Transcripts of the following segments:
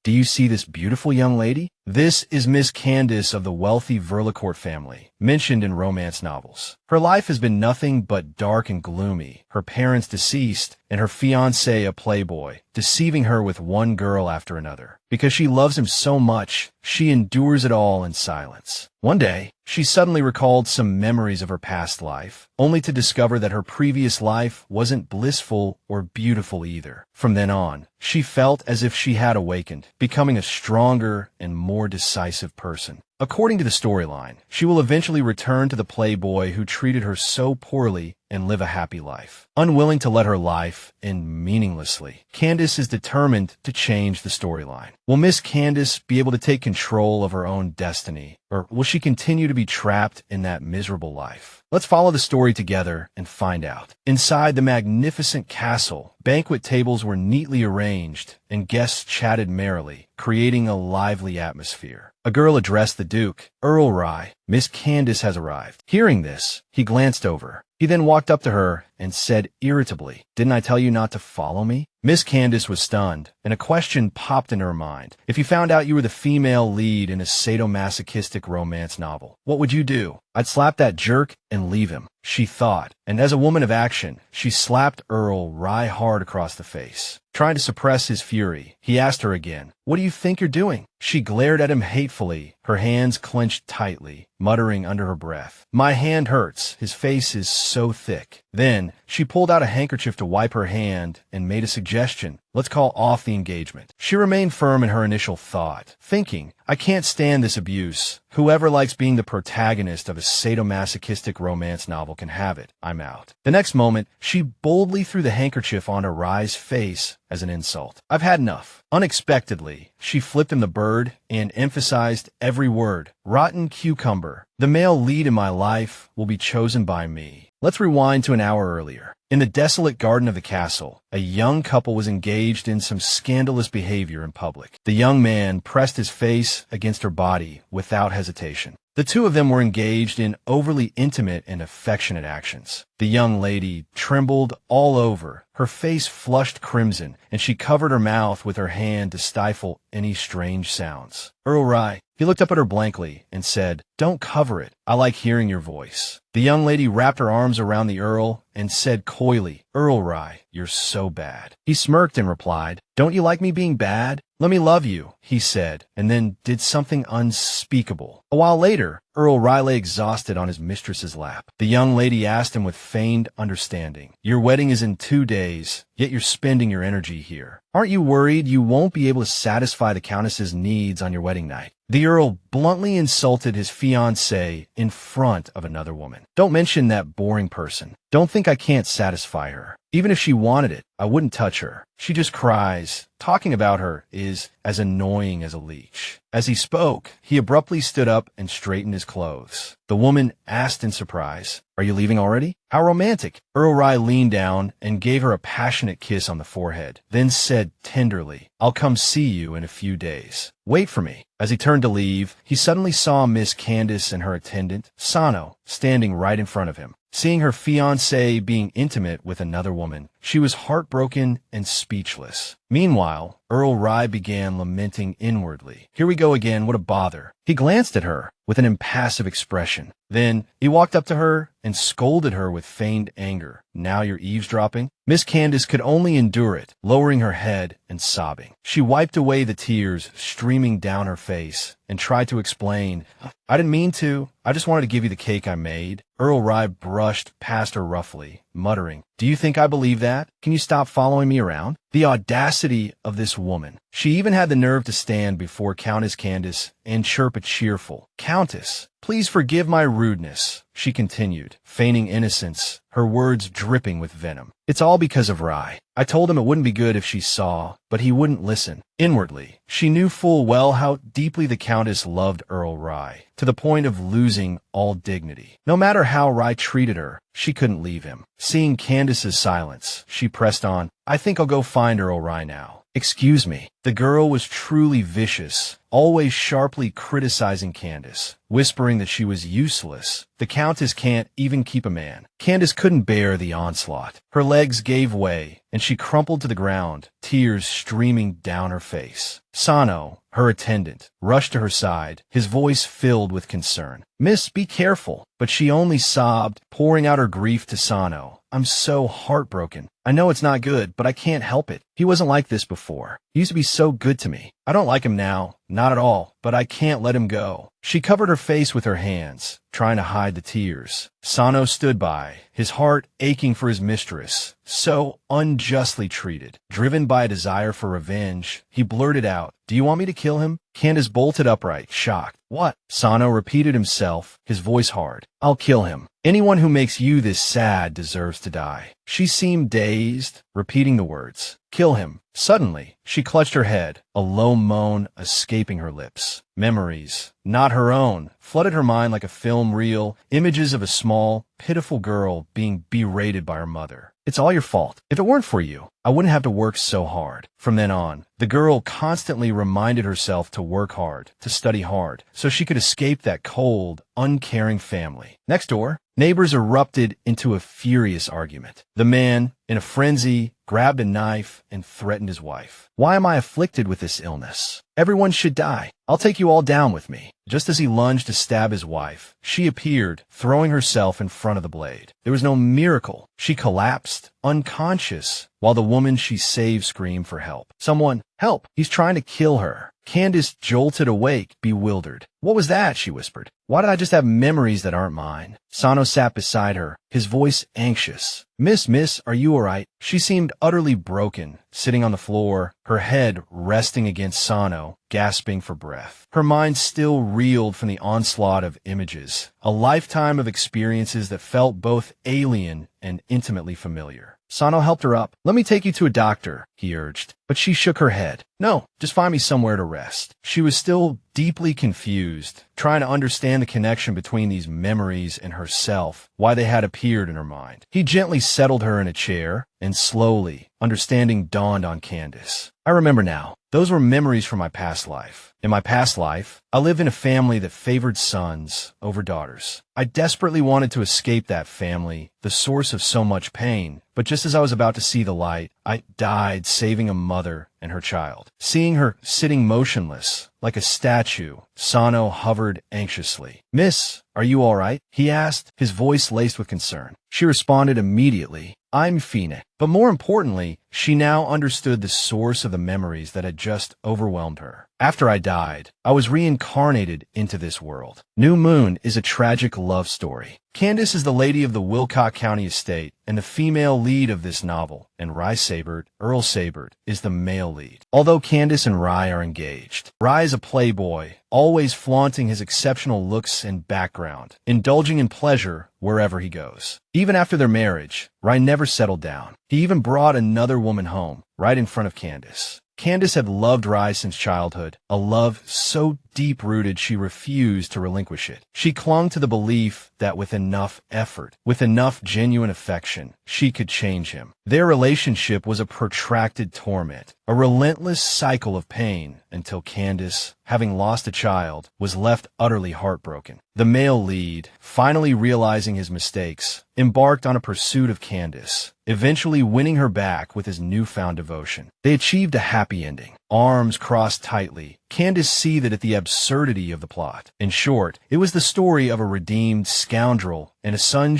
Do you see this beautiful young lady? This is Miss Candace of the wealthy Verlicourt family, mentioned in romance novels. Her life has been nothing but dark and gloomy, her parents deceased, and her fiancé a playboy, deceiving her with one girl after another. Because she loves him so much, she endures it all in silence. One day, she suddenly recalled some memories of her past life, only to discover that her previous life wasn't blissful or beautiful either. From then on, she felt as if she had awakened, becoming a stronger and more decisive person. According to the storyline, she will eventually return to the playboy who treated her so poorly and live a happy life. Unwilling to let her life end meaninglessly, Candace is determined to change the storyline. Will Miss Candace be able to take control of her own destiny, or will she continue to be trapped in that miserable life? Let's follow the story together and find out. Inside the magnificent castle, banquet tables were neatly arranged, and guests chatted merrily, creating a lively atmosphere. A girl addressed the Duke. "Earl Rye, Miss Candace has arrived." Hearing this, he glanced over. He then walked up to her and said irritably, "Didn't I tell you not to follow me?" Miss Candace was stunned, and a question popped into her mind. If you found out you were the female lead in a sadomasochistic romance novel, what would you do? "I'd slap that jerk and leave him," she thought, and as a woman of action, she slapped Earl Rye hard across the face. Trying to suppress his fury, he asked her again, "What do you think you're doing?" She glared at him hatefully, her hands clenched tightly, muttering under her breath, "My hand hurts, his face is so thick." Then, she pulled out a handkerchief to wipe her hand and made a suggestion, "Let's call off the engagement." She remained firm in her initial thought, thinking, "I can't stand this abuse. Whoever likes being the protagonist of a sadomasochistic romance novel can have it. I'm out." The next moment, she boldly threw the handkerchief onto Rye's face as an insult. "I've had enough." Unexpectedly, she flipped him the bird and emphasized every word. "Rotten cucumber. The male lead in my life will be chosen by me." Let's rewind to an hour earlier. In the desolate garden of the castle, a young couple was engaged in some scandalous behavior in public. The young man pressed his face against her body without hesitation. The two of them were engaged in overly intimate and affectionate actions. The young lady trembled all over, her face flushed crimson, and she covered her mouth with her hand to stifle any strange sounds. "Earl Rye," he looked up at her blankly and said, "Don't cover it. I like hearing your voice." The young lady wrapped her arms around the Earl and said coyly, "Earl Rye, you're so bad." He smirked and replied, "Don't you like me being bad? Let me love you," he said, and then did something unspeakable. A while later, Earl Rye lay exhausted on his mistress's lap. The young lady asked him with feigned understanding, "Your wedding is in 2 days, yet you're spending your energy here. Aren't you worried you won't be able to satisfy the Countess's needs on your wedding night?" The Earl bluntly insulted his fiancée in front of another woman. "Don't mention that boring person. Don't think I can't satisfy her. Even if she wanted it, I wouldn't touch her. She just cries. Talking about her is as annoying as a leech." As he spoke, he abruptly stood up and straightened his clothes. The woman asked in surprise, "Are you leaving already?" "How romantic." Earl Rye leaned down and gave her a passionate kiss on the forehead, then said tenderly, "I'll come see you in a few days. Wait for me." As he turned to leave, he suddenly saw Miss Candace and her attendant, Sano, standing right in front of him. Seeing her fiancé being intimate with another woman, she was heartbroken and speechless. Meanwhile, Earl Rye began lamenting inwardly. "Here we go again, what a bother." He glanced at her with an impassive expression. Then he walked up to her and scolded her with feigned anger. "Now you're eavesdropping?" Miss Candace could only endure it, lowering her head and sobbing. She wiped away the tears streaming down her face and tried to explain, "I didn't mean to. I just wanted to give you the cake I made." Earl Rye brushed past her roughly, muttering, "Do you think I believe that? Can you stop following me around?" The audacity of this woman. She even had the nerve to stand before Countess Candace and chirp a cheerful, "Countess, please forgive my rudeness," she continued, feigning innocence, her words dripping with venom. "It's all because of Rye. I told him it wouldn't be good if she saw, but he wouldn't listen." Inwardly, she knew full well how deeply the Countess loved Earl Rye, to the point of losing all dignity. No matter how Rye treated her, she couldn't leave him. Seeing Candace's silence, she pressed on, "I think I'll go find Earl Rye now. Excuse me. The girl was truly vicious, always sharply criticizing Candace, whispering that she was useless. The Countess can't even keep a man. Candace couldn't bear the onslaught. Her legs gave way, and she crumpled to the ground, tears streaming down her face. Sano, her attendant, rushed to her side, his voice filled with concern. "Miss, be careful." But she only sobbed, pouring out her grief to Sano. "I'm so heartbroken. I know it's not good, but I can't help it. He wasn't like this before. He used to be so good to me. I don't like him now, not at all, but I can't let him go." She covered her face with her hands, trying to hide the tears. Sano stood by, his heart aching for his mistress, so unjustly treated. Driven by a desire for revenge, he blurted out, "Do you want me to kill him?" Candace bolted upright, shocked. "What?" Sano repeated himself, his voice hard. "I'll kill him. Anyone who makes you this sad deserves to die." She seemed dazed, repeating the words. "Kill him." Suddenly, she clutched her head, a low moan escaping her lips. Memories, not her own, flooded her mind like a film reel, images of a small, pitiful girl being berated by her mother. "It's all your fault. If it weren't for you, I wouldn't have to work so hard." From then on, the girl constantly reminded herself to work hard, to study hard, so she could escape that cold, uncaring family. Next door, neighbors erupted into a furious argument. The man, in a frenzy, grabbed a knife and threatened his wife. "Why am I afflicted with this illness? Everyone should die. I'll take you all down with me." Just as he lunged to stab his wife, she appeared, throwing herself in front of the blade. There was no miracle. She collapsed, unconscious, while the woman she saved screamed for help. "Someone, help! He's trying to kill her." Candace jolted awake, bewildered. "What was that?" she whispered. "Why did I just have memories that aren't mine?" Sano sat beside her, his voice anxious. Miss, are you all right?" She seemed utterly broken, sitting on the floor, her head resting against Sano, gasping for breath. Her mind still reeled from the onslaught of images, a lifetime of experiences that felt both alien and intimately familiar. Sano helped her up. "Let me take you to a doctor," he urged, but she shook her head. "No, just find me somewhere to rest." She was still deeply confused, trying to understand the connection between these memories and herself, why they had appeared in her mind. He gently settled her in a chair, and slowly, understanding dawned on Candace. "I remember now. Those were memories from my past life. In my past life, I lived in a family that favored sons over daughters. I desperately wanted to escape that family, the source of so much pain, but just as I was about to see the light, I died saving a mother and her child." Seeing her sitting motionless, like a statue, Sano hovered anxiously. "Miss, are you all right?" he asked, his voice laced with concern. She responded immediately, "I'm Fina." But more importantly, she now understood the source of the memories that had just overwhelmed her. "After I died, I was reincarnated into this world." New Moon is a tragic love story. Candace is the lady of the Wilcox County estate and the female lead of this novel, and Rye Sabert, Earl Sabert, is the male lead. Although Candace and Rye are engaged, Rye is a playboy, always flaunting his exceptional looks and background, indulging in pleasure wherever he goes. Even after their marriage, Rye never settled down. He even brought another woman home, right in front of Candace. Candace had loved Rye since childhood, a love so deep-rooted she refused to relinquish it. She clung to the belief that with enough effort, with enough genuine affection, she could change him. Their relationship was a protracted torment, a relentless cycle of pain, until Candace, having lost a child, was left utterly heartbroken. The male lead, finally realizing his mistakes, embarked on a pursuit of Candace, eventually winning her back with his newfound devotion. They achieved a happy ending. Arms crossed tightly, Candace seethed at the absurdity of the plot. In short, it was the story of a redeemed scoundrel and a so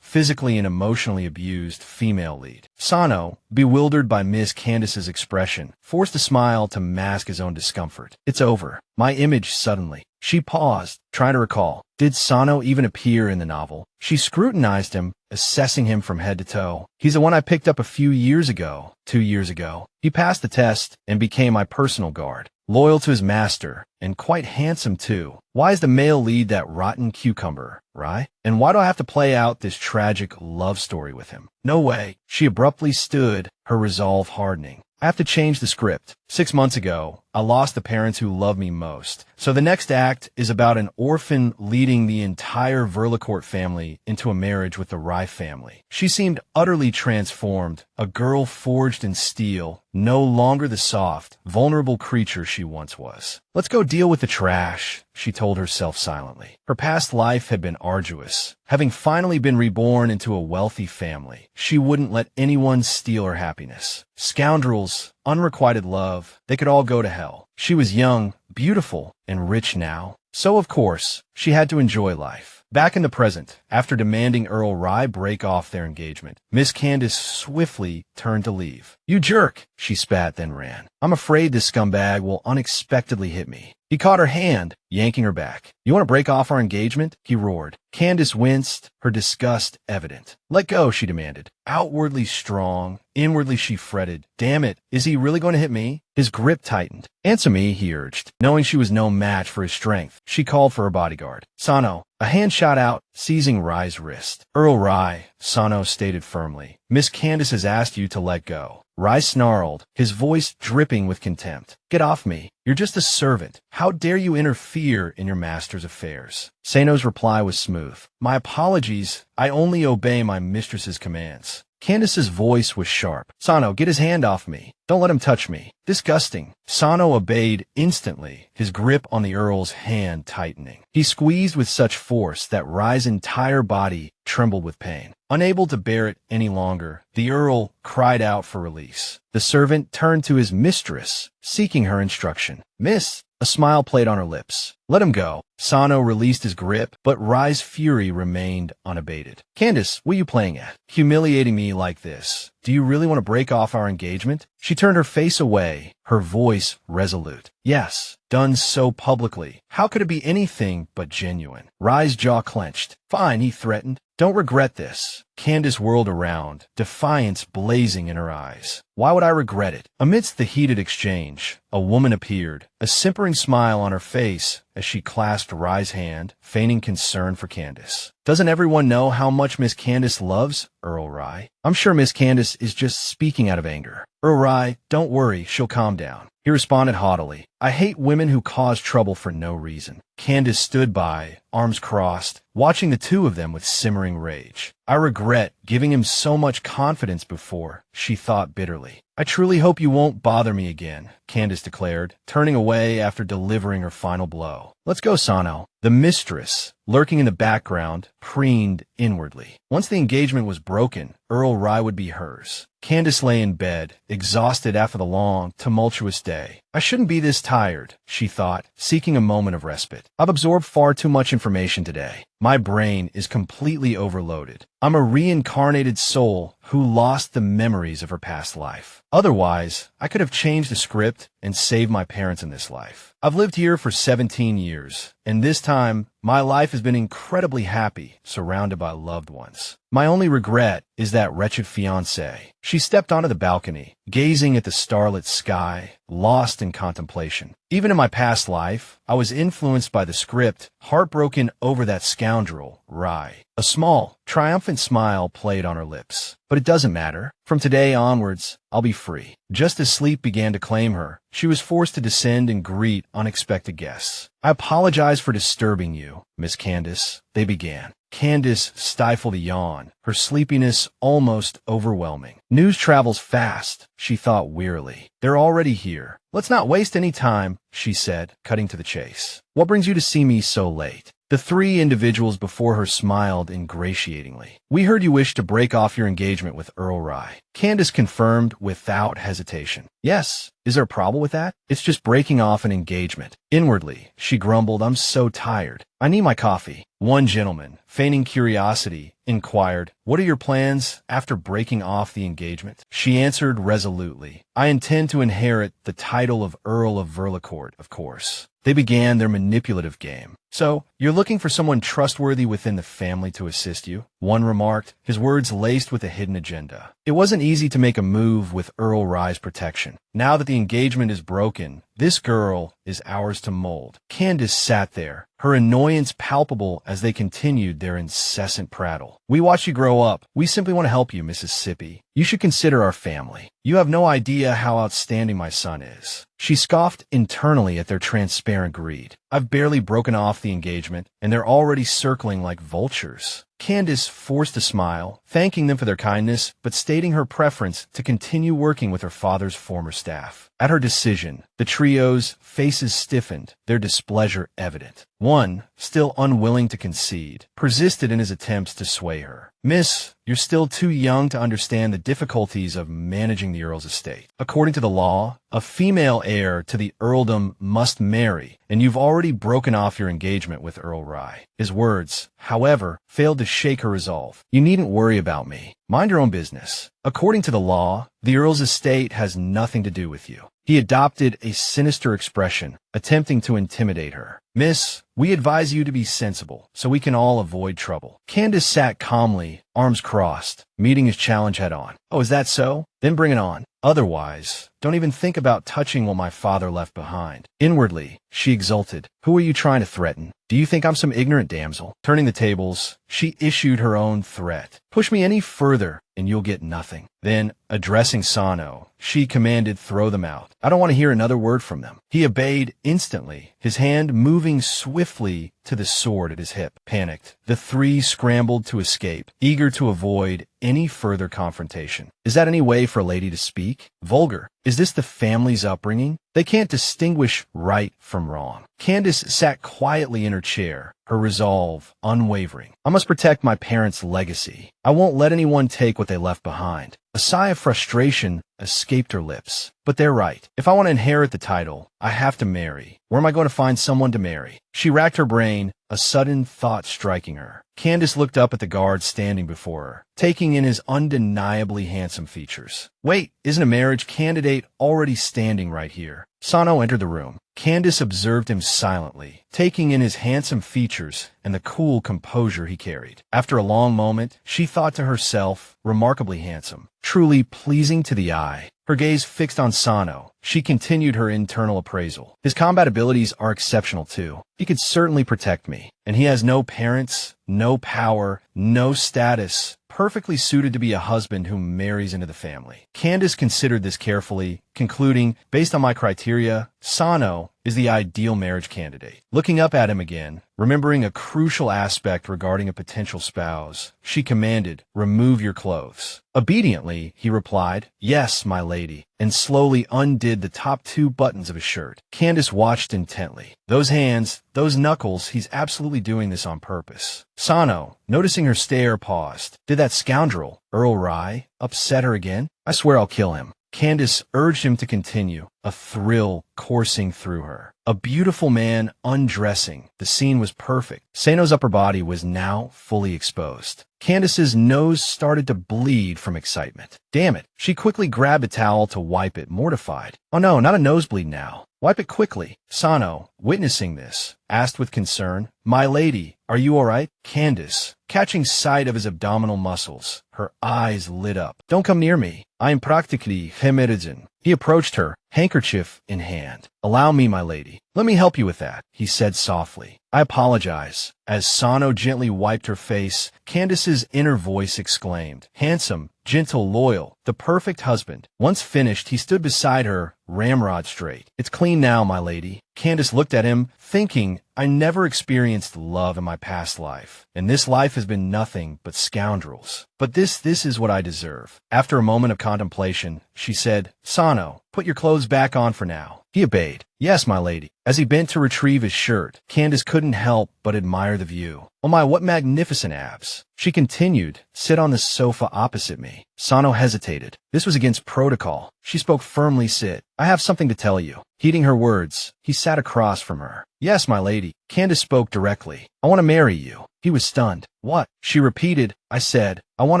physically and emotionally abused female lead. Sano, bewildered by Miss Candace's expression, forced a smile to mask his own discomfort. "It's over." My image suddenly. She paused, trying to recall. Did Sano even appear in the novel? She scrutinized him, assessing him from head to toe. "He's the one I picked up a few years ago, 2 years ago. He passed the test and became my personal guard. Loyal to his master, and quite handsome too. Why is the male lead that rotten cucumber, Rye? And why do I have to play out this tragic love story with him? No way." She abruptly stood, her resolve hardening. "I have to change the script. 6 months ago, I lost the parents who loved me most. So the next act is about an orphan leading the entire Verlicourt family into a marriage with the Rye family." She seemed utterly transformed, a girl forged in steel, no longer the soft, vulnerable creature she once was. Let's go deal with the trash, she told herself silently. Her past life had been arduous. Having finally been reborn into a wealthy family, she wouldn't let anyone steal her happiness. Scoundrels, unrequited love, they could all go to hell. She was young, beautiful, and rich now. So, of course, she had to enjoy life. Back in the present, after demanding Earl Rye break off their engagement, Miss Candace swiftly turned to leave. "You jerk," she spat, then ran. "I'm afraid this scumbag will unexpectedly hit me." He caught her hand, yanking her back. "You want to break off our engagement?" he roared. Candace winced, her disgust evident. "Let go," she demanded. Outwardly strong, inwardly she fretted. Damn it, is he really going to hit me? His grip tightened. "Answer me," he urged. Knowing she was no match for his strength, she called for her bodyguard. "Sano." A hand shot out, seizing Rye's wrist. "Earl Rye," Sano stated firmly. "Miss Candace has asked you to let go." Rye snarled, his voice dripping with contempt. "Get off me. You're just a servant. How dare you interfere in your master's affairs?" Sano's reply was smooth. "My apologies. I only obey my mistress's commands." Candace's voice was sharp. "Sano, get his hand off me. Don't let him touch me." Disgusting. Sano obeyed instantly, his grip on the Earl's hand tightening. He squeezed with such force that Rye's entire body trembled with pain. Unable to bear it any longer, the Earl cried out for release. The servant turned to his mistress, seeking her instruction. "Miss," a smile played on her lips. "Let him go." Sano released his grip, but Rye's fury remained unabated. "Candace, what are you playing at? Humiliating me like this. Do you really want to break off our engagement?" She turned her face away, her voice resolute. "Yes, done so publicly. How could it be anything but genuine?" Rye's jaw clenched. "Fine," he threatened. "Don't regret this." Candace whirled around, defiance blazing in her eyes. "Why would I regret it?" Amidst the heated exchange, a woman appeared, a simpering smile on her face as she clasped Rye's hand, feigning concern for Candace. "Doesn't everyone know how much Miss Candace loves Earl Rye? I'm sure Miss Candace is just speaking out of anger." "Earl Rye, don't worry, she'll calm down." He responded haughtily. "I hate women who cause trouble for no reason." Candace stood by, arms crossed, watching the two of them with simmering rage. "I regret giving him so much confidence before," she thought bitterly. "I truly hope you won't bother me again," Candace declared, turning away after delivering her final blow. "Let's go, Sano." The mistress, lurking in the background, preened inwardly. Once the engagement was broken, Earl Rye would be hers. Candace lay in bed, exhausted after the long, tumultuous day. "I shouldn't be this tired," she thought, seeking a moment of respite. "I've absorbed far too much information today. My brain is completely overloaded. I'm a reincarnated soul who lost the memories of her past life. Otherwise, I could have changed the script and saved my parents in this life. I've lived here for 17 years, and this time, my life has been incredibly happy, surrounded by loved ones. My only regret is that wretched fiancé." She stepped onto the balcony, gazing at the starlit sky, lost in contemplation. "Even in my past life, I was influenced by the script, heartbroken over that scoundrel, Rye." A small, triumphant smile played on her lips. "But it doesn't matter. From today onwards, I'll be free." Just as sleep began to claim her, she was forced to descend and greet unexpected guests. "I apologize for disturbing you, Miss Candace," they began. Candace stifled a yawn, her sleepiness almost overwhelming. "News travels fast," she thought wearily. "They're already here. Let's not waste any time," she said, cutting to the chase. "What brings you to see me so late?" The three individuals before her smiled ingratiatingly. "We heard you wished to break off your engagement with Earl Rye." Candace confirmed without hesitation. "Yes. Is there a problem with that? It's just breaking off an engagement." Inwardly, she grumbled, "I'm so tired. I need my coffee." One gentleman, feigning curiosity, inquired, "What are your plans after breaking off the engagement?" She answered resolutely, "I intend to inherit the title of Earl of Verlicourt, of course." They began their manipulative game. "So, you're looking for someone trustworthy within the family to assist you?" one remarked, his words laced with a hidden agenda. It wasn't easy to make a move with Earl Rye's protection. Now that the engagement is broken, this girl is ours to mold. Candace sat there, her annoyance palpable as they continued their incessant prattle. "We watched you grow up. We simply want to help you, Mrs. Sippy. You should consider our family. You have no idea how outstanding my son is." She scoffed internally at their transparent greed. "I've barely broken off the engagement, and they're already circling like vultures." Candace forced a smile, thanking them for their kindness, but stating her preference to continue working with her father's former staff. At her decision, the trio's faces stiffened, their displeasure evident. One, still unwilling to concede, persisted in his attempts to sway her. "Miss, you're still too young to understand the difficulties of managing the Earl's estate. According to the law, a female heir to the earldom must marry, and you've already broken off your engagement with Earl Rye." His words, however, failed to shake her resolve. "You needn't worry about me. Mind your own business. According to the law, the Earl's estate has nothing to do with you." He adopted a sinister expression, attempting to intimidate her. "Miss, we advise you to be sensible, so we can all avoid trouble." Candace sat calmly, arms crossed, meeting his challenge head-on. "Oh, is that so? Then bring it on. Otherwise, don't even think about touching what my father left behind." Inwardly, she exulted. "Who are you trying to threaten? Do you think I'm some ignorant damsel?" Turning the tables, she issued her own threat. "Push me any further, and you'll get nothing." Then, addressing Sano, she commanded, "Throw them out. I don't want to hear another word from them." He obeyed instantly, his hand moving swiftly to the sword at his hip. Panicked, the three scrambled to escape, eager to avoid any further confrontation. Is that any way for a lady to speak? Vulgar. Is this the family's upbringing? They can't distinguish right from wrong. Candace sat quietly in her chair, her resolve unwavering. "I must protect my parents' legacy. I won't let anyone take what they left behind." A sigh of frustration escaped her lips. "But they're right. If I want to inherit the title, I have to marry. Where am I going to find someone to marry?" She racked her brain, a sudden thought striking her. Candace looked up at the guard standing before her, taking in his undeniably handsome features. "Wait, isn't a marriage candidate already standing right here?" Sano entered the room. Candace observed him silently, taking in his handsome features and the cool composure he carried. After a long moment, she thought to herself, remarkably handsome, truly pleasing to the eye. Her gaze fixed on Sano, she continued her internal appraisal. "His combat abilities are exceptional too. He could certainly protect me. And he has no parents, no power, no status. Perfectly suited to be a husband who marries into the family." Candace considered this carefully, concluding, "Based on my criteria, Sano is the ideal marriage candidate." Looking up at him again, remembering a crucial aspect regarding a potential spouse, she commanded, "Remove your clothes." Obediently, he replied, "Yes, my lady," and slowly undid the top two buttons of his shirt. Candace watched intently. Those hands, those knuckles, he's absolutely doing this on purpose. Sano, noticing her stare, paused. Did that scoundrel, Earl Rye, upset her again? "I swear I'll kill him." Candace urged him to continue, a thrill coursing through her. A beautiful man undressing. The scene was perfect. Sano's upper body was now fully exposed. Candace's nose started to bleed from excitement. Damn it. She quickly grabbed a towel to wipe it, mortified. "Oh no, not a nosebleed now. Wipe it quickly." Sano, witnessing this, asked with concern, "My lady, are you all right?" Candace, catching sight of his abdominal muscles, her eyes lit up. "Don't come near me. I am practically hemorrhaging." He approached her, handkerchief in hand. "Allow me, my lady. Let me help you with that," he said softly. "I apologize." As Sano gently wiped her face, Candace's inner voice exclaimed, "Handsome, gentle, loyal, the perfect husband." Once finished, he stood beside her, ramrod straight. "It's clean now, my lady." Candace looked at him, thinking, "I never experienced love in my past life, and this life has been nothing but scoundrels. But this is what I deserve." After a moment of contemplation, she said, "Sano, put your clothes back on for now." He obeyed. "Yes, my lady." As he bent to retrieve his shirt, Candace couldn't help but admire the view. "Oh my, what magnificent abs." She continued, "Sit on the sofa opposite me." Sano hesitated. This was against protocol. She spoke firmly, "Sit. I have something to tell you." Heeding her words, he sat across from her. "Yes, my lady." Candace spoke directly. "I want to marry you." He was stunned. "What?" She repeated. "I said, I want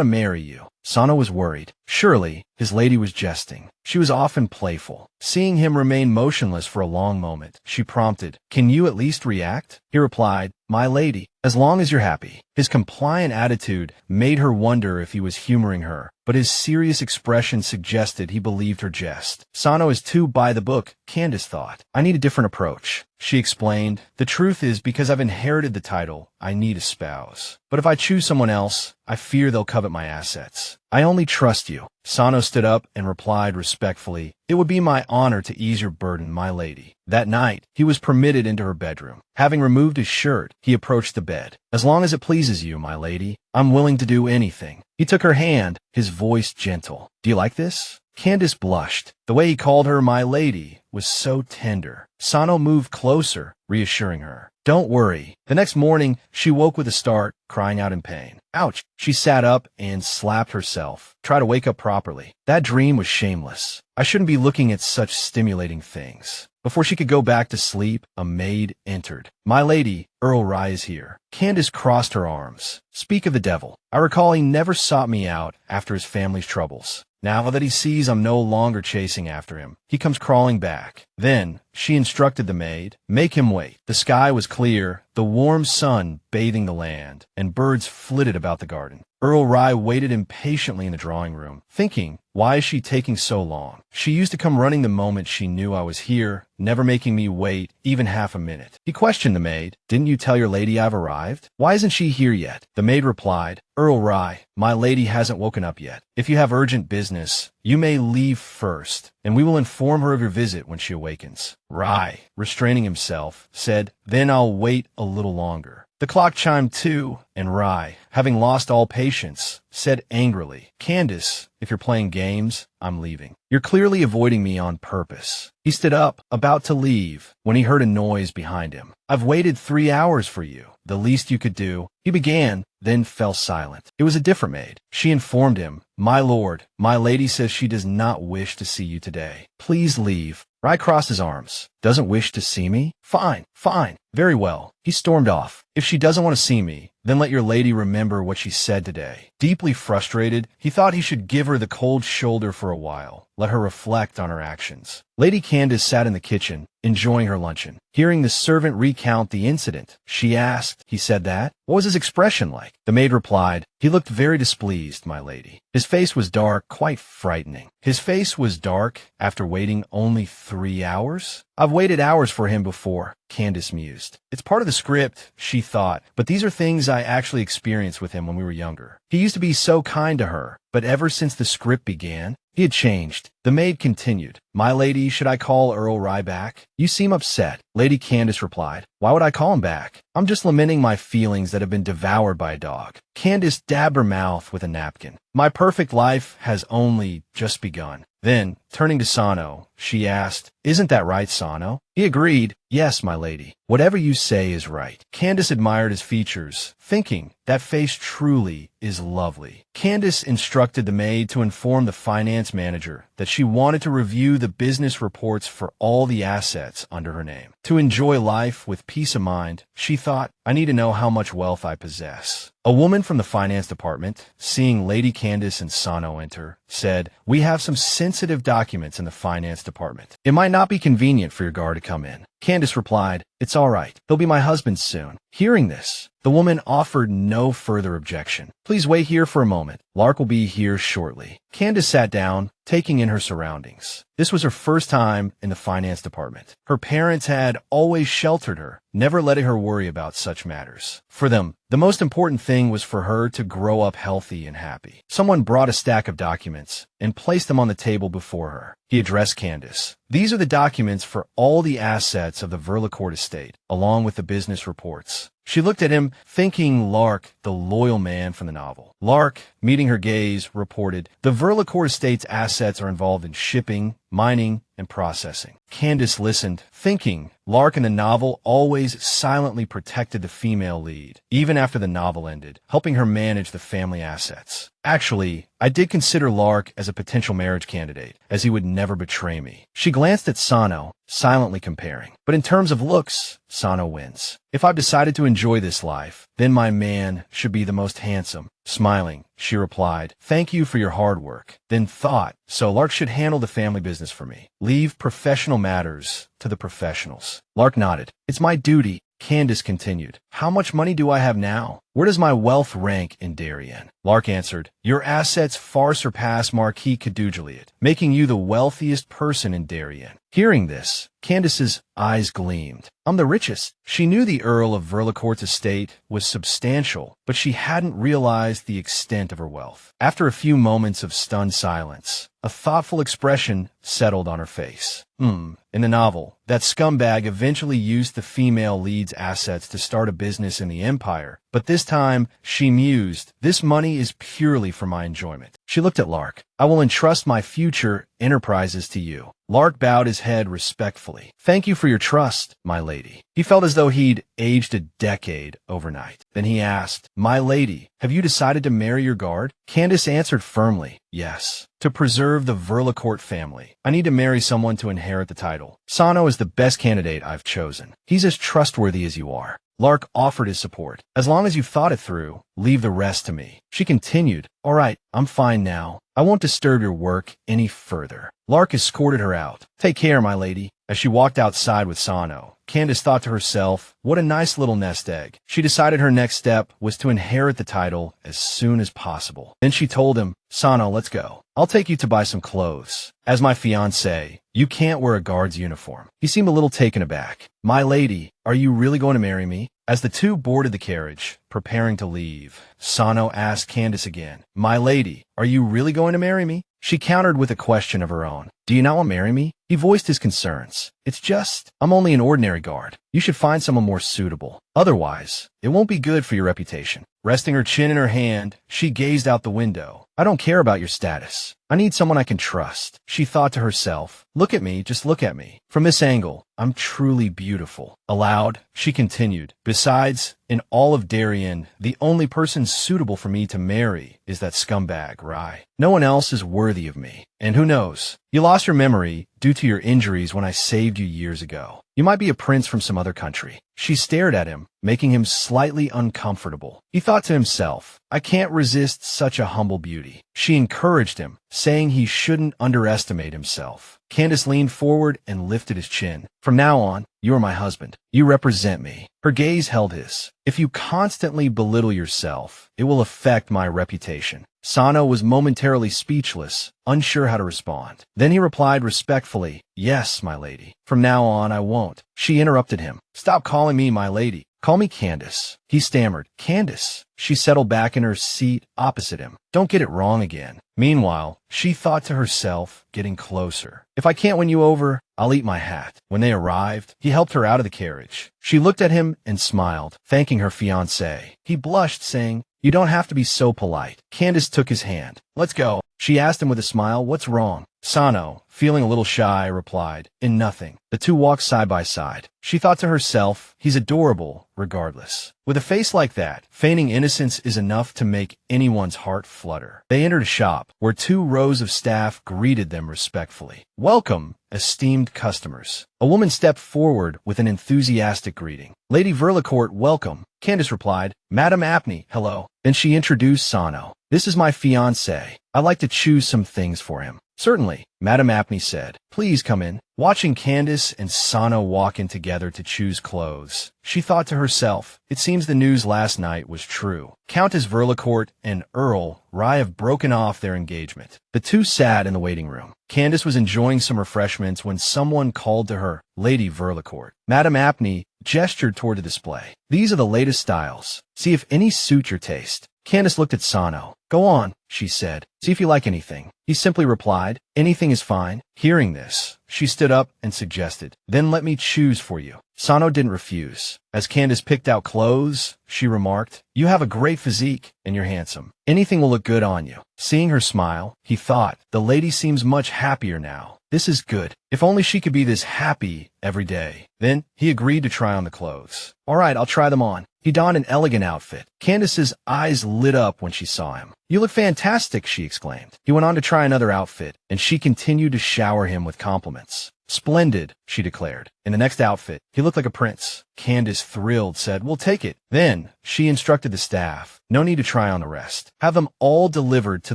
to marry you." Sano was worried. Surely, his lady was jesting. She was often playful. Seeing him remain motionless for a long moment, she prompted, "Can you at least react?" He replied, "My lady, as long as you're happy." His compliant attitude made her wonder if he was humoring her, but his serious expression suggested he believed her jest. Sano is too by the book, Candace thought. "I need a different approach." She explained, "The truth is, because I've inherited the title, I need a spouse. But if I choose someone else, I fear they'll covet my assets. I only trust you." Sano stood up and replied respectfully, "It would be my honor to ease your burden, my lady." That night, he was permitted into her bedroom. Having removed his shirt, he approached the bed. "As long as it pleases you, my lady, I'm willing to do anything." He took her hand, his voice gentle. "Do you like this?" Candace blushed. The way he called her my lady was so tender. Sano moved closer, reassuring her. "Don't worry." The next morning, she woke with a start, crying out in pain. Ouch! She sat up and slapped herself. Try to wake up properly. That dream was shameless. I shouldn't be looking at such stimulating things. Before she could go back to sleep, a maid entered. "My lady, Earl Rye is here." Candace crossed her arms. "Speak of the devil. I recall he never sought me out after his family's troubles. Now that he sees I'm no longer chasing after him, he comes crawling back." Then she instructed the maid, "Make him wait." The sky was clear, the warm sun bathing the land, and birds flitted about the garden. Earl Rye waited impatiently in the drawing room, thinking, why is she taking so long? She used to come running the moment she knew I was here, never making me wait even half a minute. He questioned the maid, "Didn't you tell your lady I've arrived? Why isn't she here yet?" The maid replied, "Earl Rye, my lady hasn't woken up yet. If you have urgent business, you may leave first, and we will inform her of your visit when she awakens." Rye, restraining himself, said, "Then I'll wait a little longer." The clock chimed 2, and Rye, having lost all patience, said angrily, "Candace, if you're playing games, I'm leaving. You're clearly avoiding me on purpose." He stood up, about to leave, when he heard a noise behind him. "I've waited 3 hours for you. The least you could do," he began, then fell silent. It was a different maid. She informed him, "My lord, my lady says she does not wish to see you today. Please leave." Rye crossed his arms. "Doesn't wish to see me? Fine, fine. Very well." He stormed off. "If she doesn't want to see me, then let your lady remember what she said today." Deeply frustrated, he thought he should give her the cold shoulder for a while, let her reflect on her actions. Lady Candace sat in the kitchen, enjoying her luncheon. Hearing the servant recount the incident, she asked, "He said that? What was his expression like?" The maid replied, "He looked very displeased, my lady. His face was dark, quite frightening." His face was dark after waiting only 3 hours? "I've waited hours for him before," Candace mused. "It's part of the script," she thought, "but these are things I actually experienced with him when we were younger. He used to be so kind to her, but ever since the script began, he had changed." The maid continued, "My lady, should I call Earl Rye back? You seem upset." Lady Candace replied, "Why would I call him back? I'm just lamenting my feelings that have been devoured by a dog." Candace dabbed her mouth with a napkin. "My perfect life has only just begun." Then, turning to Sano, she asked, "Isn't that right, Sano?" He agreed, "Yes, my lady. Whatever you say is right." Candace admired his features, thinking, that face truly is lovely. Candace instructed the maid to inform the finance manager that she wanted to review the business reports for all the assets under her name. To enjoy life with peace of mind, she thought, I need to know how much wealth I possess. A woman from the finance department, seeing Lady Candace and Sano enter, said, "We have some sensitive documents in the finance department. It might not be convenient for your guard to come in." Candace replied, "It's all right. He'll be my husband soon." Hearing this, the woman offered no further objection. "Please wait here for a moment. Lark will be here shortly." Candace sat down, taking in her surroundings. This was her first time in the finance department. Her parents had always sheltered her, never letting her worry about such matters. For them, the most important thing was for her to grow up healthy and happy. Someone brought a stack of documents and placed them on the table before her. He addressed Candace. "These are the documents for all the assets of the Verlicourt estate, along with the business reports." She looked at him, thinking Lark, the loyal man from the novel. Lark, meeting her gaze, reported, "The Verlicourt estate's assets are involved in shipping, mining, and processing." Candace listened, thinking Lark in the novel always silently protected the female lead, even after the novel ended, helping her manage the family assets. "Actually, I did consider Lark as a potential marriage candidate, as he would never betray me." She glanced at Sano, silently comparing. "But in terms of looks, Sano wins. If I've decided to enjoy this life, then my man should be the most handsome." Smiling, she replied, "Thank you for your hard work." Then thought, so Lark should handle the family business for me. Leave professional matters to the professionals. Lark nodded. "It's my duty." Candace continued, "How much money do I have now? Where does my wealth rank in Darien?" Lark answered, "Your assets far surpass Marquis Cadoudaliot, making you the wealthiest person in Darien." Hearing this, Candace's eyes gleamed. "I'm the richest." She knew the Earl of Verlicourt's estate was substantial, but she hadn't realized the extent of her wealth. After a few moments of stunned silence, a thoughtful expression settled on her face. In the novel, that scumbag eventually used the female lead's assets to start a business in the Empire, but this time, she mused, this money is purely for my enjoyment. She looked at Lark. I will entrust my future enterprises to you. Lark bowed his head respectfully. Thank you for your trust, my lady. He felt as though he'd aged a decade overnight. Then he asked, my lady, have you decided to marry your guard? Candace answered firmly, yes. To preserve the Verlicourt family, I need to marry someone to inherit the title. Sano is the best candidate I've chosen. He's as trustworthy as you are. Lark offered his support. As long as you've thought it through, leave the rest to me. She continued, all right, I'm fine now. I won't disturb your work any further. Lark escorted her out. Take care, my lady. As she walked outside with Sano, Candace thought to herself, what a nice little nest egg. She decided her next step was to inherit the title as soon as possible. Then she told him, Sano, let's go. I'll take you to buy some clothes. As my fiancé, you can't wear a guard's uniform. He seemed a little taken aback. My lady, are you really going to marry me? As the two boarded the carriage, preparing to leave, Sano asked Candace again, my lady, are you really going to marry me? She countered with a question of her own. Do you not want to marry me? He voiced his concerns. It's just, I'm only an ordinary guard. You should find someone more suitable. Otherwise, it won't be good for your reputation. Resting her chin in her hand, she gazed out the window. I don't care about your status. I need someone I can trust. She thought to herself, look at me, just look at me. From this angle, I'm truly beautiful. Aloud, she continued, besides, in all of Darien, the only person suitable for me to marry is that scumbag, Rai. No one else is worthy of me. And who knows? You lost your memory due to your injuries when I saved you years ago. You might be a prince from some other country. She stared at him, making him slightly uncomfortable. He thought to himself, I can't resist such a humble beauty. She encouraged him, saying he shouldn't underestimate himself. Candace leaned forward and lifted his chin. From now on, you are my husband. You represent me. Her gaze held his. If you constantly belittle yourself, it will affect my reputation. Sano was momentarily speechless, unsure how to respond. Then he replied respectfully, yes, my lady. From now on, I won't. She interrupted him. Stop calling me my lady. Call me Candace. He stammered, Candace. She settled back in her seat opposite him. Don't get it wrong again. Meanwhile, she thought to herself, getting closer. If I can't win you over, I'll eat my hat. When they arrived, he helped her out of the carriage. She looked at him and smiled, thanking her fiancé. He blushed, saying, you don't have to be so polite. Candace took his hand. Let's go. She asked him with a smile, what's wrong? Sano, feeling a little shy, replied, in nothing. The two walked side by side. She thought to herself, he's adorable, regardless. With a face like that, feigning innocence is enough to make anyone's heart flutter. They entered a shop, where 2 rows of staff greeted them respectfully. Welcome, esteemed customers. A woman stepped forward with an enthusiastic greeting. Lady Verlicourt, welcome. Candace replied, Madame Apney, hello. Then she introduced Sano. This is my fiancé. I'd like to choose some things for him. Certainly, Madame Apney said. Please come in. Watching Candace and Sano walk in together to choose clothes, she thought to herself, it seems the news last night was true. Countess Verlicourt and Earl Rai have broken off their engagement. The two sat in the waiting room. Candace was enjoying some refreshments when someone called to her, Lady Verlicourt. Madame Apney gestured toward the display. These are the latest styles. See if any suit your taste. Candace looked at Sano. Go on, she said. See if you like anything. He simply replied, anything is fine. Hearing this, she stood up and suggested, then let me choose for you. Sano didn't refuse. As Candace picked out clothes, she remarked, you have a great physique and you're handsome. Anything will look good on you. Seeing her smile, he thought, the lady seems much happier now. This is good. If only she could be this happy every day. Then he agreed to try on the clothes. All right, I'll try them on. He donned an elegant outfit. Candace's eyes lit up when she saw him. You look fantastic, she exclaimed. He went on to try another outfit, and she continued to shower him with compliments. Splendid, she declared. In the next outfit, he looked like a prince. Candace, thrilled, said, we'll take it. Then, she instructed the staff, no need to try on the rest. Have them all delivered to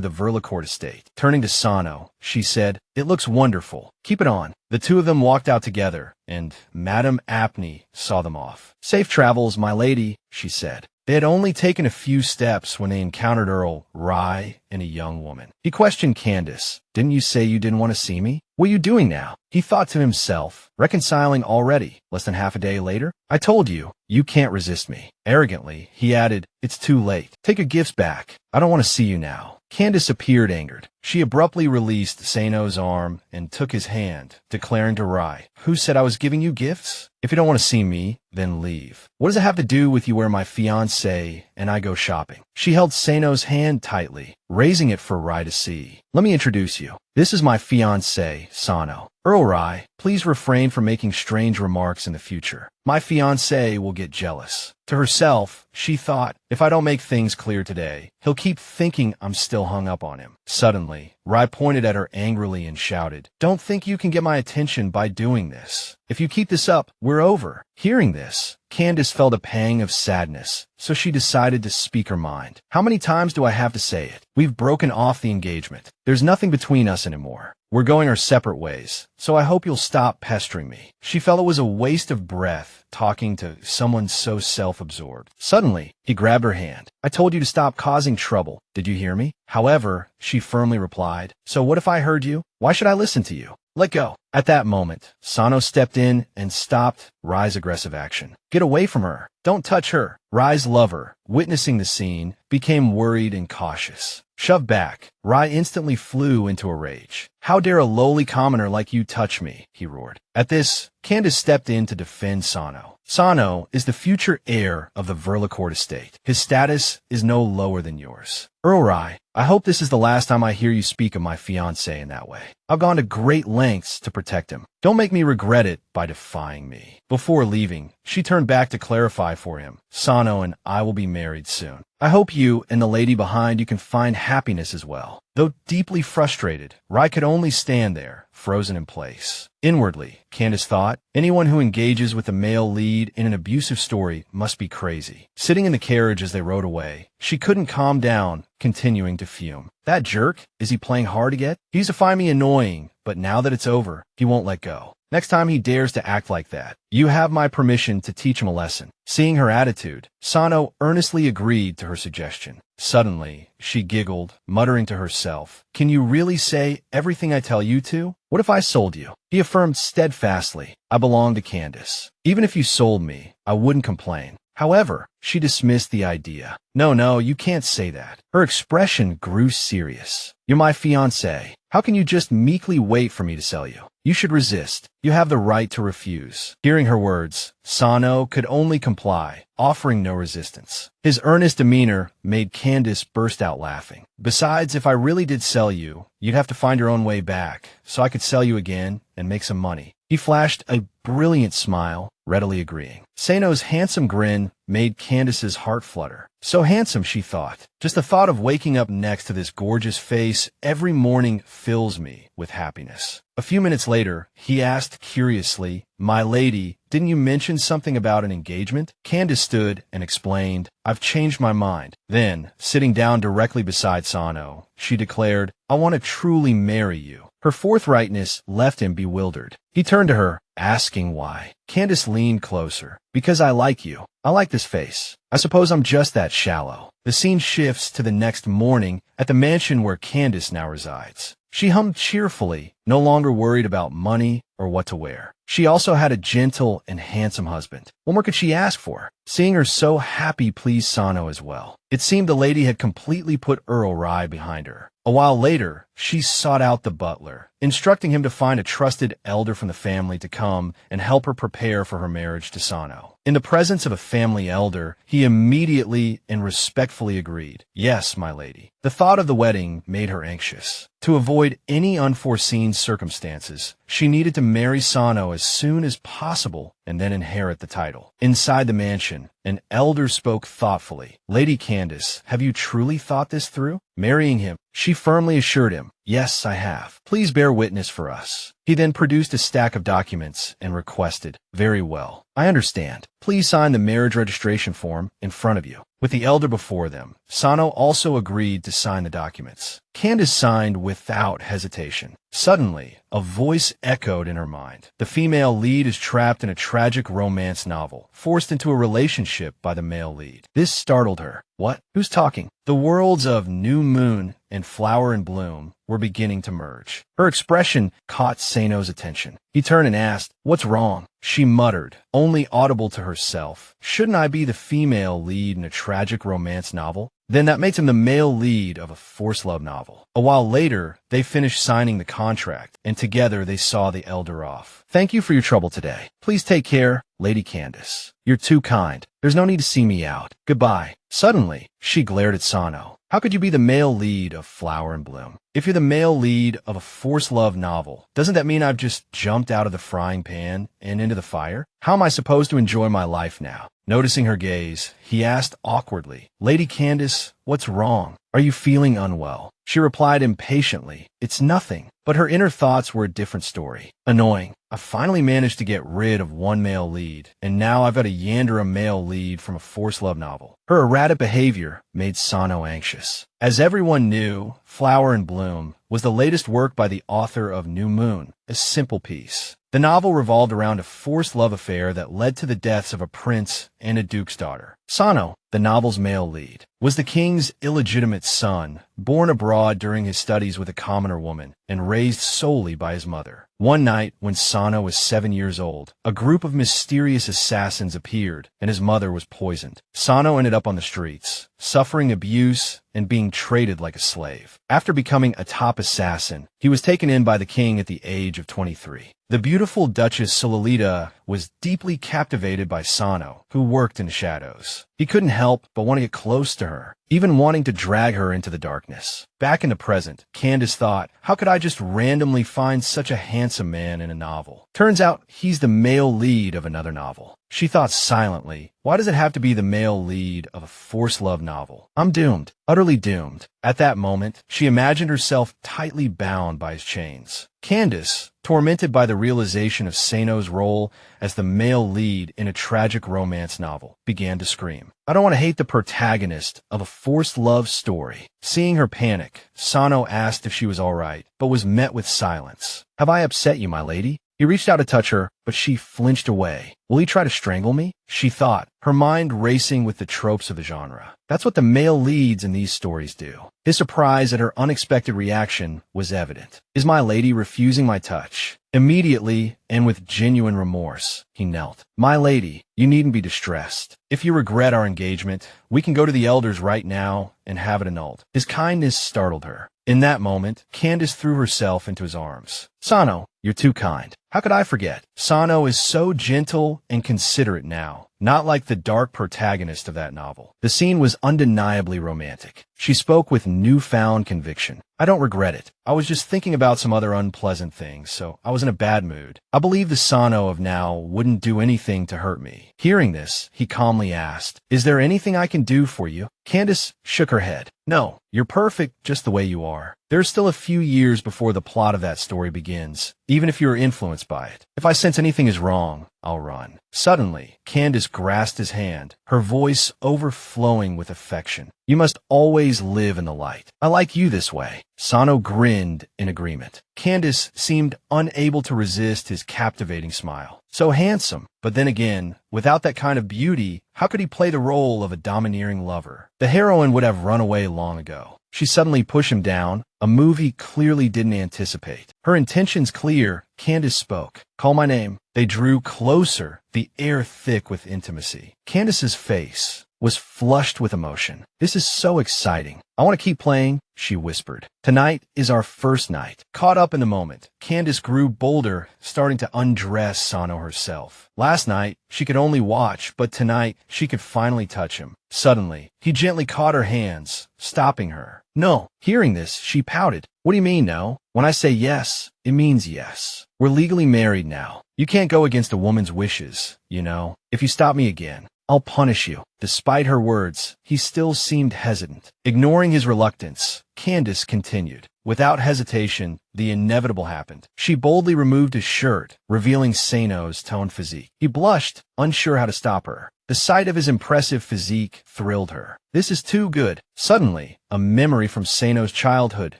the Verlicourt estate. Turning to Sano, she said, it looks wonderful. Keep it on. The two of them walked out together, and Madame Apney saw them off. Safe travels, my lady, she said. They had only taken a few steps when they encountered Earl Rai and a young woman. He questioned Candace, didn't you say you didn't want to see me? What are you doing now? He thought to himself, reconciling already, less than half a day later? I told you, you can't resist me. Arrogantly, he added, it's too late. Take your gifts back. I don't want to see you now. Candace appeared angered. She abruptly released Sano's arm and took his hand, declaring to Rai, "Who said I was giving you gifts? If you don't want to see me, then leave. What does it have to do with you where my fiancé and I go shopping?" She held Sano's hand tightly, raising it for Rai to see. "Let me introduce you. This is my fiancé, Sano. Earl Rai, please refrain from making strange remarks in the future. My fiancé will get jealous." To herself, she thought, if I don't make things clear today, he'll keep thinking I'm still hung up on him. Suddenly, Rai pointed at her angrily and shouted, "Don't think you can get my attention by doing this. If you keep this up, we're over." Hearing this, Candace felt a pang of sadness, so she decided to speak her mind. "How many times do I have to say it? We've broken off the engagement. There's nothing between us anymore. We're going our separate ways, so I hope you'll stop pestering me." She felt it was a waste of breath talking to someone so self-absorbed. Suddenly, he grabbed her hand. "I told you to stop causing trouble. Did you hear me?" However, she firmly replied, "So what if I heard you? Why should I listen to you? Let go." At that moment, Sano stepped in and stopped Rai's aggressive action. "Get away from her. Don't touch her." Rai's lover, witnessing the scene, became worried and cautious. Shoved back, Rai instantly flew into a rage. "How dare a lowly commoner like you touch me?" he roared. At this, Candace stepped in to defend Sano. Sano is the future heir of the Verlicourt estate. His status is no lower than yours. Earl Rai, I hope this is the last time I hear you speak of my fiancé in that way. I've gone to great lengths to protect him. Don't make me regret it by defying me. Before leaving, she turned back to clarify for him. Sano and I will be married soon. I hope you and the lady behind you can find happiness as well. Though deeply frustrated, Rai could only stand there, frozen in place. Inwardly, Candace thought, anyone who engages with a male lead in an abusive story must be crazy. Sitting in the carriage as they rode away, she couldn't calm down, continuing to fume. That jerk? Is he playing hard to get? He used to find me annoying, but now that it's over, he won't let go. Next time he dares to act like that, you have my permission to teach him a lesson. Seeing her attitude, Sano earnestly agreed to her suggestion. Suddenly, she giggled, muttering to herself, "Can you really say everything I tell you to? What if I sold you?" He affirmed steadfastly, "I belong to Candace. Even if you sold me, I wouldn't complain." However, she dismissed the idea. No, you can't say that." Her expression grew serious. "You're my fiancé. How can you just meekly wait for me to sell you? You should resist. You have the right to refuse." Hearing her words, Sano could only comply, offering no resistance. His earnest demeanor made Candace burst out laughing. "Besides, if I really did sell you, you'd have to find your own way back, so I could sell you again and make some money." He flashed a brilliant smile, readily agreeing. Sano's handsome grin made Candace's heart flutter. So handsome, she thought. Just the thought of waking up next to this gorgeous face every morning fills me with happiness. A few minutes later, he asked curiously, "My lady, didn't you mention something about an engagement?" Candace stood and explained, "I've changed my mind." Then, sitting down directly beside Sano, she declared, "I want to truly marry you." Her forthrightness left him bewildered. He turned to her, asking why. Candace leaned closer. "Because I like you. I like this face. I suppose I'm just that shallow." The scene shifts to the next morning at the mansion where Candace now resides. She hummed cheerfully, no longer worried about money or what to wear. She also had a gentle and handsome husband. What more could she ask for? Seeing her so happy pleased Sano as well. It seemed the lady had completely put Earl Rai behind her. A while later, she sought out the butler, instructing him to find a trusted elder from the family to come and help her prepare for her marriage to Sano. In the presence of a family elder, he immediately and respectfully agreed. "Yes, my lady." The thought of the wedding made her anxious. To avoid any unforeseen circumstances, she needed to marry Sano as soon as possible and then inherit the title. Inside the mansion, an elder spoke thoughtfully. "Lady Candace, have you truly thought this through? Marrying him?" She firmly assured him, "Yes, I have. Please bear witness for us." He then produced a stack of documents and requested, "Very well. I understand. Please sign the marriage registration form in front of you." With the elder before them, Sano also agreed to sign the documents. Candace signed without hesitation. Suddenly, a voice echoed in her mind. The female lead is trapped in a tragic romance novel, forced into a relationship by the male lead. This startled her. What? Who's talking? The worlds of New Moon and Flower and Bloom were beginning to merge. Her expression caught Sano's attention. He turned and asked, "What's wrong?" She muttered, only audible to herself, "Shouldn't I be the female lead in a tragic romance novel?" Then that makes him the male lead of a forced love novel. A while later, they finished signing the contract, and together they saw the elder off. Thank you for your trouble today. Please take care, Lady Candace. You're too kind. There's no need to see me out. Goodbye. Suddenly, she glared at Sano. How could you be the male lead of Flower and Bloom? If you're the male lead of a forced love novel, doesn't that mean I've just jumped out of the frying pan and into the fire? How am I supposed to enjoy my life now? Noticing her gaze, he asked awkwardly, Lady Candace, what's wrong? Are you feeling unwell? She replied impatiently, It's nothing. But her inner thoughts were a different story. Annoying. I finally managed to get rid of one male lead, and now I've got to yander a male lead from a forced love novel. Her erratic behavior made Sano anxious. As everyone knew, Flower and Bloom was the latest work by the author of New Moon, a simple piece. The novel revolved around a forced love affair that led to the deaths of a prince and a duke's daughter. Sano, the novel's male lead, was the king's illegitimate son, born abroad during his studies with a commoner woman and raised solely by his mother. One night, when Sano was 7 years old, a group of mysterious assassins appeared and his mother was poisoned. Sano ended up on the streets, suffering abuse and being traded like a slave. After becoming a top assassin, he was taken in by the king at the age of 23. The beautiful Duchess Sololita was deeply captivated by Sano, who worked in the shadows. He couldn't help but want to get close to her, even wanting to drag her into the darkness. Back in the present, Candace thought, how could I just randomly find such a handsome man in a novel? Turns out he's the male lead of another novel. She thought silently, why does it have to be the male lead of a forced love novel? I'm doomed, utterly doomed. At that moment, she imagined herself tightly bound by his chains. Candace, tormented by the realization of Sano's role as the male lead in a tragic romance novel, began to scream. I don't want to hate the protagonist of a forced love story. Seeing her panic, Sano asked if she was all right, but was met with silence. Have I upset you, my lady? He reached out to touch her, but she flinched away. Will he try to strangle me? She thought, her mind racing with the tropes of the genre. That's what the male leads in these stories do. His surprise at her unexpected reaction was evident. Is my lady refusing my touch? Immediately, and with genuine remorse, he knelt. My lady, you needn't be distressed. If you regret our engagement, we can go to the elders right now and have it annulled. His kindness startled her. In that moment, Candace threw herself into his arms. Sano, you're too kind. How could I forget? Sano is so gentle and considerate now, not like the dark protagonist of that novel. The scene was undeniably romantic. She spoke with newfound conviction. I don't regret it. I was just thinking about some other unpleasant things, so I was in a bad mood. I believe the Sano of now wouldn't do anything to hurt me. Hearing this, he calmly asked, Is there anything I can do for you? Candace shook her head. No, you're perfect just the way you are. There's still a few years before the plot of that story begins, even if you're influenced by it. If I sense anything is wrong, I'll run. Suddenly, Candace grasped his hand, her voice overflowing with affection. You must always live in the light. I like you this way. Sano grinned in agreement. Candace seemed unable to resist his captivating smile. So handsome, but then again, without that kind of beauty, how could he play the role of a domineering lover? The heroine would have run away long ago. She suddenly pushed him down, a move he clearly didn't anticipate. Her intentions clear, Candace spoke. Call my name. They drew closer, the air thick with intimacy. Candace's face was flushed with emotion. This is so exciting. I want to keep playing, she whispered. Tonight is our first night. Caught up in the moment, Candace grew bolder, starting to undress Sano herself. Last night, she could only watch, but tonight, she could finally touch him. Suddenly, he gently caught her hands, stopping her. No. Hearing this, she pouted. What do you mean, no? When I say yes, it means yes. We're legally married now. You can't go against a woman's wishes, you know. If you stop me again, I'll punish you. Despite her words, he still seemed hesitant. Ignoring his reluctance, Candace continued. Without hesitation, the inevitable happened. She boldly removed his shirt, revealing Sano's toned physique. He blushed, unsure how to stop her. The sight of his impressive physique thrilled her. This is too good. Suddenly, a memory from Sano's childhood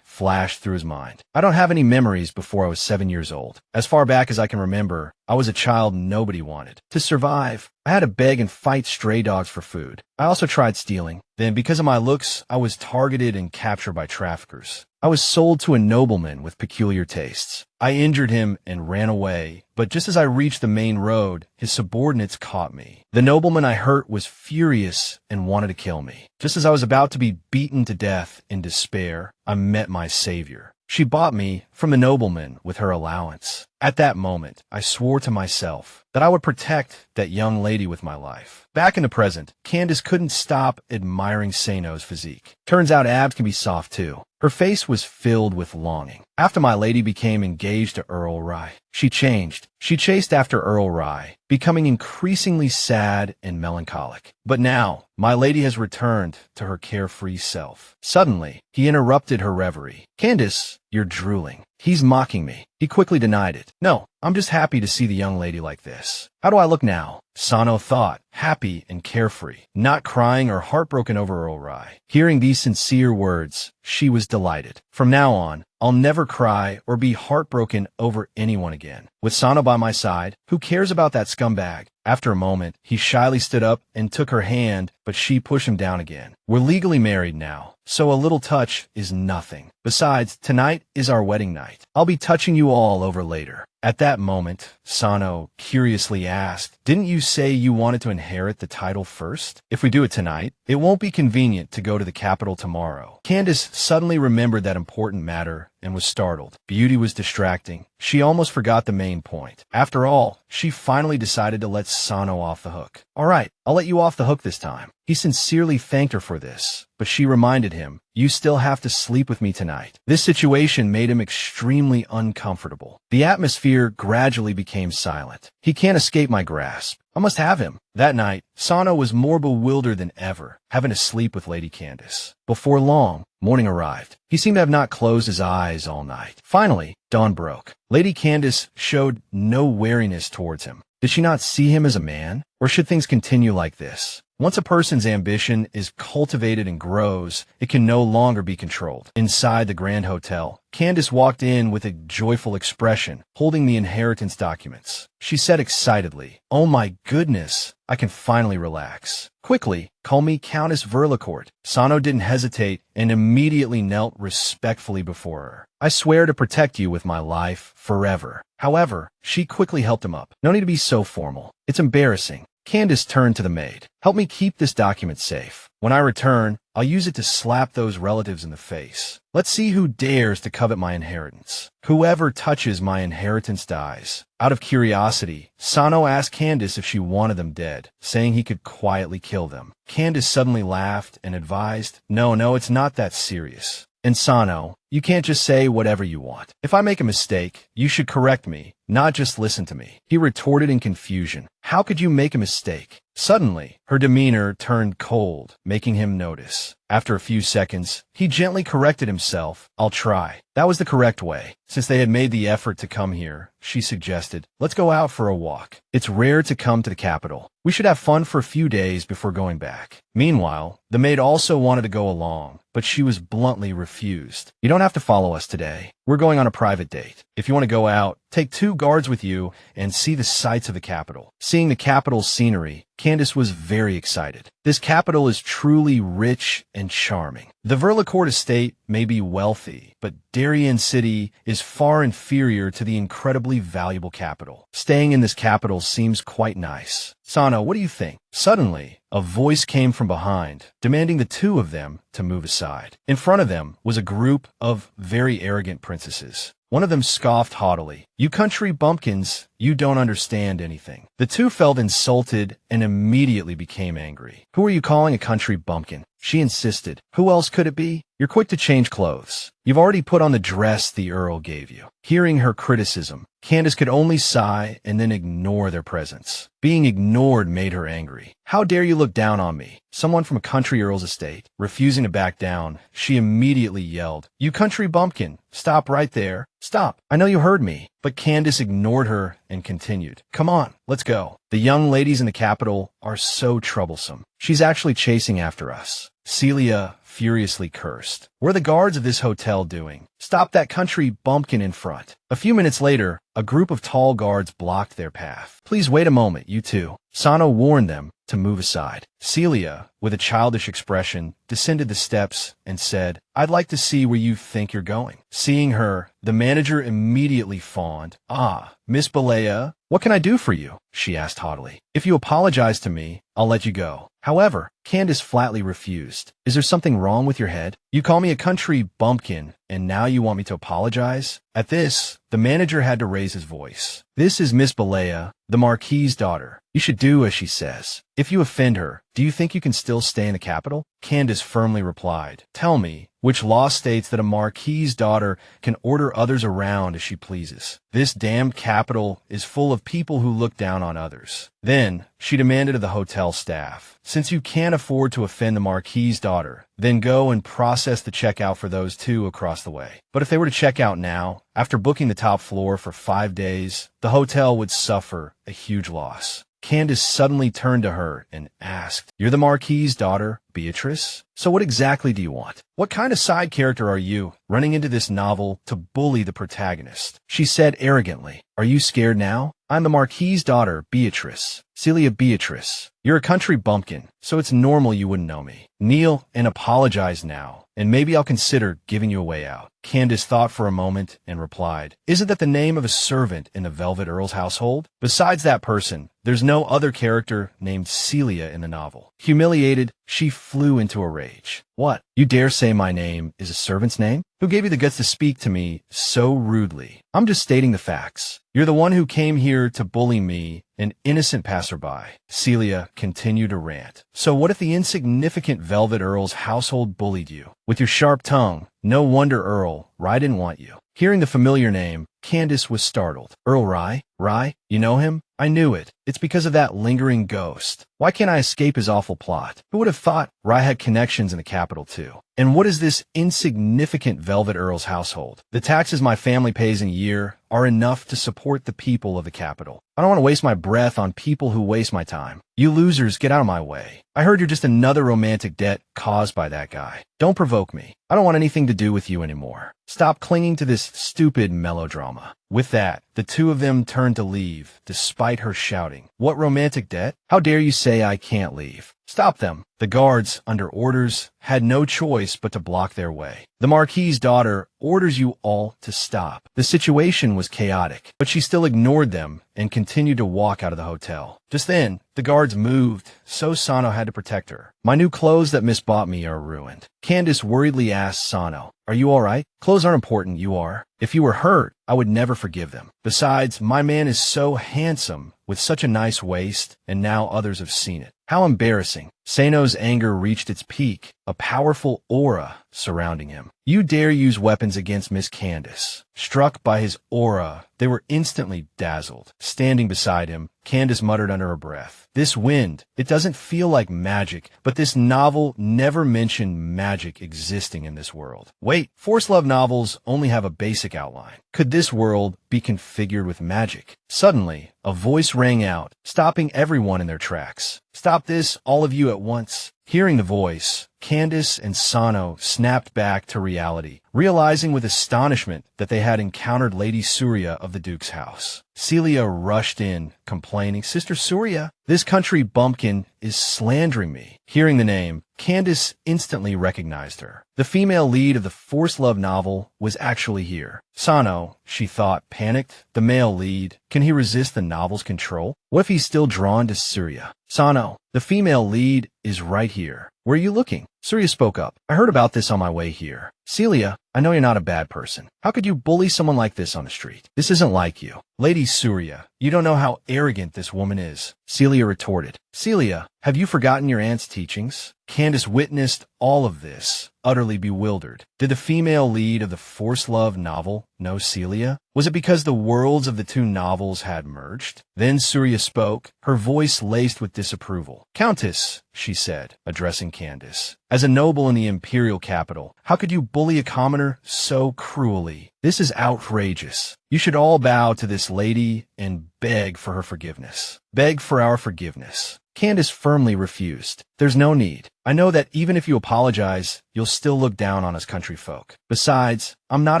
flashed through his mind. I don't have any memories before I was 7 years old. As far back as I can remember, I was a child nobody wanted. To survive, I had to beg and fight stray dogs for food. I also tried stealing. Then, because of my looks, I was targeted and captured by traffickers. I was sold to a nobleman with peculiar tastes. I injured him and ran away, but just as I reached the main road, his subordinates caught me. The nobleman I hurt was furious and wanted to kill me. Just as I was about to be be beaten to death in despair, I met my savior. She bought me from the nobleman with her allowance. At that moment, I swore to myself that I would protect that young lady with my life. Back in the present, Candace couldn't stop admiring Sano's physique. Turns out abs can be soft too. Her face was filled with longing. After my lady became engaged to Earl Rye, she changed. She chased after Earl Rye, becoming increasingly sad and melancholic. But now, my lady has returned to her carefree self. Suddenly, he interrupted her reverie. Candace, you're drooling. He's mocking me. He quickly denied it. No, I'm just happy to see the young lady like this. How do I look now? Sano thought, happy and carefree, not crying or heartbroken over Earl Rye. Hearing these sincere words, she was delighted. From now on, I'll never cry or be heartbroken over anyone again. With Sano by my side, who cares about that scumbag? After a moment, he shyly stood up and took her hand, but she pushed him down again. We're legally married now, so a little touch is nothing. Besides, tonight is our wedding night. I'll be touching you all over later. At that moment, Sano curiously asked, didn't you say you wanted to inherit the title first? If we do it tonight, it won't be convenient to go to the capital tomorrow. Candace suddenly remembered that important matter and was startled. Beauty was distracting. She almost forgot the main point. After all, she finally decided to let Sano off the hook. All right, I'll let you off the hook this time. He sincerely thanked her for this, but she reminded him, you still have to sleep with me tonight. This situation made him extremely uncomfortable. The atmosphere gradually became silent. He can't escape my grasp. I must have him. That night, Sano was more bewildered than ever, having to sleep with Lady Candace. Before long, morning arrived. He seemed to have not closed his eyes all night. Finally, dawn broke. Lady Candace showed no wariness towards him. Did she not see him as a man? Or should things continue like this? Once a person's ambition is cultivated and grows, it can no longer be controlled. Inside the Grand Hotel, Candace walked in with a joyful expression, holding the inheritance documents. She said excitedly, oh my goodness, I can finally relax. Quickly, call me Countess Verlicourt. Sano didn't hesitate and immediately knelt respectfully before her. I swear to protect you with my life forever. However, she quickly helped him up. No need to be so formal. It's embarrassing. Candace turned to the maid. Help me keep this document safe. When I return, I'll use it to slap those relatives in the face. Let's see who dares to covet my inheritance. Whoever touches my inheritance dies. Out of curiosity, Sano asked Candace if she wanted them dead, saying he could quietly kill them. Candace suddenly laughed and advised, no, it's not that serious. And Sano, you can't just say whatever you want. If I make a mistake, you should correct me, not just listen to me. He retorted in confusion. How could you make a mistake? Suddenly, her demeanor turned cold, making him notice. After a few seconds, he gently corrected himself. I'll try. That was the correct way. Since they had made the effort to come here, she suggested, let's go out for a walk. It's rare to come to the capital. We should have fun for a few days before going back. Meanwhile, the maid also wanted to go along, but she was bluntly refused. You don't have to follow us today. We're going on a private date. If you want to go out, take 2 guards with you and see the sights of the capital. Seeing the capital's scenery, Candace was very excited. This capital is truly rich and charming. The Verlicourt estate may be wealthy, but Darien City is far inferior to the incredibly valuable capital. Staying in this capital seems quite nice. Sano, what do you think? Suddenly, a voice came from behind, demanding the 2 of them to move aside. In front of them was a group of very arrogant princesses. One of them scoffed haughtily, you country bumpkins, you don't understand anything. The 2 felt insulted and immediately became angry. Who are you calling a country bumpkin? She insisted. Who else could it be? You're quick to change clothes. You've already put on the dress the Earl gave you. Hearing her criticism, Candace could only sigh and then ignore their presence. Being ignored made her angry. How dare you look down on me, someone from a country earl's estate? Refusing to back down, she immediately yelled, you country bumpkin, stop right there. Stop. I know you heard me. But Candace ignored her and continued. Come on, let's go. The young ladies in the capital are so troublesome. She's actually chasing after us. Celia furiously cursed. What are the guards of this hotel doing? Stop that country bumpkin in front. A few minutes later, a group of tall guards blocked their path. Please wait a moment, you 2. Sano warned them to move aside. Celia, with a childish expression, descended the steps and said, I'd like to see where you think you're going. Seeing her, the manager immediately fawned. Ah, Miss Balea, what can I do for you? She asked haughtily. If you apologize to me, I'll let you go. However, Candace flatly refused. Is there something wrong with your head? You call me a country bumpkin, and now you want me to apologize? At this, the manager had to raise his voice. This is Miss Balea, the Marquis's daughter. You should do as she says. If you offend her, do you think you can still stay in the capital? Candace firmly replied. Tell me, which law states that a Marquis's daughter can order others around as she pleases? This damned capital is full of people who look down on others. Then, she demanded of the hotel staff, since you can't afford to offend the Marquis's daughter, then go and process the checkout for those two across the way. But if they were to check out now, after booking the top floor for 5 days, the hotel would suffer a huge loss. Candace suddenly turned to her and asked, You're the Marquis's daughter, Beatrice? So what exactly do you want? What kind of side character are you, running into this novel to bully the protagonist? She said arrogantly, Are you scared now? I'm the Marquis's daughter, Beatrice. Celia Beatrice. You're a country bumpkin, so it's normal you wouldn't know me. Kneel and apologize now, and maybe I'll consider giving you a way out. Candace thought for a moment and replied, Isn't that the name of a servant in the Velvet Earl's household? Besides that person, there's no other character named Celia in the novel. Humiliated, she flew into a rage. What? You dare say my name is a servant's name? Who gave you the guts to speak to me so rudely? I'm just stating the facts. You're the one who came here to bully me, an innocent passerby. Celia continued to rant. So what if the insignificant Velvet Earl's household bullied you? With your sharp tongue, no wonder Earl Rye didn't want you. Hearing the familiar name, Candace was startled. Earl Rye? Rye? You know him? I knew it. It's because of that lingering ghost. Why can't I escape his awful plot? Who would have thought Rye had connections in the capital too? And what is this insignificant Velvet Earl's household? The taxes my family pays in a year are enough to support the people of the capital. I don't want to waste my breath on people who waste my time. You losers, get out of my way. I heard you're just another romantic debt caused by that guy. Don't provoke me. I don't want anything to do with you anymore. Stop clinging to this stupid melodrama. With that, the two of them turned to leave, despite her shouting, What romantic debt? How dare you say I can't leave? Stop them. The guards, under orders, had no choice but to block their way. The Marquis's daughter orders you all to stop. The situation was chaotic, but she still ignored them and continued to walk out of the hotel. Just then, the guards moved, so Sano had to protect her. My new clothes that Miss bought me are ruined. Candace worriedly asked Sano, Are you all right? Clothes aren't important, you are. If you were hurt, I would never forgive them. Besides, my man is so handsome, with such a nice waist, and now others have seen it. How embarrassing. Sano's anger reached its peak, a powerful aura surrounding him. You dare use weapons against Miss Candace. Struck by his aura, they were instantly dazzled. Standing beside him, Candace muttered under her breath, This wind, it doesn't feel like magic, but this novel never mentioned magic existing in this world. Wait, Force Love novels only have a basic outline. Could this world be configured with magic? Suddenly, a voice rang out, stopping everyone in their tracks. Stop this, all of you at once. Hearing the voice, Candace and Sano snapped back to reality, realizing with astonishment that they had encountered Lady Surya of the Duke's house. Celia rushed in, complaining, Sister Surya, this country bumpkin is slandering me. Hearing the name, Candace instantly recognized her. The female lead of the Force Love novel was actually here. Sano, she thought, panicked. The male lead, can he resist the novel's control? What if he's still drawn to Surya? Sano, the female lead is right here. Where are you looking? Surya spoke up. I heard about this on my way here. Celia, I know you're not a bad person. How could you bully someone like this on the street? This isn't like you. Lady Surya, you don't know how arrogant this woman is. Celia retorted. Celia, have you forgotten your aunt's teachings? Candace witnessed all of this, utterly bewildered. Did the female lead of the Force Love novel know Celia? Was it because the worlds of the two novels had merged? Then Surya spoke, her voice laced with disapproval. Countess, she said, addressing Candace, as a noble in the imperial capital, how could you bully a commoner so cruelly? This is outrageous. You should all bow to this lady and beg for her forgiveness. Beg for our forgiveness. Candace firmly refused. There's no need. I know that even if you apologize, you'll still look down on us country folk. Besides, I'm not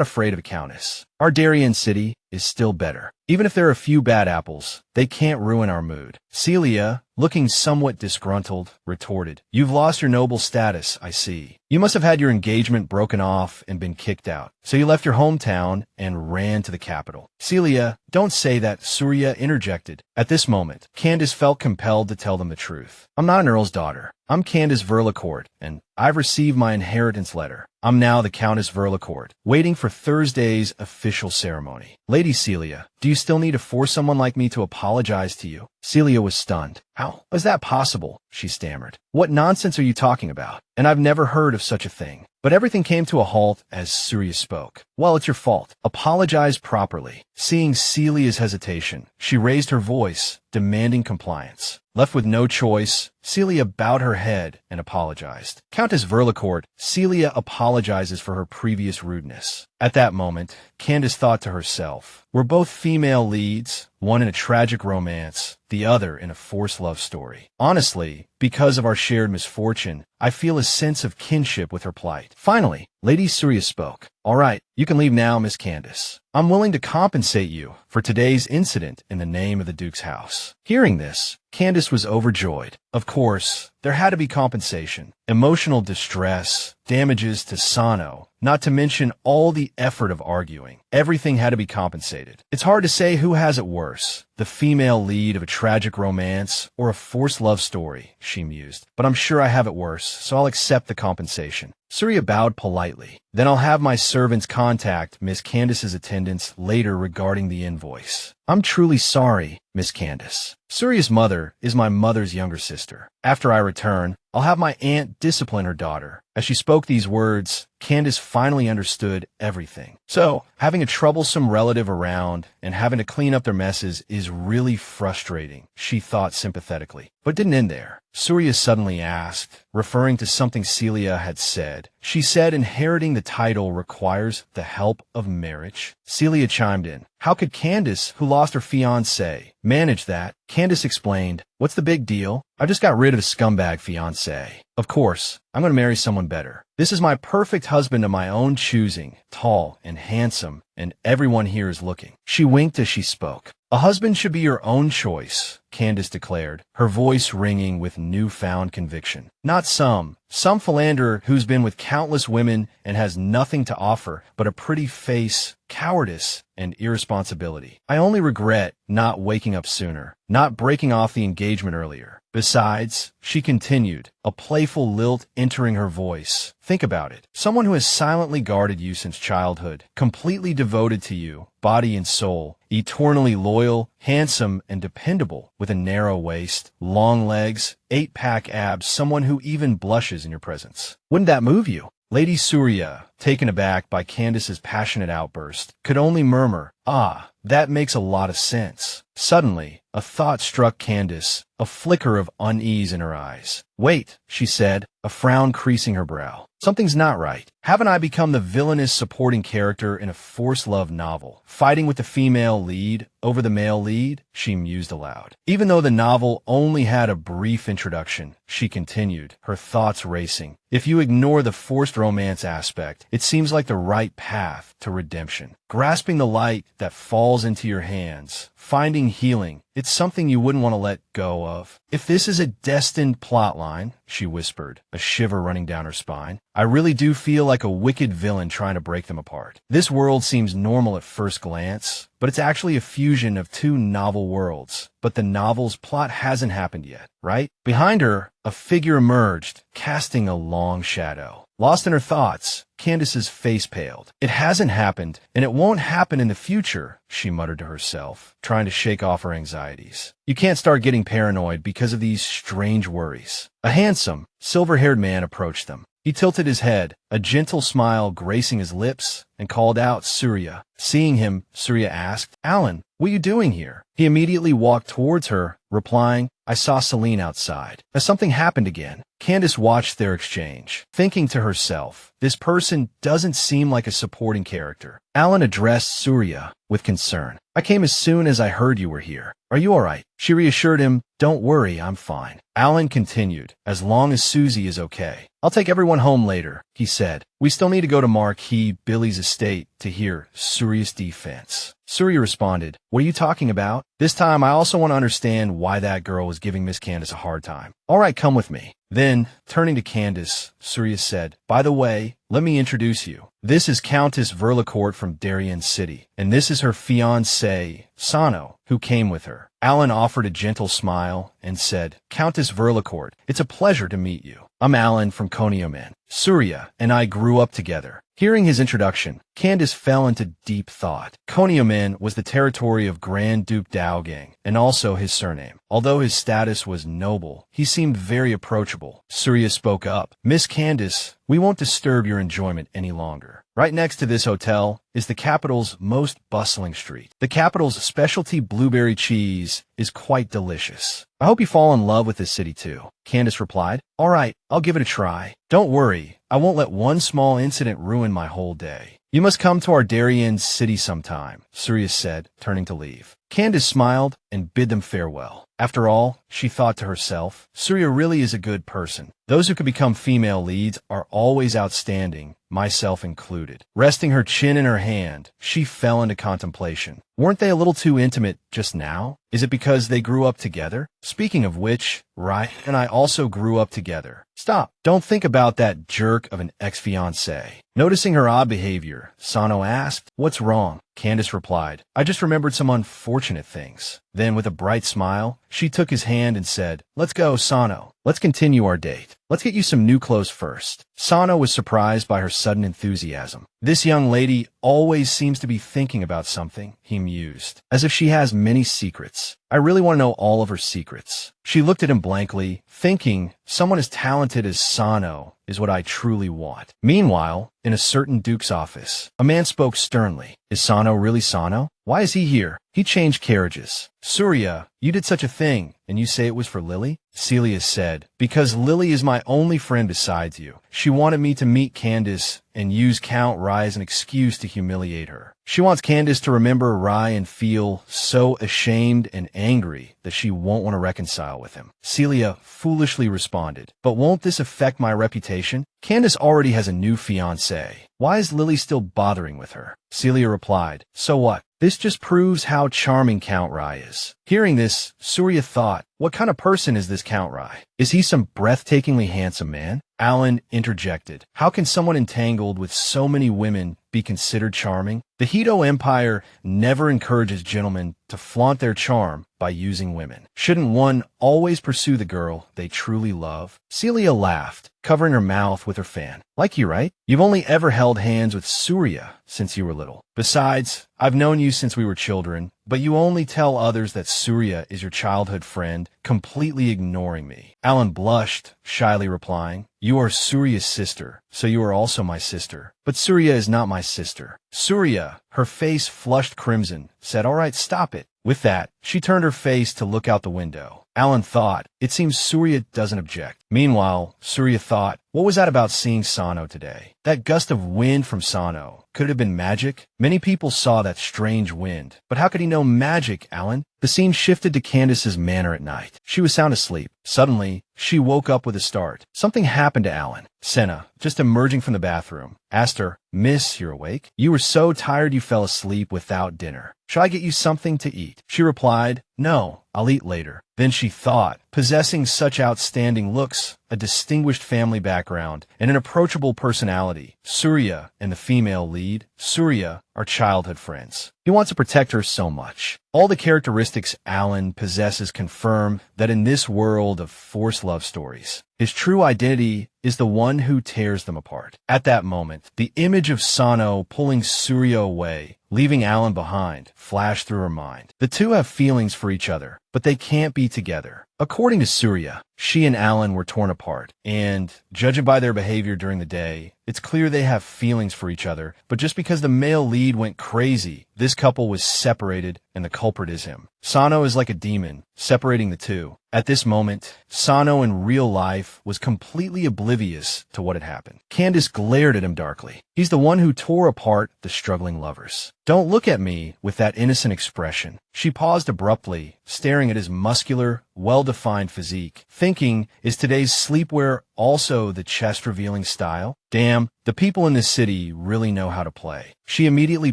afraid of a countess. Our Darien city is is still better. Even if there are a few bad apples, they can't ruin our mood. Celia, looking somewhat disgruntled, retorted, "You've lost your noble status, I see. You must have had your engagement broken off and been kicked out. So you left your hometown and ran to the capital." "Celia, don't say that," Surya interjected. At this moment, Candace felt compelled to tell them the truth. "I'm not an earl's daughter. I'm Candace Verlicourt, and I've received my inheritance letter. I'm now the Countess Verlicourt, waiting for Thursday's official ceremony." "Lady Celia, do you still need to force someone like me to apologize to you?" Celia was stunned. "How is that possible?" she stammered. "What nonsense are you talking about? And I've never heard of such a thing." But everything came to a halt as Surya spoke. "Well, it's your fault. Apologize properly." Seeing Celia's hesitation, she raised her voice, demanding compliance. Left with no choice, Celia bowed her head and apologized. "Countess Verlicourt, Celia apologizes for her previous rudeness." At that moment, Candace thought to herself, "We're both female leads, one in a tragic romance, the other in a forced love story. Honestly, because of our shared misfortune, I feel a sense of kinship with her plight." Finally, Lady Surya spoke. "All right, you can leave now, Miss Candace. I'm willing to compensate you for today's incident in the name of the Duke's house." Hearing this, Candace was overjoyed. Of course, there had to be compensation. Emotional distress, damages to Sano, not to mention all the effort of arguing. Everything had to be compensated. It's hard to say who has it worse, the female lead of a tragic romance or a forced love story, she mused. But I'm sure I have it worse, so I'll accept the compensation. Surya bowed politely. "Then I'll have my servants contact Miss Candace's attendants later regarding the invoice." "I'm truly sorry, Miss Candace. Surya's mother is my mother's younger sister. After I return, I'll have my aunt discipline her daughter." As she spoke these words, Candace finally understood everything. So, having a troublesome relative around and having to clean up their messes is really frustrating, she thought sympathetically. But it didn't end there. Surya suddenly asked, referring to something Celia had said. She said inheriting the title requires the help of marriage. Celia chimed in. How could Candace, who lost her fiancé, manage that? Candace explained, "What's the big deal? I just got rid of a scumbag fiancé. Of course, I'm going to marry someone better. This is my perfect husband of my own choosing, tall and handsome, and everyone here is looking." She winked as she spoke. "A husband should be your own choice," Candace declared, her voice ringing with newfound conviction. "Not some philanderer who's been with countless women and has nothing to offer but a pretty face, cowardice, and irresponsibility. I only regret not waking up sooner, not breaking off the engagement earlier. Besides," she continued, a playful lilt entering her voice, "think about it. Someone who has silently guarded you since childhood, completely devoted to you, body and soul, eternally loyal, handsome and dependable, with a narrow waist, long legs, 8-pack abs, someone who even blushes in your presence. Wouldn't that move you?" Lady Surya, taken aback by Candace's passionate outburst, could only murmur, "Ah, that makes a lot of sense." Suddenly, a thought struck Candace, a flicker of unease in her eyes. "Wait," she said, a frown creasing her brow. "Something's not right. Haven't I become the villainous supporting character in a forced love novel, fighting with the female lead over the male lead?" she mused aloud. Even though the novel only had a brief introduction, she continued, her thoughts racing. "If you ignore the forced romance aspect, it seems like the right path to redemption. Grasping the light that falls into your hands, finding healing, it's something you wouldn't want to let go of. If this is a destined plotline," she whispered, a shiver running down her spine, "I really do feel like a wicked villain trying to break them apart. This world seems normal at first glance, but it's actually a fusion of two novel worlds. But the novel's plot hasn't happened yet, right?" Behind her, a figure emerged, casting a long shadow. Lost in her thoughts, Candace's face paled. "It hasn't happened, and it won't happen in the future," she muttered to herself, trying to shake off her anxieties. "You can't start getting paranoid because of these strange worries." A handsome, silver-haired man approached them. He tilted his head, a gentle smile gracing his lips, and called out Surya. Seeing him, Surya asked, "Alan, what are you doing here?" He immediately walked towards her, replying, "I saw Celine outside. Has something happened again?" Candace watched their exchange, thinking to herself, this person doesn't seem like a supporting character. Alan addressed Surya with concern. "I came as soon as I heard you were here. Are you all right?" She reassured him, "Don't worry, I'm fine." Alan continued, "As long as Susie is okay. I'll take everyone home later," he said. "We still need to go to Marquis Billy's estate to hear Surya's defense." Surya responded, "What are you talking about? This time I also want to understand why that girl was giving Miss Candace a hard time. All right, come with me." Then, turning to Candace, Surya said, "By the way, let me introduce you. This is Countess Verlicourt from Darien City, and this is her fiancé, Sano, who came with her." Alan offered a gentle smile and said, "Countess Verlicourt, it's a pleasure to meet you. I'm Alan from Konyoman. Surya and I grew up together." Hearing his introduction, Candace fell into deep thought. Konyoman was the territory of Grand Duke Daogang, and also his surname. Although his status was noble, he seemed very approachable. Surya spoke up, "Miss Candace, we won't disturb your enjoyment any longer. Right next to this hotel is the capital's most bustling street. The capital's specialty blueberry cheese is quite delicious. I hope you fall in love with this city too." Candace replied, "All right, I'll give it a try. Don't worry, I won't let one small incident ruin my whole day." "You must come to our Darien City sometime," Surya said, turning to leave. Candace smiled and bid them farewell. After all, she thought to herself, Surya really is a good person. Those who could become female leads are always outstanding, myself included. Resting her chin in her hand, she fell into contemplation. Weren't they a little too intimate just now? Is it because they grew up together? Speaking of which, Rai and I also grew up together. Stop. Don't think about that jerk of an ex-fiancé. Noticing her odd behavior, Sano asked, "What's wrong?" Candace replied, "I just remembered some unfortunate things." Then, with a bright smile, she took his hand and said, "Let's go, Sano. Let's continue our date. Let's get you some new clothes first." Sano was surprised by her sudden enthusiasm. "This young lady always seems to be thinking about something," he mused, "as if she has many secrets. I really want to know all of her secrets." She looked at him blankly, thinking, someone as talented as Sano is what I truly want. Meanwhile, in a certain duke's office, a man spoke sternly. "Is Sano really Sano? Why is he here? He changed carriages." "Surya, you did such a thing, and you say it was for Lily?" Celia said, "Because Lily is my only friend besides you. She wanted me to meet Candace and use Count Rai as an excuse to humiliate her. She wants Candace to remember Rai and feel so ashamed and angry that she won't want to reconcile with him." Celia foolishly responded, "But won't this affect my reputation? Candace already has a new fiancé. Why is Lily still bothering with her?" Celia replied, "So what? This just proves how charming Count Rai is." Hearing this, Surya thought, what kind of person is this Count Rai? Is he some breathtakingly handsome man? Alan interjected, "How can someone entangled with so many women be considered charming? The Hedo Empire never encourages gentlemen to flaunt their charm by using women. Shouldn't one always pursue the girl they truly love?" Celia laughed, covering her mouth with her fan. "Like you, right? You've only ever held hands with Surya since you were little. Besides, I've known you since we were children, but you only tell others that Surya is your childhood friend, completely ignoring me." Alan blushed, shyly replying, "You are Surya's sister, so you are also my sister. But Surya is not my sister." Surya, her face flushed crimson, said, "All right, stop it." With that, she turned her face to look out the window. Alan thought, it seems Surya doesn't object. Meanwhile, Surya thought, what was that about seeing Sano today? That gust of wind from Sano, could it have been magic? Many people saw that strange wind. But how could he know magic, Alan? The scene shifted to Candace's manor at night. She was sound asleep. Suddenly, she woke up with a start. Something happened to Alan. Senna, just emerging from the bathroom, asked her, "Miss, you're awake? You were so tired you fell asleep without dinner. Shall I get you something to eat?" She replied, "No, I'll eat later." Then she thought, possessing such outstanding looks, a distinguished family background, and an approachable personality, Surya and the female lead, Surya, are childhood friends. He wants to protect her so much. All the characteristics Alan possesses confirm that in this world of forced love stories, his true identity is the one who tears them apart. At that moment, the image of Sano pulling Surya away, leaving Alan behind, flashed through her mind. The two have feelings for each other, but they can't be together. According to Surya, she and Alan were torn apart, and, judging by their behavior during the day, it's clear they have feelings for each other, but just because the male lead went crazy, this couple was separated, and the culprit is him. Sano is like a demon, separating the two. At this moment, Sano in real life was completely oblivious to what had happened. Candace glared at him darkly. He's the one who tore apart the struggling lovers. "Don't look at me with that innocent expression." She paused abruptly, staring at his muscular, well-defined physique, thinking, is today's sleepwear also the chest-revealing style? Damn, the people in this city really know how to play. She immediately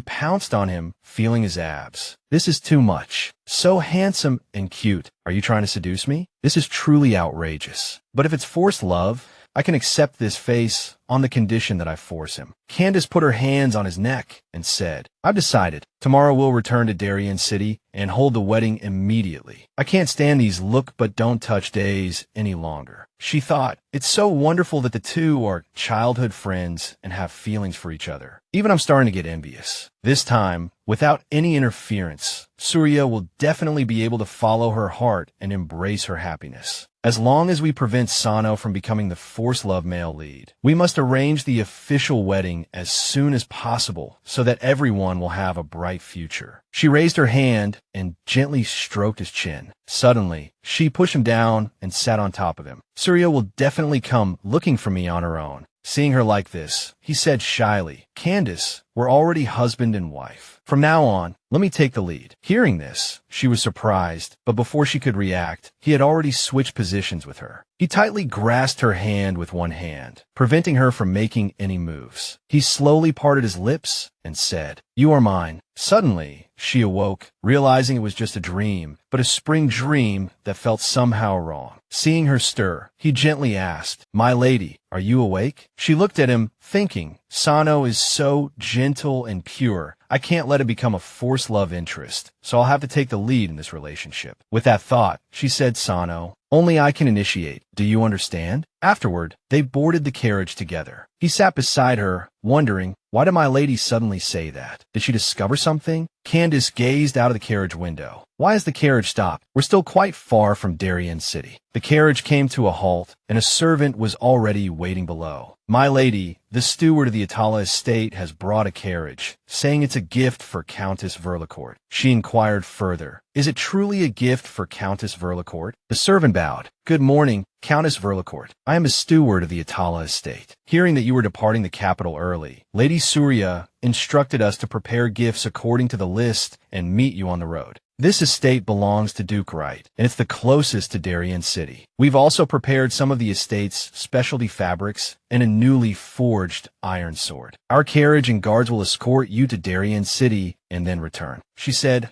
pounced on him, feeling his abs. This is too much. So handsome and cute. Are you trying to seduce me? This is truly outrageous. But if it's forced love, I can accept this face on the condition that I force him. Candace put her hands on his neck and said, I've decided. Tomorrow we'll return to Darien City and hold the wedding immediately. I can't stand these look but don't touch days any longer. She thought, it's so wonderful that the two are childhood friends and have feelings for each other. Even I'm starting to get envious. This time, without any interference, Surya will definitely be able to follow her heart and embrace her happiness. As long as we prevent Sano from becoming the forced love male lead, we must arrange the official wedding as soon as possible so that everyone will have a bright future. She raised her hand and gently stroked his chin. Suddenly, she pushed him down and sat on top of him. Surya will definitely come looking for me on her own. Seeing her like this, he said shyly, Candace, we're already husband and wife. From now on, let me take the lead. Hearing this, she was surprised, but before she could react, he had already switched positions with her. He tightly grasped her hand with one hand, preventing her from making any moves. He slowly parted his lips and said, You are mine. Suddenly, she awoke, realizing it was just a dream, but a spring dream that felt somehow wrong. Seeing her stir, he gently asked, My lady, are you awake? She looked at him, thinking, Sano is so gentle and pure. I can't let it become a forced love interest, so I'll have to take the lead in this relationship. With that thought, she said, Sano, only I can initiate. Do you understand? Afterward, they boarded the carriage together. He sat beside her, wondering, why did my lady suddenly say that? Did she discover something? Candace gazed out of the carriage window. Why has the carriage stopped? We're still quite far from Darien City. The carriage came to a halt, and a servant was already waiting below. My lady, the steward of the Atala estate has brought a carriage, saying it's a gift for Countess Verlicourt. She inquired further, Is it truly a gift for Countess Verlicourt? The servant bowed. Good morning, Countess Verlicourt. I am a steward of the Atala estate. Hearing that you were departing the capital early, Lady Surya instructed us to prepare gifts according to the list and meet you on the road. This estate belongs to Duke Wright, and it's the closest to Darien City. We've also prepared some of the estate's specialty fabrics and a newly forged iron sword. Our carriage and guards will escort you to Darien City and then return. She said,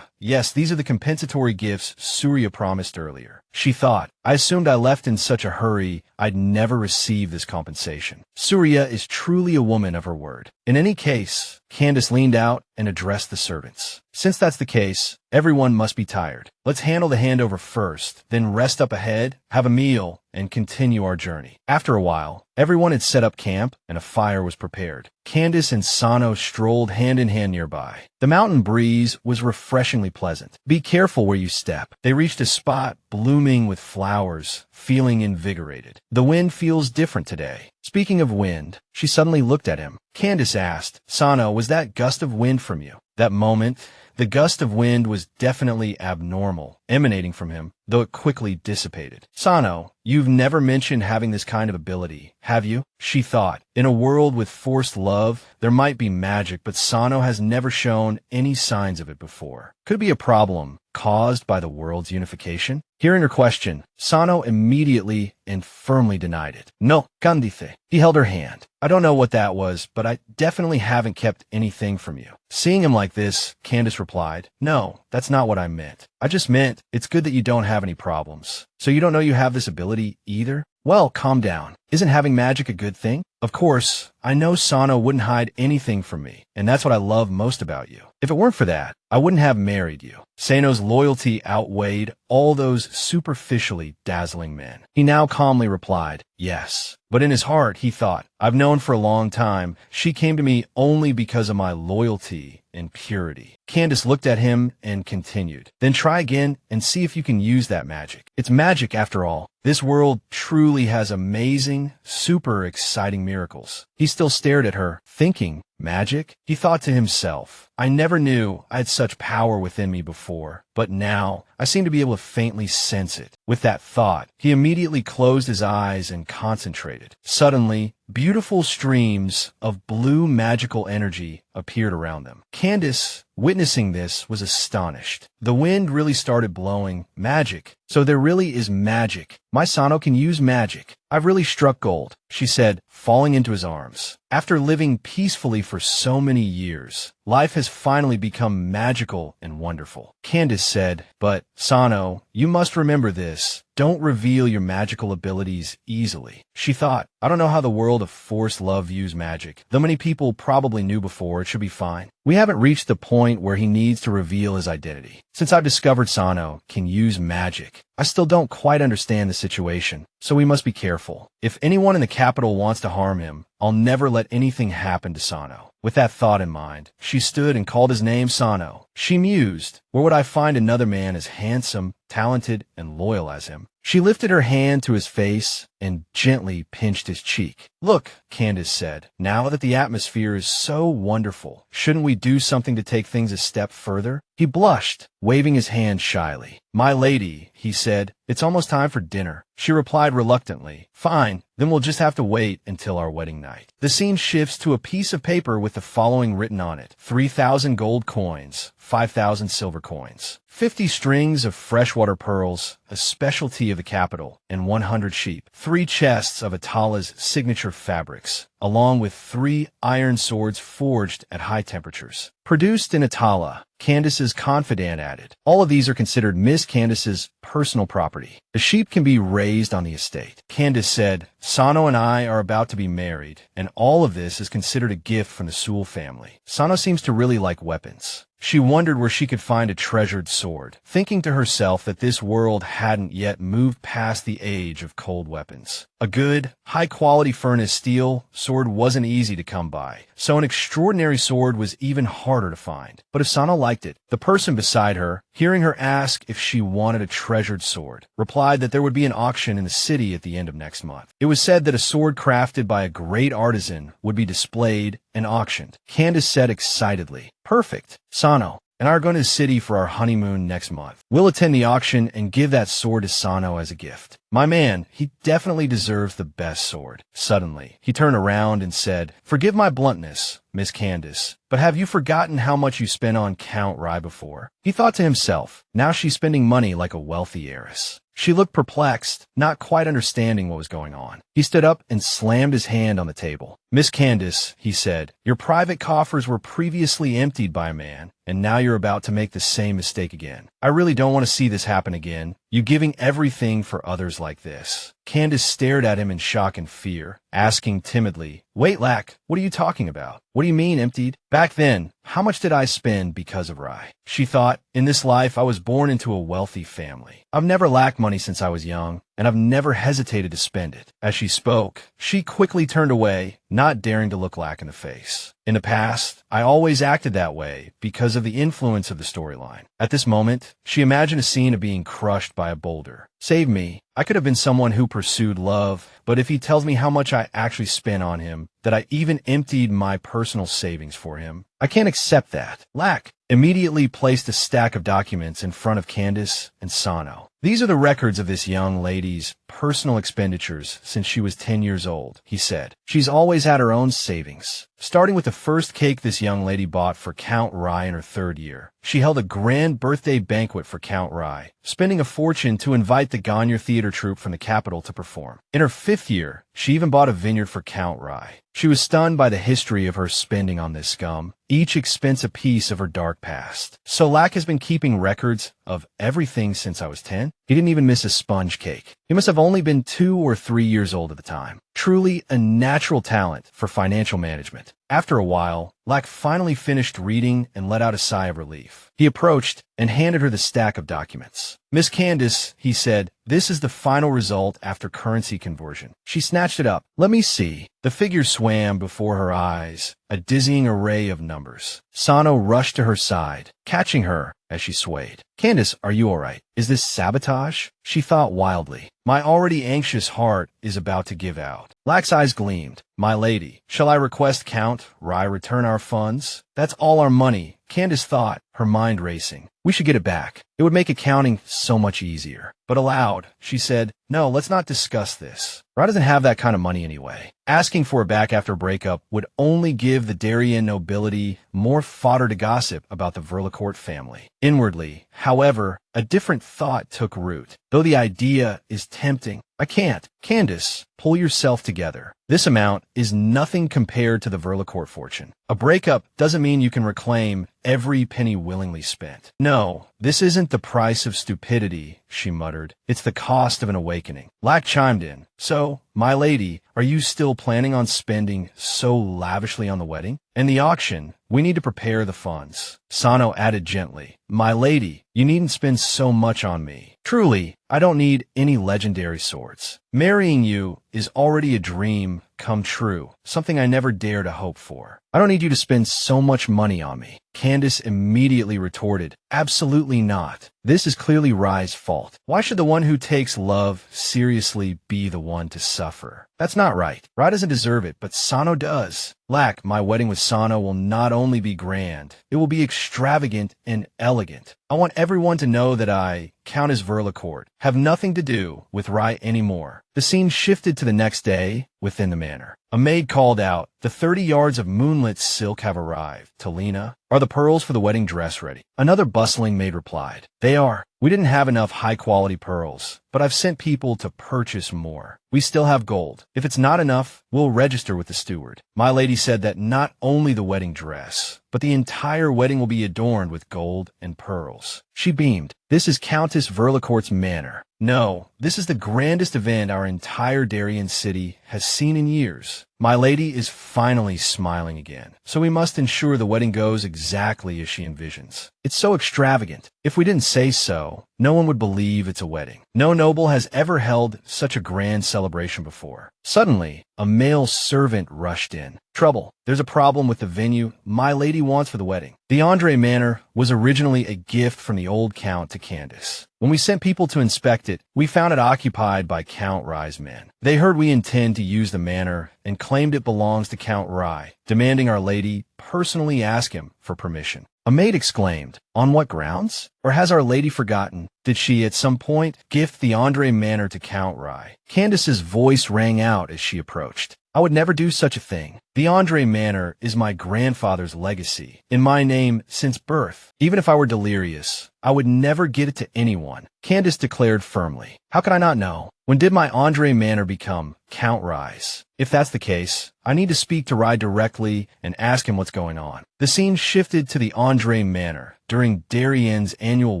yes, these are the compensatory gifts Surya promised earlier. She thought, I assumed I left in such a hurry I'd never receive this compensation. Surya is truly a woman of her word. In any case, Candace leaned out and addressed the servants. Since that's the case, everyone must be tired. Let's handle the handover first, then rest up ahead, have a meal, and continue our journey. After a while, everyone had set up camp and a fire was prepared. Candace and Sano strolled hand in hand nearby. The mountain breeze was refreshingly pleasant. Be careful where you step. They reached a spot blooming with flowers, feeling invigorated. The wind feels different today. Speaking of wind, she suddenly looked at him. Candace asked, Sano, was that gust of wind from you? That moment, the gust of wind was definitely abnormal, emanating from him, though it quickly dissipated. Sano, you've never mentioned having this kind of ability, have you? She thought. In a world with forced love, there might be magic, but Sano has never shown any signs of it before. Could it be a problem caused by the world's unification? Hearing her question, Sano immediately and firmly denied it. No, candice. He held her hand. I don't know what that was, but I definitely haven't kept anything from you. Seeing him like this, Candace replied, No, that's not what I meant. I just meant it's good that you don't have any problems. So you don't know you have this ability either? Well, calm down. Isn't having magic a good thing? Of course, I know Sano wouldn't hide anything from me, and that's what I love most about you. If it weren't for that, I wouldn't have married you. Sano's loyalty outweighed all those superficially dazzling men. He now calmly replied, Yes. But in his heart, he thought, I've known for a long time she came to me only because of my loyalty and purity. Candace looked at him and continued, Then try again and see if you can use that magic. It's magic after all. This world truly has amazing, super exciting miracles. He still stared at her, thinking, Magic? He thought to himself. I never knew I had such power within me before, but now I seem to be able to faintly sense it. With that thought, he immediately closed his eyes and concentrated. Suddenly, beautiful streams of blue magical energy appeared around them. Candace, witnessing this, was astonished. The wind really started blowing. Magic. So there really is magic. My Sano can use magic. I've really struck gold, she said, falling into his arms. After living peacefully for so many years, life has finally become magical and wonderful. Candace said, but, Sano, you must remember this. Don't reveal your magical abilities easily. She thought, I don't know how the world of forced love views magic. Though many people probably knew before, it should be fine. We haven't reached the point where he needs to reveal his identity. Since I've discovered Sano can use magic, I still don't quite understand the situation, so we must be careful. If anyone in the capital wants to harm him, I'll never let anything happen to Sano. With that thought in mind, she stood and called his name Sano. She mused, where would I find another man as handsome, talented, and loyal as him? She lifted her hand to his face and gently pinched his cheek. Look, Candace said, now that the atmosphere is so wonderful, shouldn't we do something to take things a step further? He blushed, waving his hand shyly. My lady, he said, it's almost time for dinner. She replied reluctantly, fine, then we'll just have to wait until our wedding night. The scene shifts to a piece of paper with the following written on it. 3,000 gold coins, 5,000 silver coins, 50 strings of freshwater pearls, a specialty of the capital, and 100 sheep. 3 chests of Atala's signature fabrics, along with 3 iron swords forged at high temperatures. Produced in Atala, Candace's confidant added. All of these are considered Miss Candace's personal property. The sheep can be raised on the estate. Candace said, Sano and I are about to be married, and all of this is considered a gift from the Sewell family. Sano seems to really like weapons. She wondered where she could find a treasured sword, thinking to herself that this world hadn't yet moved past the age of cold weapons. A good, high-quality furnace steel sword wasn't easy to come by, so an extraordinary sword was even harder to find. But if Sano liked it, the person beside her, hearing her ask if she wanted a treasured sword, replied that there would be an auction in the city at the end of next month. It was said that a sword crafted by a great artisan would be displayed and auctioned. Candace said excitedly, Perfect, Sano and I are going to the city for our honeymoon next month. We'll attend the auction and give that sword to Sano as a gift. My man, he definitely deserves the best sword. Suddenly, he turned around and said, Forgive my bluntness, Miss Candace, but have you forgotten how much you spent on Count Rye before? He thought to himself, now she's spending money like a wealthy heiress. She looked perplexed, not quite understanding what was going on. He stood up and slammed his hand on the table. Miss Candace, he said, your private coffers were previously emptied by a man, and now you're about to make the same mistake again. I really don't want to see this happen again. You giving everything for others like this. Candace stared at him in shock and fear, asking timidly, Wait, Lack, what are you talking about? What do you mean emptied? Back then, how much did I spend because of Rye? She thought, in this life I was born into a wealthy family. I've never lacked money since I was young, and I've never hesitated to spend it. As she spoke, she quickly turned away, not daring to look Lack in the face. In the past, I always acted that way because of the influence of the storyline. At this moment, she imagined a scene of being crushed by a boulder. Save me. I could have been someone who pursued love, but if he tells me how much I actually spent on him, that I even emptied my personal savings for him, I can't accept that. Lack immediately placed a stack of documents in front of Candace and Sano. These are the records of this young lady's personal expenditures since she was 10 years old, he said. She's always had her own savings. Starting with the first cake this young lady bought for Count Rye in her 3rd year. She held a grand birthday banquet for Count Rye, spending a fortune to invite the Gagner theater troupe from the capital to perform. In her 5th year, she even bought a vineyard for Count Rye. She was stunned by the history of her spending on this scum, each expense a piece of her dark past. So Lack has been keeping records of everything since I was 10. He didn't even miss a sponge cake. He must have only been 2 or 3 years old at the time. Truly a natural talent for financial management. After a while, Lack finally finished reading and let out a sigh of relief. He approached and handed her the stack of documents. Miss Candace, he said, this is the final result after currency conversion. She snatched it up. Let me see. The figures swam before her eyes, a dizzying array of numbers. Sano rushed to her side, catching her as she swayed. Candace, are you all right? Is this sabotage? She thought wildly. My already anxious heart is about to give out. Lack's eyes gleamed. My lady, shall I request Count Rai return our funds? That's all our money, Candace thought, her mind racing. We should get it back. It would make accounting so much easier. But aloud, she said, no, let's not discuss this. Rai doesn't have that kind of money anyway. Asking for it back after a breakup would only give the Darien nobility more fodder to gossip about the Verlicourt family. Inwardly, however, a different thought took root. Though the idea is tempting, I can't. Candace, pull yourself together. This amount is nothing compared to the Verlicourt fortune. A breakup doesn't mean you can reclaim every penny willingly spent. No, this isn't the price of stupidity, she muttered. It's the cost of an awakening. Lack chimed in. So, my lady, are you still planning on spending so lavishly on the wedding? And the auction, we need to prepare the funds. Sano added gently, my lady, you needn't spend so much on me. Truly, I don't need any legendary swords. Marrying you is already a dream come true, something I never dare to hope for. I don't need you to spend so much money on me. Candace immediately retorted, absolutely not. This is clearly Rai's fault. Why should the one who takes love seriously be the one to suffer? That's not right. Rai doesn't deserve it, but Sano does. Lack, my wedding with Sano will not only be grand, it will be extravagant and elegant. I want everyone to know that I, Countess Verlicourt, have nothing to do with Rai anymore. The scene shifted to the next day within the manor. A maid called out, the 30 yards of moonlit silk have arrived. Talina, are the pearls for the wedding dress ready? Another bustling maid replied, they are. We didn't have enough high-quality pearls, but I've sent people to purchase more. We still have gold. If it's not enough, we'll register with the steward. My lady said that not only the wedding dress, but the entire wedding will be adorned with gold and pearls. She beamed. This is Countess Verlicourt's manor. No, this is the grandest event our entire Darien city has seen in years. My lady is finally smiling again, so we must ensure the wedding goes exactly as she envisions. It's so extravagant. If we didn't say so, no one would believe it's a wedding. No noble has ever held such a grand celebration before. Suddenly, a male servant rushed in. Trouble. There's a problem with the venue my lady wants for the wedding. The Andre Manor was originally a gift from the old Count to Candace. When we sent people to inspect it, we found it occupied by Count Rai's men. They heard we intend to use the manor and claimed it belongs to Count Rai, demanding our lady personally ask him for permission. A maid exclaimed, on what grounds? Or has our lady forgotten? Did she at some point gift the Andre Manor to Count Rai? Candace's voice rang out as she approached. I would never do such a thing. The Andre Manor is my grandfather's legacy, in my name since birth. Even if I were delirious, I would never get it to anyone, Candace declared firmly. How could I not know? When did my Andre Manor become Count Rai's? If that's the case, I need to speak to Rai directly and ask him what's going on. The scene shifted to the Andre Manor during Darien's annual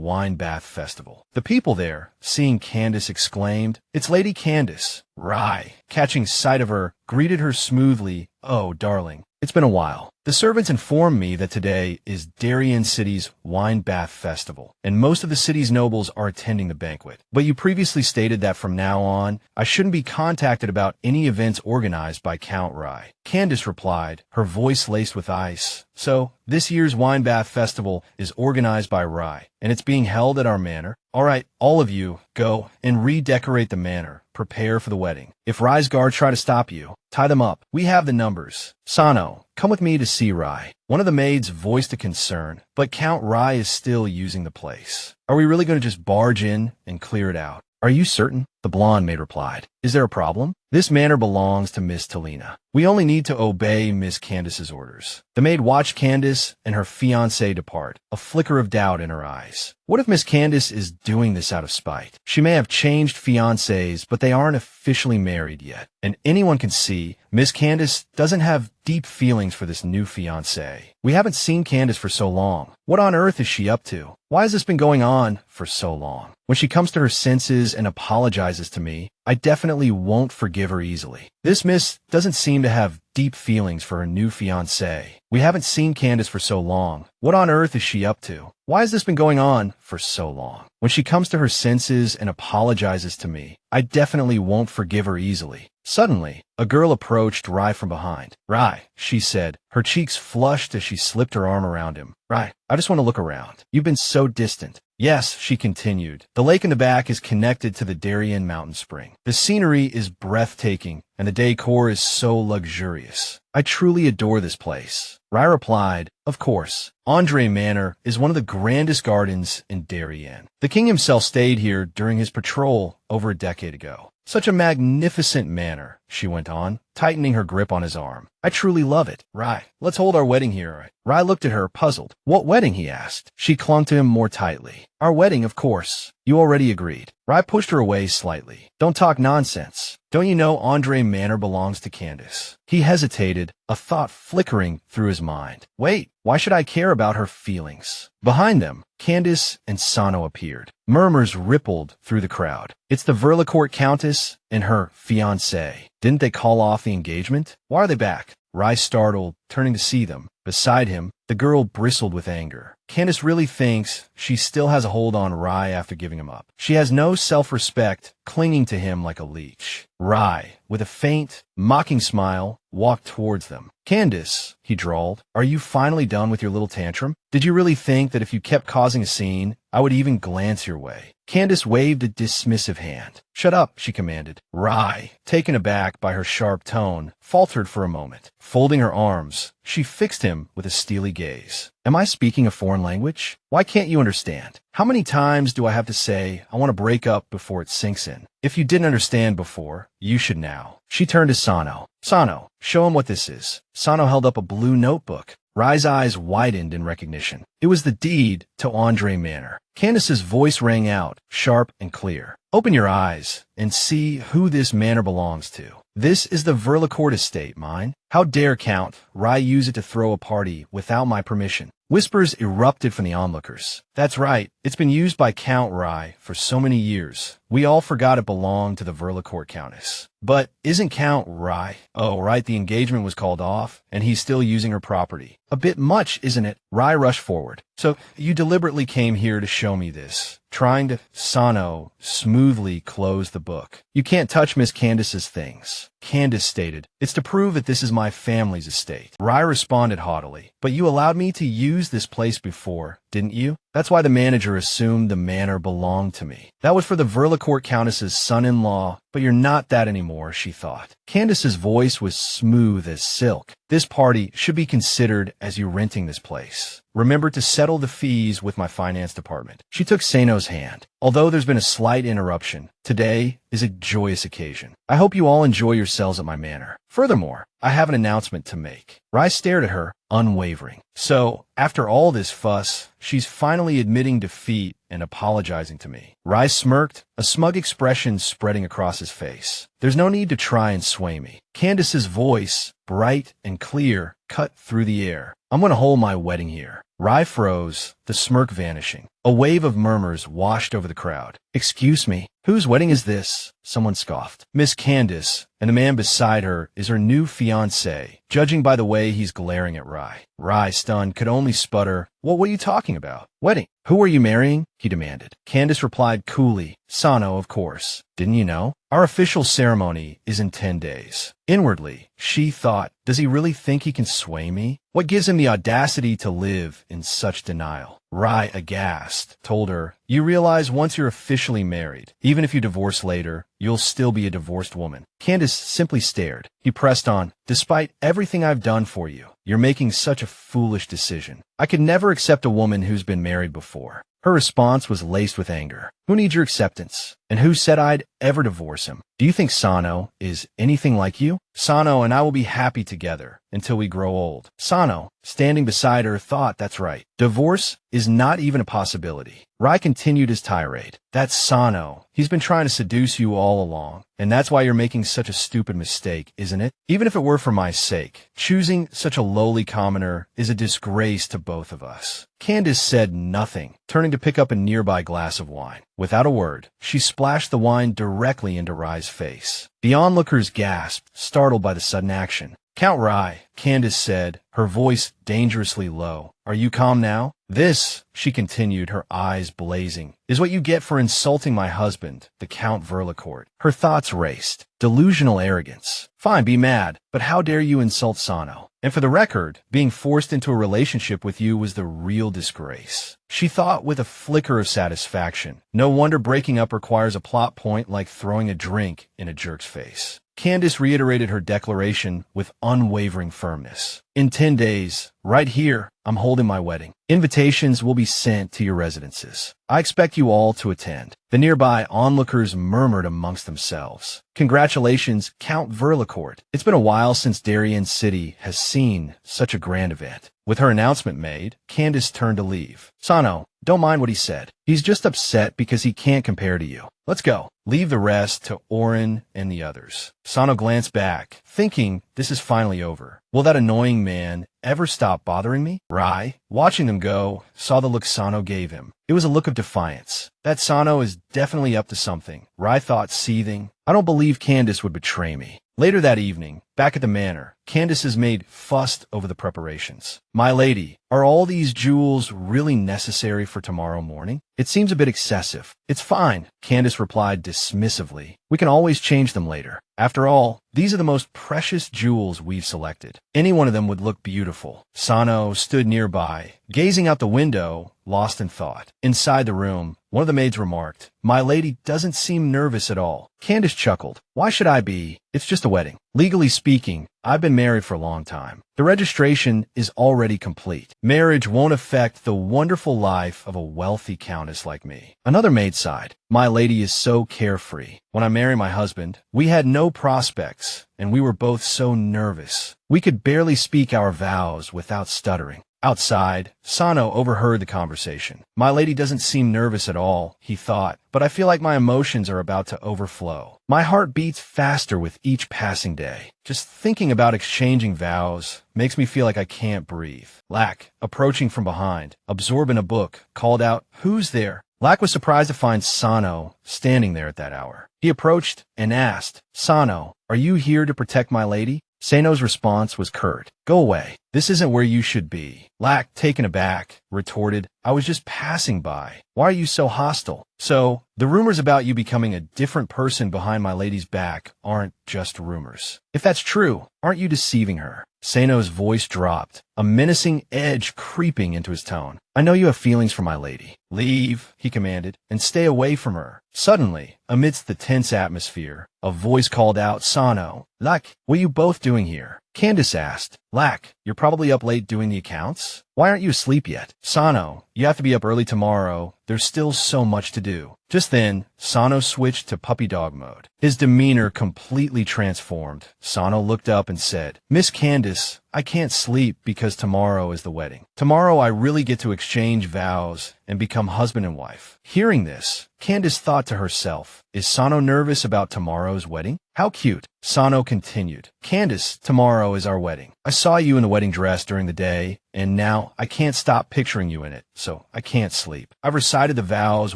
wine bath festival. The people there, seeing Candace, exclaimed, it's Lady Candace. Rai, catching sight of her, greeted her smoothly. Oh, darling, it's been a while. The servants informed me that today is Darien City's wine bath festival, and most of the city's nobles are attending the banquet. But you previously stated that from now on, I shouldn't be contacted about any events organized by Count Rai. Candace replied, her voice laced with ice. So, this year's wine bath festival is organized by Rai, and it's being held at our manor. All right, all of you, go and redecorate the manor. Prepare for the wedding. If Rai's guards try to stop you, tie them up. We have the numbers. Sano, come with me to see Rai. One of the maids voiced a concern, but Count Rai is still using the place. Are we really going to just barge in and clear it out? Are you certain? The blonde maid replied. Is there a problem? This manor belongs to Miss Talina. We only need to obey Miss Candace's orders. The maid watched Candace and her fiancé depart, a flicker of doubt in her eyes. What if Miss Candace is doing this out of spite? She may have changed fiancés, but they aren't officially married yet. And anyone can see Miss Candace doesn't have deep feelings for this new fiancé. We haven't seen Candace for so long. What on earth is she up to? Why has this been going on for so long? When she comes to her senses and apologizes to me, I definitely won't forgive her easily. This miss doesn't seem to have deep feelings for her new fiancé. We haven't seen Candace for so long. What on earth is she up to? Why has this been going on for so long? When she comes to her senses and apologizes to me, I definitely won't forgive her easily. Suddenly, a girl approached Rai from behind. Rai, she said, her cheeks flushed as she slipped her arm around him. Rai, I just want to look around. You've been so distant. Yes, she continued. The lake in the back is connected to the Darien mountain spring. The scenery is breathtaking, and the decor is so luxurious. I truly adore this place. Rai replied, of course. Andre Manor is one of the grandest gardens in Darien. The king himself stayed here during his patrol over a decade ago. Such a magnificent manor, she went on, tightening her grip on his arm. I truly love it. Rai, let's hold our wedding here. Rai looked at her, puzzled. What wedding, he asked. She clung to him more tightly. Our wedding, of course. You already agreed. Rai pushed her away slightly. Don't talk nonsense. Don't you know Andre Manor belongs to Candace? He hesitated, a thought flickering through his mind. Wait, why should I care about her feelings? Behind them, Candace and Sano appeared. Murmurs rippled through the crowd. It's the Verlicourt Countess and her fiancé. Didn't they call off the engagement? Why are they back? Rai startled, turning to see them. Beside him, the girl bristled with anger. Candace really thinks she still has a hold on Rai after giving him up. She has no self-respect, clinging to him like a leech. Rai, with a faint, mocking smile, walked towards them. Candace, he drawled, are you finally done with your little tantrum? Did you really think that if you kept causing a scene, I would even glance your way? Candace waved a dismissive hand. Shut up, she commanded. Rai, taken aback by her sharp tone, faltered for a moment. Folding her arms, she fixed him with a steely gaze. Am I speaking a foreign language? Why can't you understand? How many times do I have to say I want to break up before it sinks in? If you didn't understand before, you should now. She turned to Sano. Sano, show him what this is. Sano held up a blue notebook. Rai's eyes widened in recognition. It was the deed to Andre Manor. Candace's voice rang out, sharp and clear. Open your eyes and see who this manor belongs to. This is the Verlicourt estate, mine. How dare Count Rai use it to throw a party without my permission? Whispers erupted from the onlookers. That's right, it's been used by Count Rai for so many years. We all forgot it belonged to the Verlicourt Countess. But isn't Count Rai? Oh, right, the engagement was called off, and he's still using her property. A bit much, isn't it? Rai rushed forward. So, you deliberately came here to show me this. Trying to... Sano smoothly closed the book. You can't touch Miss Candace's things. Candace stated, it's to prove that this is my family's estate. Rai responded haughtily, but you allowed me to use this place before, didn't you? That's why the manager assumed the manor belonged to me. That was for the Verlicourt Countess's son-in-law, but you're not that anymore, she thought. Candace's voice was smooth as silk. This party should be considered as you renting this place. Remember to settle the fees with my finance department. She took Sano's hand. Although there's been a slight interruption, today is a joyous occasion. I hope you all enjoy yourselves at my manor. Furthermore, I have an announcement to make. Rai stared at her, unwavering. So, after all this fuss, she's finally admitting defeat and apologizing to me. Rai smirked, a smug expression spreading across his face. There's no need to try and sway me. Candace's voice, bright and clear, cut through the air. I'm going to hold my wedding here. Rai froze, the smirk vanishing. A wave of murmurs washed over the crowd. Excuse me, whose wedding is this? Someone scoffed. Miss Candace, and the man beside her is her new fiancé, judging by the way he's glaring at Rai. Rai, stunned, could only sputter, what were you talking about? Wedding. Who are you marrying? He demanded. Candace replied coolly, Sano, of course. Didn't you know? Our official ceremony is in 10 days. Inwardly, she thought, does he really think he can sway me? What gives him the audacity to live in such denial? Rai, aghast, told her, you realize once you're officially married, even if you divorce later, you'll still be a divorced woman. Candace simply stared. He pressed on, despite everything I've done for you, you're making such a foolish decision. I could never accept a woman who's been married before. Her response was laced with anger. Who needs your acceptance? And who said I'd ever divorce him? Do you think Sano is anything like you? Sano and I will be happy together until we grow old. Sano, standing beside her, thought that's right. Divorce is not even a possibility. Rai continued his tirade. That's Sano. He's been trying to seduce you all along. And that's why you're making such a stupid mistake, isn't it? Even if it were for my sake, choosing such a lowly commoner is a disgrace to both of us. Candace said nothing, turning to pick up a nearby glass of wine. Without a word, she splashed the wine directly into Rai's face. The onlookers gasped, startled by the sudden action. Count Rai, Candace said, her voice dangerously low. Are you calm now? This, she continued, her eyes blazing, is what you get for insulting my husband, the Count Verlicourt. Her thoughts raced. Delusional arrogance. Fine, be mad, but how dare you insult Sano? And for the record, being forced into a relationship with you was the real disgrace. She thought with a flicker of satisfaction. No wonder breaking up requires a plot point like throwing a drink in a jerk's face. Candace reiterated her declaration with unwavering firmness. In 10 days, right here, I'm holding my wedding. Invitations will be sent to your residences. I expect you all to attend. The nearby onlookers murmured amongst themselves. Congratulations, Count Verlicourt. It's been a while since Darien City has seen such a grand event. With her announcement made, Candace turned to leave. Sano, don't mind what he said. He's just upset because he can't compare to you. Let's go. Leave the rest to Orin and the others. Sano glanced back, thinking this is finally over. Will that annoying man ever stop bothering me? Rai, watching them go, saw the look Sano gave him. It was a look of defiance. That Sano is definitely up to something. Rai thought, seething. I don't believe Candace would betray me. Later that evening, back at the manor, Candace's maid fussed over the preparations. My lady, are all these jewels really necessary for tomorrow morning? It seems a bit excessive. It's fine, Candace replied dismissively. We can always change them later. After all, these are the most precious jewels we've selected. Any one of them would look beautiful. Sano stood nearby, gazing out the window, lost in thought. Inside the room, one of the maids remarked, My lady doesn't seem nervous at all. Candace chuckled. Why should I be? It's just a wedding. Legally speaking, I've been married for a long time. The registration is already complete. Marriage won't affect the wonderful life of a wealthy countess like me. Another maid sighed. My lady is so carefree. When I married my husband, we had no prospects, and we were both so nervous. We could barely speak our vows without stuttering. Outside, Sano overheard the conversation. My lady doesn't seem nervous at all, he thought, but I feel like my emotions are about to overflow. My heart beats faster with each passing day. Just thinking about exchanging vows makes me feel like I can't breathe. Lack, approaching from behind, absorbing a book, called out, Who's there? Lack was surprised to find Sano standing there at that hour. He approached and asked, Sano, are you here to protect my lady? Sano's response was curt. Go away. This isn't where you should be. Lack, taken aback, retorted, I was just passing by. Why are you so hostile? So, the rumors about you becoming a different person behind my lady's back aren't just rumors. If that's true, aren't you deceiving her? Sano's voice dropped, a menacing edge creeping into his tone. I know you have feelings for my lady. Leave, he commanded, and stay away from her. Suddenly, amidst the tense atmosphere, a voice called out, Sano, Lack, what are you both doing here? Candace asked, Lack, you're probably up late doing the accounts? Why aren't you asleep yet? Sano, you have to be up early tomorrow. There's still so much to do. Just then, Sano switched to puppy dog mode. His demeanor completely transformed. Sano looked up and said, Miss Candace, I can't sleep because tomorrow is the wedding. Tomorrow I really get to exchange vows and become husband and wife. Hearing this, Candace thought to herself, is Sano nervous about tomorrow's wedding? How cute. Sano continued, Candace, tomorrow is our wedding. I saw you in the wedding dress during the day, and now I can't stop picturing you in it, so I can't sleep. I've recited the vows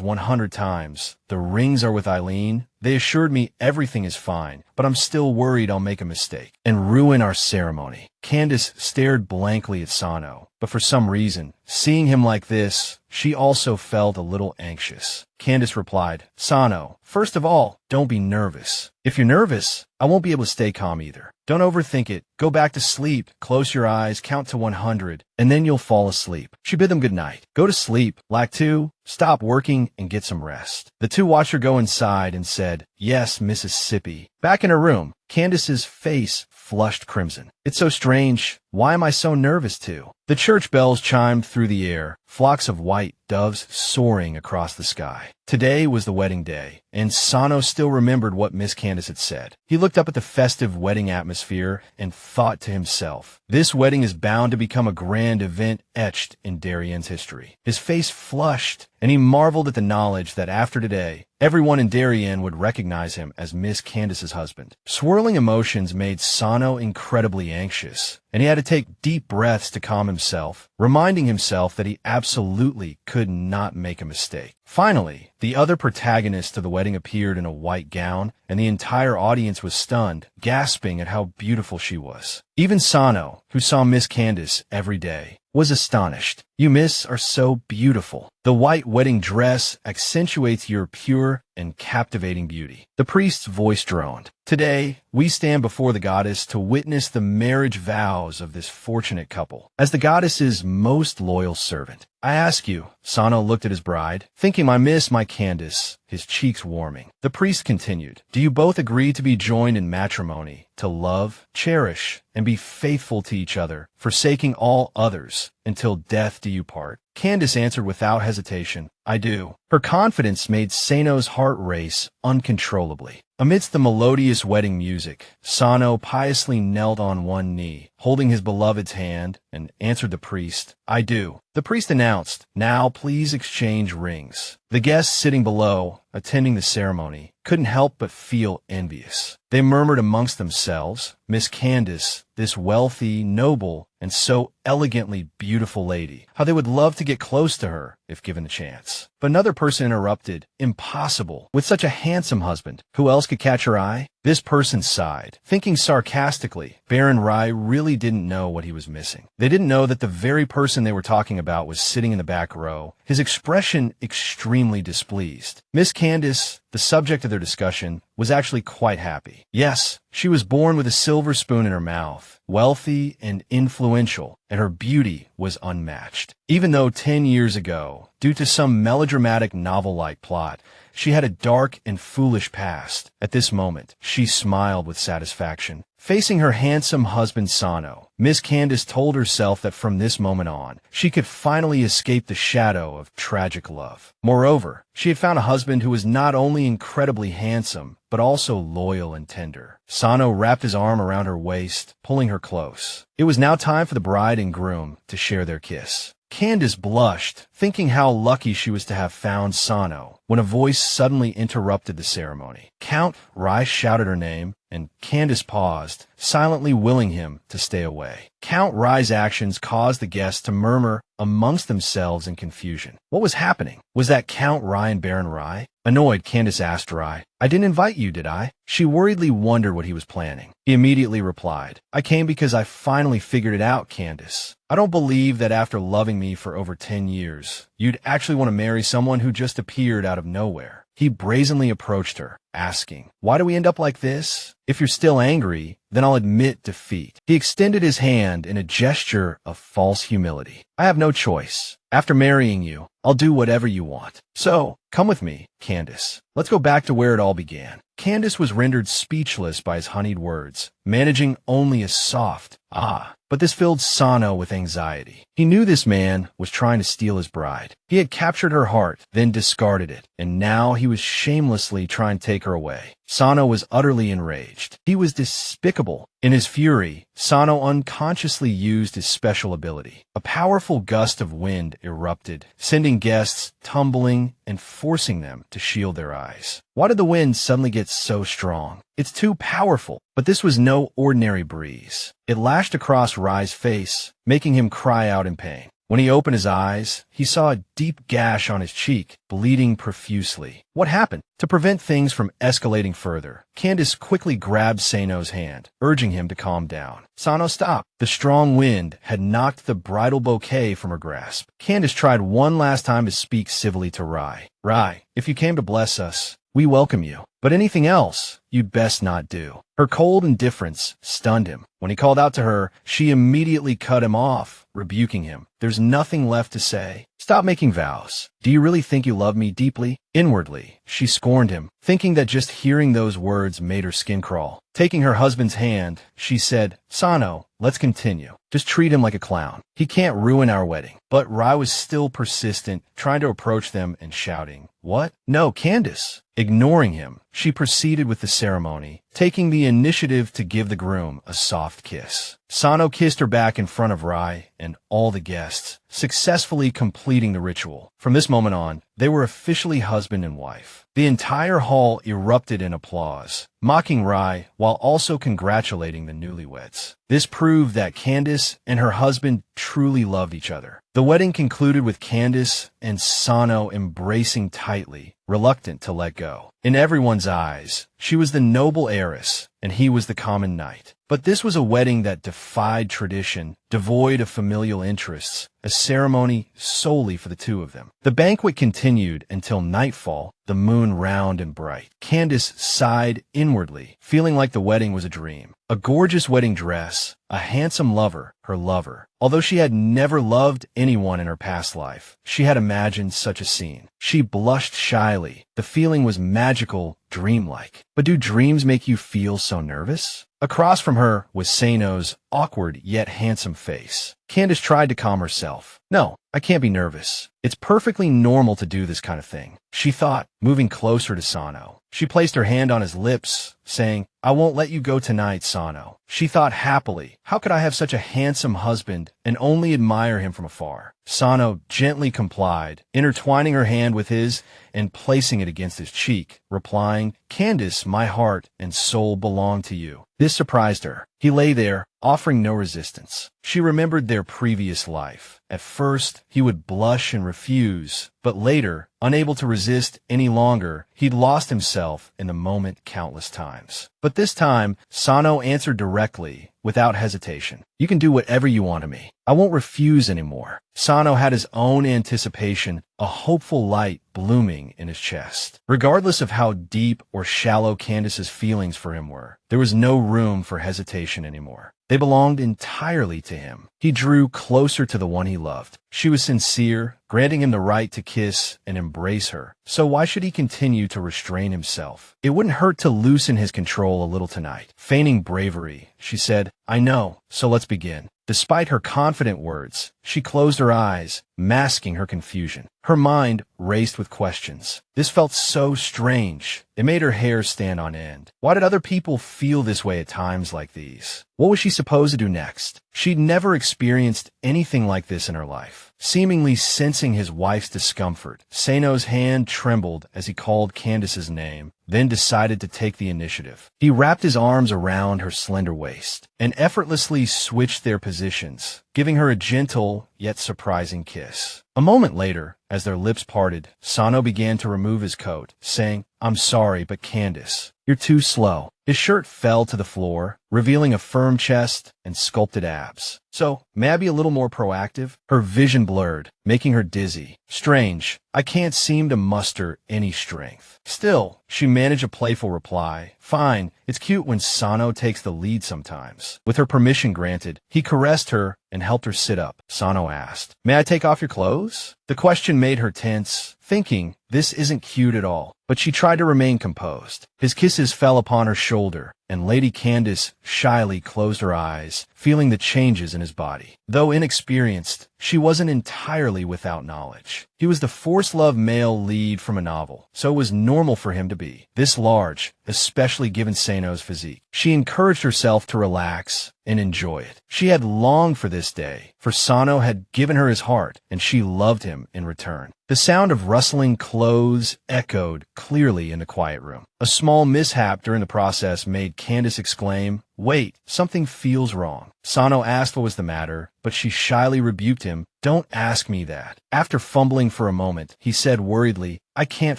100 times. The rings are with Eileen. They assured me everything is fine, but I'm still worried I'll make a mistake and ruin our ceremony. Candace stared blankly at Sano, but for some reason, seeing him like this, she also felt a little anxious. Candace replied, Sano, first of all, don't be nervous. If you're nervous, I won't be able to stay calm either. Don't overthink it. Go back to sleep, close your eyes, count to 100, and then you'll fall asleep. She bid them good night. Go to sleep. Lack 2, stop working and get some rest. The two watched her go inside and said, Yes, Mississippi. Back in her room, Candace's face flushed crimson. It's so strange. Why am I so nervous too? The church bells chimed through the air, flocks of white doves soaring across the sky. Today was the wedding day, and Sano still remembered what Miss Candace had said. He looked up at the festive wedding atmosphere and thought to himself, this wedding is bound to become a grand event etched in Darien's history. His face flushed, and he marveled at the knowledge that after today, everyone in Darien would recognize him as Miss Candace's husband. Swirling emotions made Sano incredibly anxious, and he had to take deep breaths to calm himself, reminding himself that he absolutely could not make a mistake. Finally, the other protagonist of the wedding appeared in a white gown, and the entire audience was stunned, gasping at how beautiful she was. Even Sano, who saw Miss Candace every day, was astonished. You, miss, are so beautiful. The white wedding dress accentuates your pure and captivating beauty. The priest's voice droned. Today, we stand before the goddess to witness the marriage vows of this fortunate couple. As the goddess's most loyal servant, I ask you, Sano looked at his bride, thinking my miss, my Candace, his cheeks warming. The priest continued, do you both agree to be joined in matrimony, to love, cherish, and be faithful to each other, forsaking all others, until death do you part? Candace answered without hesitation, I do. Her confidence made Sano's heart race uncontrollably. Amidst the melodious wedding music, Sano piously knelt on one knee, holding his beloved's hand, and answered the priest, I do. The priest announced, now please exchange rings. The guests sitting below, attending the ceremony, couldn't help but feel envious. They murmured amongst themselves, Miss Candace, this wealthy, noble, and so elegantly beautiful lady, how they would love to get close to her if given the chance. But another person interrupted, impossible. With such a handsome husband, who else could catch her eye? This person sighed, thinking sarcastically, Baron Rai really didn't know what he was missing. They didn't know that the very person they were talking about was sitting in the back row, his expression extremely displeased. Miss Candace, the subject of their discussion, was actually quite happy. Yes, she was born with a silver spoon in her mouth, wealthy and influential, and her beauty was unmatched. Even though 10 years ago, due to some melodramatic novel-like plot, she had a dark and foolish past, at this moment, she smiled with satisfaction. Facing her handsome husband Sano, Miss Candace told herself that from this moment on, she could finally escape the shadow of tragic love. Moreover, she had found a husband who was not only incredibly handsome, but also loyal and tender. Sano wrapped his arm around her waist, pulling her close. It was now time for the bride and groom to share their kiss. Candace blushed, thinking how lucky she was to have found Sano, when a voice suddenly interrupted the ceremony. Count Rai shouted her name, and Candace paused, silently willing him to stay away. Count Rai's actions caused the guests to murmur amongst themselves in confusion. What was happening? Was that Count Rai and Baron Rai? Annoyed, Candace asked Rai, I didn't invite you, did I? She worriedly wondered what he was planning. He immediately replied, I came because I finally figured it out, Candace. I don't believe that after loving me for over 10 years, you'd actually want to marry someone who just appeared out of nowhere. He brazenly approached her, asking, why do we end up like this? If you're still angry, then I'll admit defeat. He extended his hand in a gesture of false humility. I have no choice. After marrying you, I'll do whatever you want. So, come with me, Candace. Let's go back to where it all began. Candace was rendered speechless by his honeyed words, managing only a soft, ah. But this filled Sano with anxiety. He knew this man was trying to steal his bride. He had captured her heart, then discarded it, and now he was shamelessly trying to take her away. Sano was utterly enraged. He was despicable. In his fury, Sano unconsciously used his special ability. A powerful gust of wind erupted, sending guests tumbling and forcing them to shield their eyes. Why did the wind suddenly get so strong? It's too powerful. But this was no ordinary breeze. It lashed across Rai's face, making him cry out in pain. When he opened his eyes, he saw a deep gash on his cheek, bleeding profusely. What happened? To prevent things from escalating further, Candace quickly grabbed Sano's hand, urging him to calm down. Sano stopped. The strong wind had knocked the bridal bouquet from her grasp. Candace tried one last time to speak civilly to Rai. Rai, if you came to bless us, we welcome you. But anything else, you'd best not do. Her cold indifference stunned him. When he called out to her, she immediately cut him off, rebuking him. There's nothing left to say. Stop making vows. Do you really think you love me deeply? Inwardly, she scorned him, thinking that just hearing those words made her skin crawl. Taking her husband's hand, she said, Sano, let's continue. Just treat him like a clown. He can't ruin our wedding. But Rai was still persistent, trying to approach them and shouting, What? No, Candace. Ignoring him, she proceeded with the ceremony, taking the initiative to give the groom a soft kiss. Sano kissed her back in front of Rai and all the guests, successfully completing the ritual. From this moment on, they were officially husband and wife. The entire hall erupted in applause, mocking Rai while also congratulating the newlyweds. This proved that Candace and her husband truly loved each other. The wedding concluded with Candace and Sano embracing tightly, reluctant to let go. In everyone's eyes, she was the noble heiress, and he was the common knight. But this was a wedding that defied tradition, devoid of familial interests, a ceremony solely for the two of them. The banquet continued until nightfall, the moon round and bright. Candace sighed inwardly, feeling like the wedding was a dream. A gorgeous wedding dress, a handsome lover, her lover. Although she had never loved anyone in her past life, she had imagined such a scene. She blushed shyly. The feeling was magical, dreamlike. But do dreams make you feel so nervous? Across from her was Sano's awkward yet handsome face. Candace tried to calm herself. No, I can't be nervous. It's perfectly normal to do this kind of thing, she thought, moving closer to Sano. She placed her hand on his lips, saying, I won't let you go tonight, Sano. She thought happily, how could I have such a handsome husband and only admire him from afar? Sano gently complied, intertwining her hand with his and placing it against his cheek, replying, Candace, my heart and soul belong to you. This surprised her. He lay there, offering no resistance. She remembered their previous life. At first, he would blush and refuse, but later, unable to resist any longer, he'd lost himself in the moment countless times. But this time, Sano answered directly, without hesitation. You can do whatever you want of me. I won't refuse anymore. Sano had his own anticipation, a hopeful light blooming in his chest. Regardless of how deep or shallow Candace's feelings for him were, there was no room for hesitation anymore. They belonged entirely to him. He drew closer to the one he loved. She was sincere, granting him the right to kiss and embrace her. So why should he continue to restrain himself? It wouldn't hurt to loosen his control a little tonight. Feigning bravery, she said, I know, so let's begin. Despite her confident words, she closed her eyes, masking her confusion. Her mind raced with questions. This felt so strange. It made her hair stand on end. Why did other people feel this way at times like these? What was she supposed to do next? She'd never experienced anything like this in her life. Seemingly sensing his wife's discomfort, Sano's hand trembled as he called Candace's name, then decided to take the initiative. He wrapped his arms around her slender waist and effortlessly switched their positions, giving her a gentle yet surprising kiss. A moment later, as their lips parted, Sano began to remove his coat, saying, I'm sorry, but Candace, you're too slow. His shirt fell to the floor, revealing a firm chest and sculpted abs. So, may I be a little more proactive? Her vision blurred, making her dizzy. Strange, I can't seem to muster any strength. Still, she managed a playful reply. Fine, it's cute when Sano takes the lead sometimes. With her permission granted, he caressed her and helped her sit up. Sano asked, May I take off your clothes? The question made her tense, thinking, this isn't cute at all. But she tried to remain composed. His kisses fell upon her shoulder, and Lady Candace shyly closed her eyes, feeling the changes in his body. Though inexperienced, she wasn't entirely without knowledge. He was the forced love male lead from a novel, so it was normal for him to be this large, especially given Sano's physique. She encouraged herself to relax and enjoy it. She had longed for this day, for Sano had given her his heart, and she loved him in return. The sound of rustling clothes echoed clearly in the quiet room. A small mishap during the process made Candace exclaim, Wait, something feels wrong. Sano asked what was the matter, but she shyly rebuked him. Don't ask me that. After fumbling for a moment, he said worriedly, I can't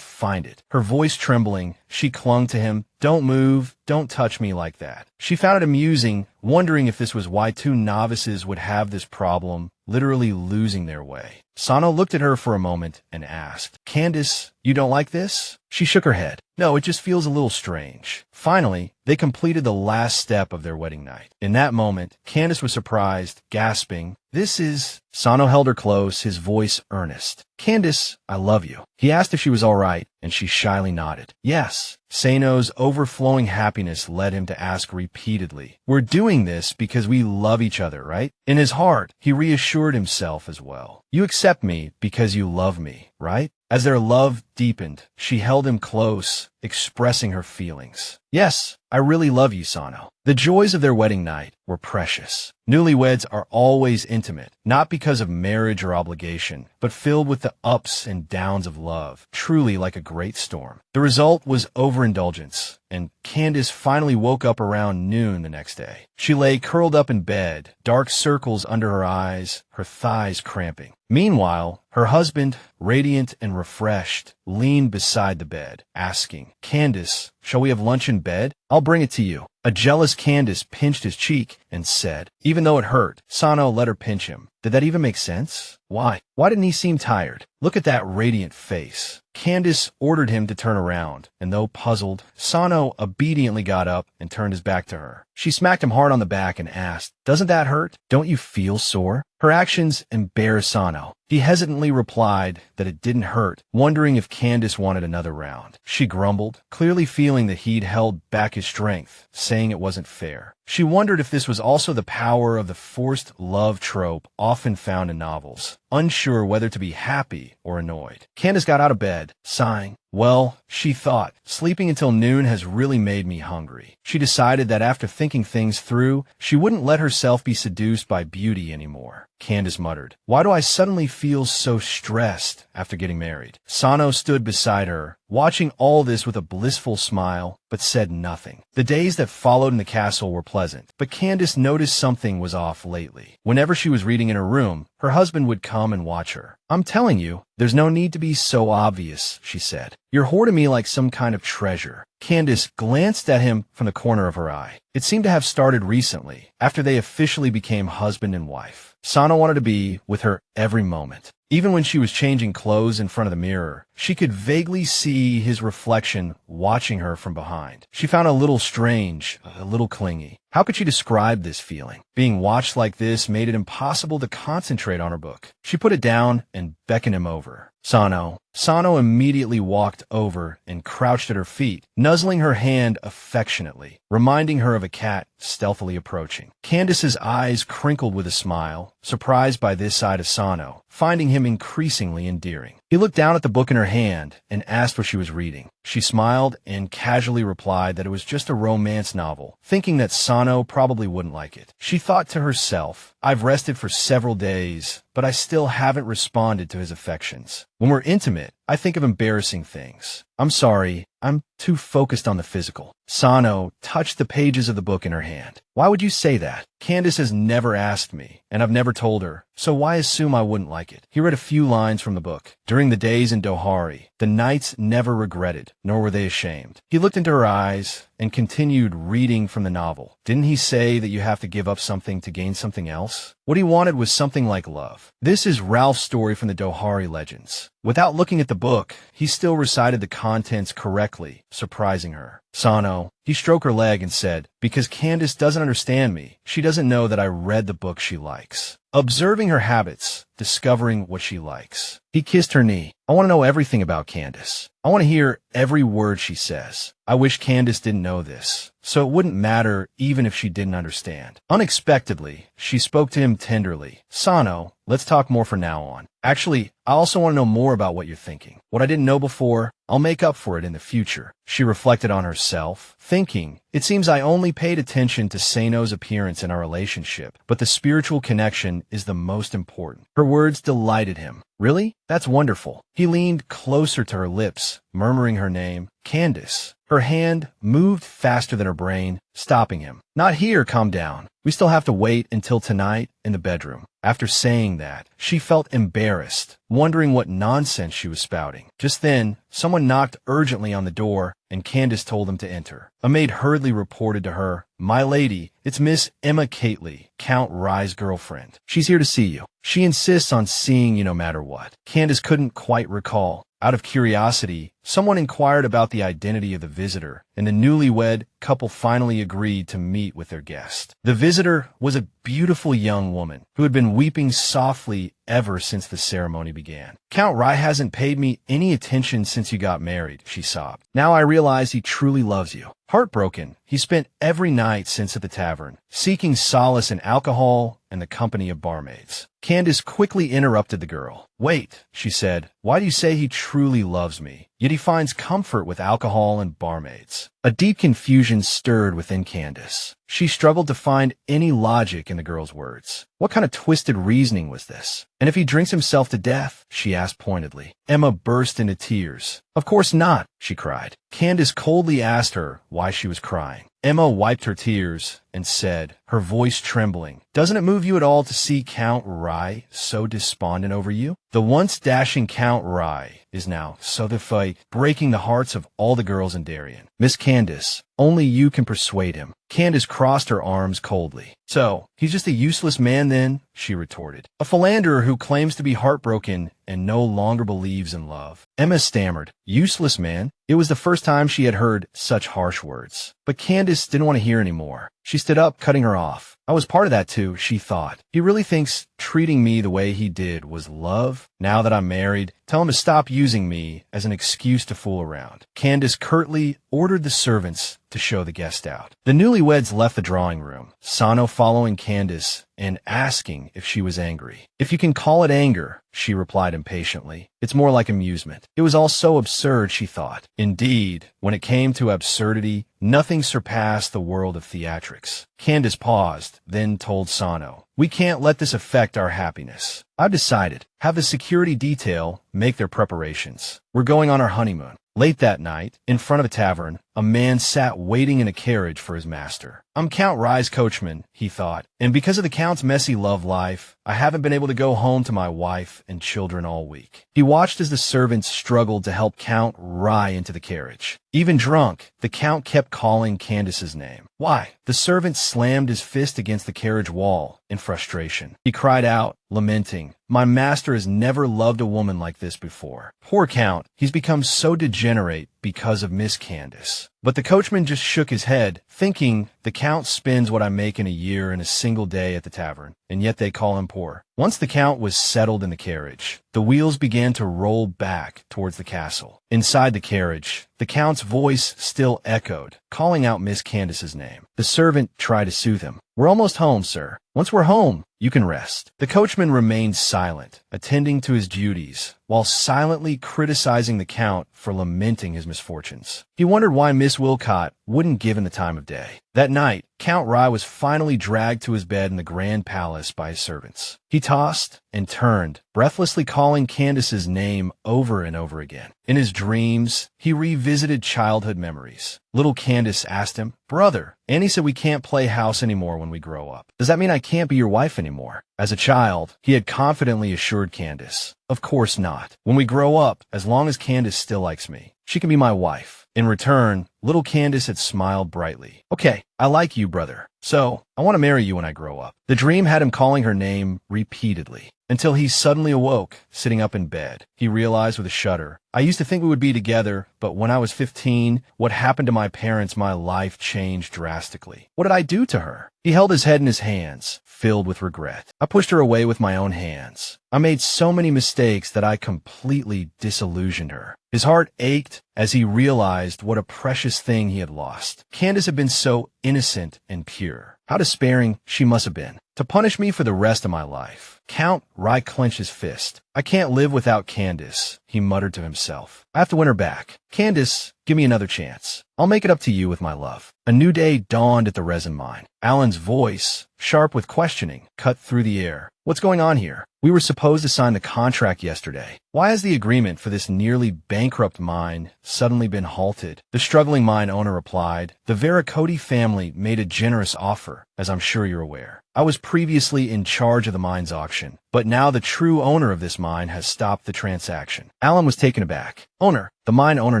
find it. Her voice trembling, she clung to him. Don't move, don't touch me like that. She found it amusing, wondering if this was why two novices would have this problem, literally losing their way. Sano looked at her for a moment and asked, Candace, you don't like this? She shook her head. No, it just feels a little strange. Finally, they completed the last step of their wedding night. In that moment, Candace was surprised, gasping, This is... Sano held her close, his voice earnest. Candace, I love you. He asked if she was all right, and she shyly nodded. Yes. Sano's overflowing happiness led him to ask repeatedly, We're doing this because we love each other, right? In his heart, he reassured himself as well. You accept me because you love me, right? As their love deepened, she held him close, expressing her feelings. Yes, I really love you, Sano. The joys of their wedding night were precious. Newlyweds are always intimate, not because of marriage or obligation, but filled with the ups and downs of love, truly like a great storm. The result was overindulgence, and Candace finally woke up around noon the next day. She lay curled up in bed, dark circles under her eyes, her thighs cramping. Meanwhile, her husband, radiant and refreshed, leaned beside the bed, asking, "Candace, shall we have lunch in bed? I'll bring it to you." A jealous Candace pinched his cheek and said, even though it hurt, Sano let her pinch him. Did that even make sense? Why? Why didn't he seem tired? Look at that radiant face. Candace ordered him to turn around, and though puzzled, Sano obediently got up and turned his back to her. She smacked him hard on the back and asked, "Doesn't that hurt? Don't you feel sore?" Her actions embarrassed Sano. He hesitantly replied that it didn't hurt, wondering if Candace wanted another round. She grumbled, clearly feeling that he'd held back his strength, saying it wasn't fair. She wondered if this was also the power of the forced love trope often found in novels, unsure whether to be happy or annoyed. Candace got out of bed, sighing. Well, she thought, sleeping until noon has really made me hungry. She decided that after thinking things through, she wouldn't let herself be seduced by beauty anymore. Candace muttered, "Why do I suddenly feel so stressed after getting married?" Sano stood beside her, watching all this with a blissful smile, but said nothing. The days that followed in the castle were pleasant, but Candace noticed something was off lately. Whenever she was reading in her room, her husband would come and watch her. "I'm telling you, there's no need to be so obvious," she said. "You're hoarding me like some kind of treasure." Candace glanced at him from the corner of her eye. It seemed to have started recently, after they officially became husband and wife. Sano wanted to be with her every moment. Even when she was changing clothes in front of the mirror, she could vaguely see his reflection watching her from behind. She found it a little strange, a little clingy. How could she describe this feeling? Being watched like this made it impossible to concentrate on her book. She put it down and beckoned him over. "Sano." Sano immediately walked over and crouched at her feet, nuzzling her hand affectionately, reminding her of a cat stealthily approaching. Candace's eyes crinkled with a smile, surprised by this side of Sano, finding him increasingly endearing. He looked down at the book in her hand and asked what she was reading. She smiled and casually replied that it was just a romance novel, thinking that Sano probably wouldn't like it. She thought to herself, "I've rested for several days, but I still haven't responded to his affections. When we're intimate, I think of embarrassing things. I'm sorry, I'm too focused on the physical." Sano touched the pages of the book in her hand. "Why would you say that? Candace has never asked me, and I've never told her, so why assume I wouldn't like it?" He read a few lines from the book. "During the days in Dohari, the knights never regretted, nor were they ashamed." He looked into her eyes and continued reading from the novel. Didn't he say that you have to give up something to gain something else? What he wanted was something like love. This is Ralph's story from the Dohari legends. Without looking at the book, he still recited the contents correctly, surprising her. "Sano." He stroked her leg and said, "Because Candace doesn't understand me. She doesn't know that I read the book she likes." Observing her habits, discovering what she likes. He kissed her knee. "I want to know everything about Candace. I want to hear every word she says. I wish Candace didn't know this, so it wouldn't matter even if she didn't understand." Unexpectedly, she spoke to him tenderly. "Sano, let's talk more from now on. Actually, I also want to know more about what you're thinking. What I didn't know before, I'll make up for it in the future." She reflected on herself, thinking, "It seems I only paid attention to Sano's appearance in our relationship, but the spiritual connection is the most important." Her words delighted him. "Really? That's wonderful." He leaned closer to her lips, murmuring her name, "Candace." Her hand moved faster than her brain, stopping him. "Not here, calm down. We still have to wait until tonight in the bedroom." After saying that, she felt embarrassed, wondering what nonsense she was spouting. Just then, someone knocked urgently on the door, and Candace told them to enter. A maid hurriedly reported to her, "My lady, it's Miss Emma Cately, Count Rye's girlfriend. She's here to see you. She insists on seeing you no matter what." Candace couldn't quite recall. Out of curiosity, someone inquired about the identity of the visitor, and the newlywed couple finally agreed to meet with their guest. The visitor was a beautiful young woman who had been weeping softly ever since the ceremony began. "Count Rye hasn't paid me any attention since you got married," she sobbed. "Now I realize he truly loves you." Heartbroken, he spent every night since at the tavern, seeking solace in alcohol and the company of barmaids. Candace quickly interrupted the girl. "Wait," she said, "why do you say he truly loves me? Yet he finds comfort with alcohol and barmaids." A deep confusion stirred within Candace. She struggled to find any logic in the girl's words. What kind of twisted reasoning was this? "And if he drinks himself to death?" she asked pointedly. Emma burst into tears. "Of course not," she cried. Candace coldly asked her why she was crying. Emma wiped her tears and said, her voice trembling, "Doesn't it move you at all to see Count Rai so despondent over you? The once dashing Count Rai is now so the fight, breaking the hearts of all the girls in Darien. Miss Candace, only you can persuade him." Candace crossed her arms coldly. "So, he's just a useless man then?" she retorted. "A philanderer who claims to be heartbroken and no longer believes in love." Emma stammered, "Useless man?" It was the first time she had heard such harsh words. But Candace didn't want to hear any more. She stood up, cutting her off. "I was part of that too," she thought. "He really thinks treating me the way he did was love? Now that I'm married, tell him to stop using me as an excuse to fool around." Candace curtly ordered the servants to show the guest out. The newlyweds left the drawing room, Sano following Candace and asking if she was angry. "If you can call it anger," she replied impatiently. "It's more like amusement." It was all so absurd, she thought. Indeed, when it came to absurdity, nothing surpassed the world of theatrics. Candace paused, then told Sano, "We can't let this affect our happiness. I've decided. Have the security detail make their preparations. We're going on our honeymoon." Late that night, in front of a tavern, a man sat waiting in a carriage for his master. "I'm Count Rai's coachman," he thought, "and because of the Count's messy love life, I haven't been able to go home to my wife and children all week." He watched as the servants struggled to help Count Rai into the carriage. Even drunk, the Count kept calling Candace's name. "Why?" The servant slammed his fist against the carriage wall in frustration. He cried out, lamenting, "My master has never loved a woman like this before. Poor Count, he's become so degenerate because of Miss Candace." But the coachman just shook his head, thinking, "The Count spends what I make in a year in a single day at the tavern, and yet they call him poor." Once the Count was settled in the carriage, the wheels began to roll back towards the castle. Inside the carriage, the Count's voice still echoed, calling out Miss Candace's name. The servant tried to soothe him. "We're almost home, sir. Once we're home, you can rest." The coachman remained silent, attending to his duties, while silently criticizing the Count for lamenting his misfortunes. He wondered why Miss Wilcott wouldn't give him the time of day. That night, Count Rai was finally dragged to his bed in the grand palace by his servants. He tossed and turned, breathlessly calling Candace's name over and over again. In his dreams, he revisited childhood memories. Little Candace asked him, "Brother, Annie said we can't play house anymore when we grow up. Does that mean I can't be your wife anymore?" As a child, he had confidently assured Candace, "Of course not. When we grow up, as long as Candace still likes me, she can be my wife." In return, little Candace had smiled brightly. "Okay, I like you, brother. So, I want to marry you when I grow up." The dream had him calling her name repeatedly, until he suddenly awoke, sitting up in bed. He realized with a shudder, "I used to think we would be together, but when I was 15, what happened to my parents, my life changed drastically. What did I do to her?" He held his head in his hands, filled with regret. "I pushed her away with my own hands. I made so many mistakes that I completely disillusioned her." His heart ached as he realized what a precious thing he had lost. Candace had been so innocent and pure. How despairing she must have been. To punish me for the rest of my life. Count Rai clenched his fist. "I can't live without Candace," he muttered to himself. "I have to win her back. Candace, give me another chance. I'll make it up to you with my love." A new day dawned at the resin mine. Alan's voice, sharp with questioning, cut through the air. "What's going on here? We were supposed to sign the contract yesterday. Why has the agreement for this nearly bankrupt mine suddenly been halted?" The struggling mine owner replied, "The Veracodi family made a generous offer, as I'm sure you're aware. I was previously in charge of the mine's auction, but now the true owner of this mine has stopped the transaction." Alan was taken aback. "Owner?" The mine owner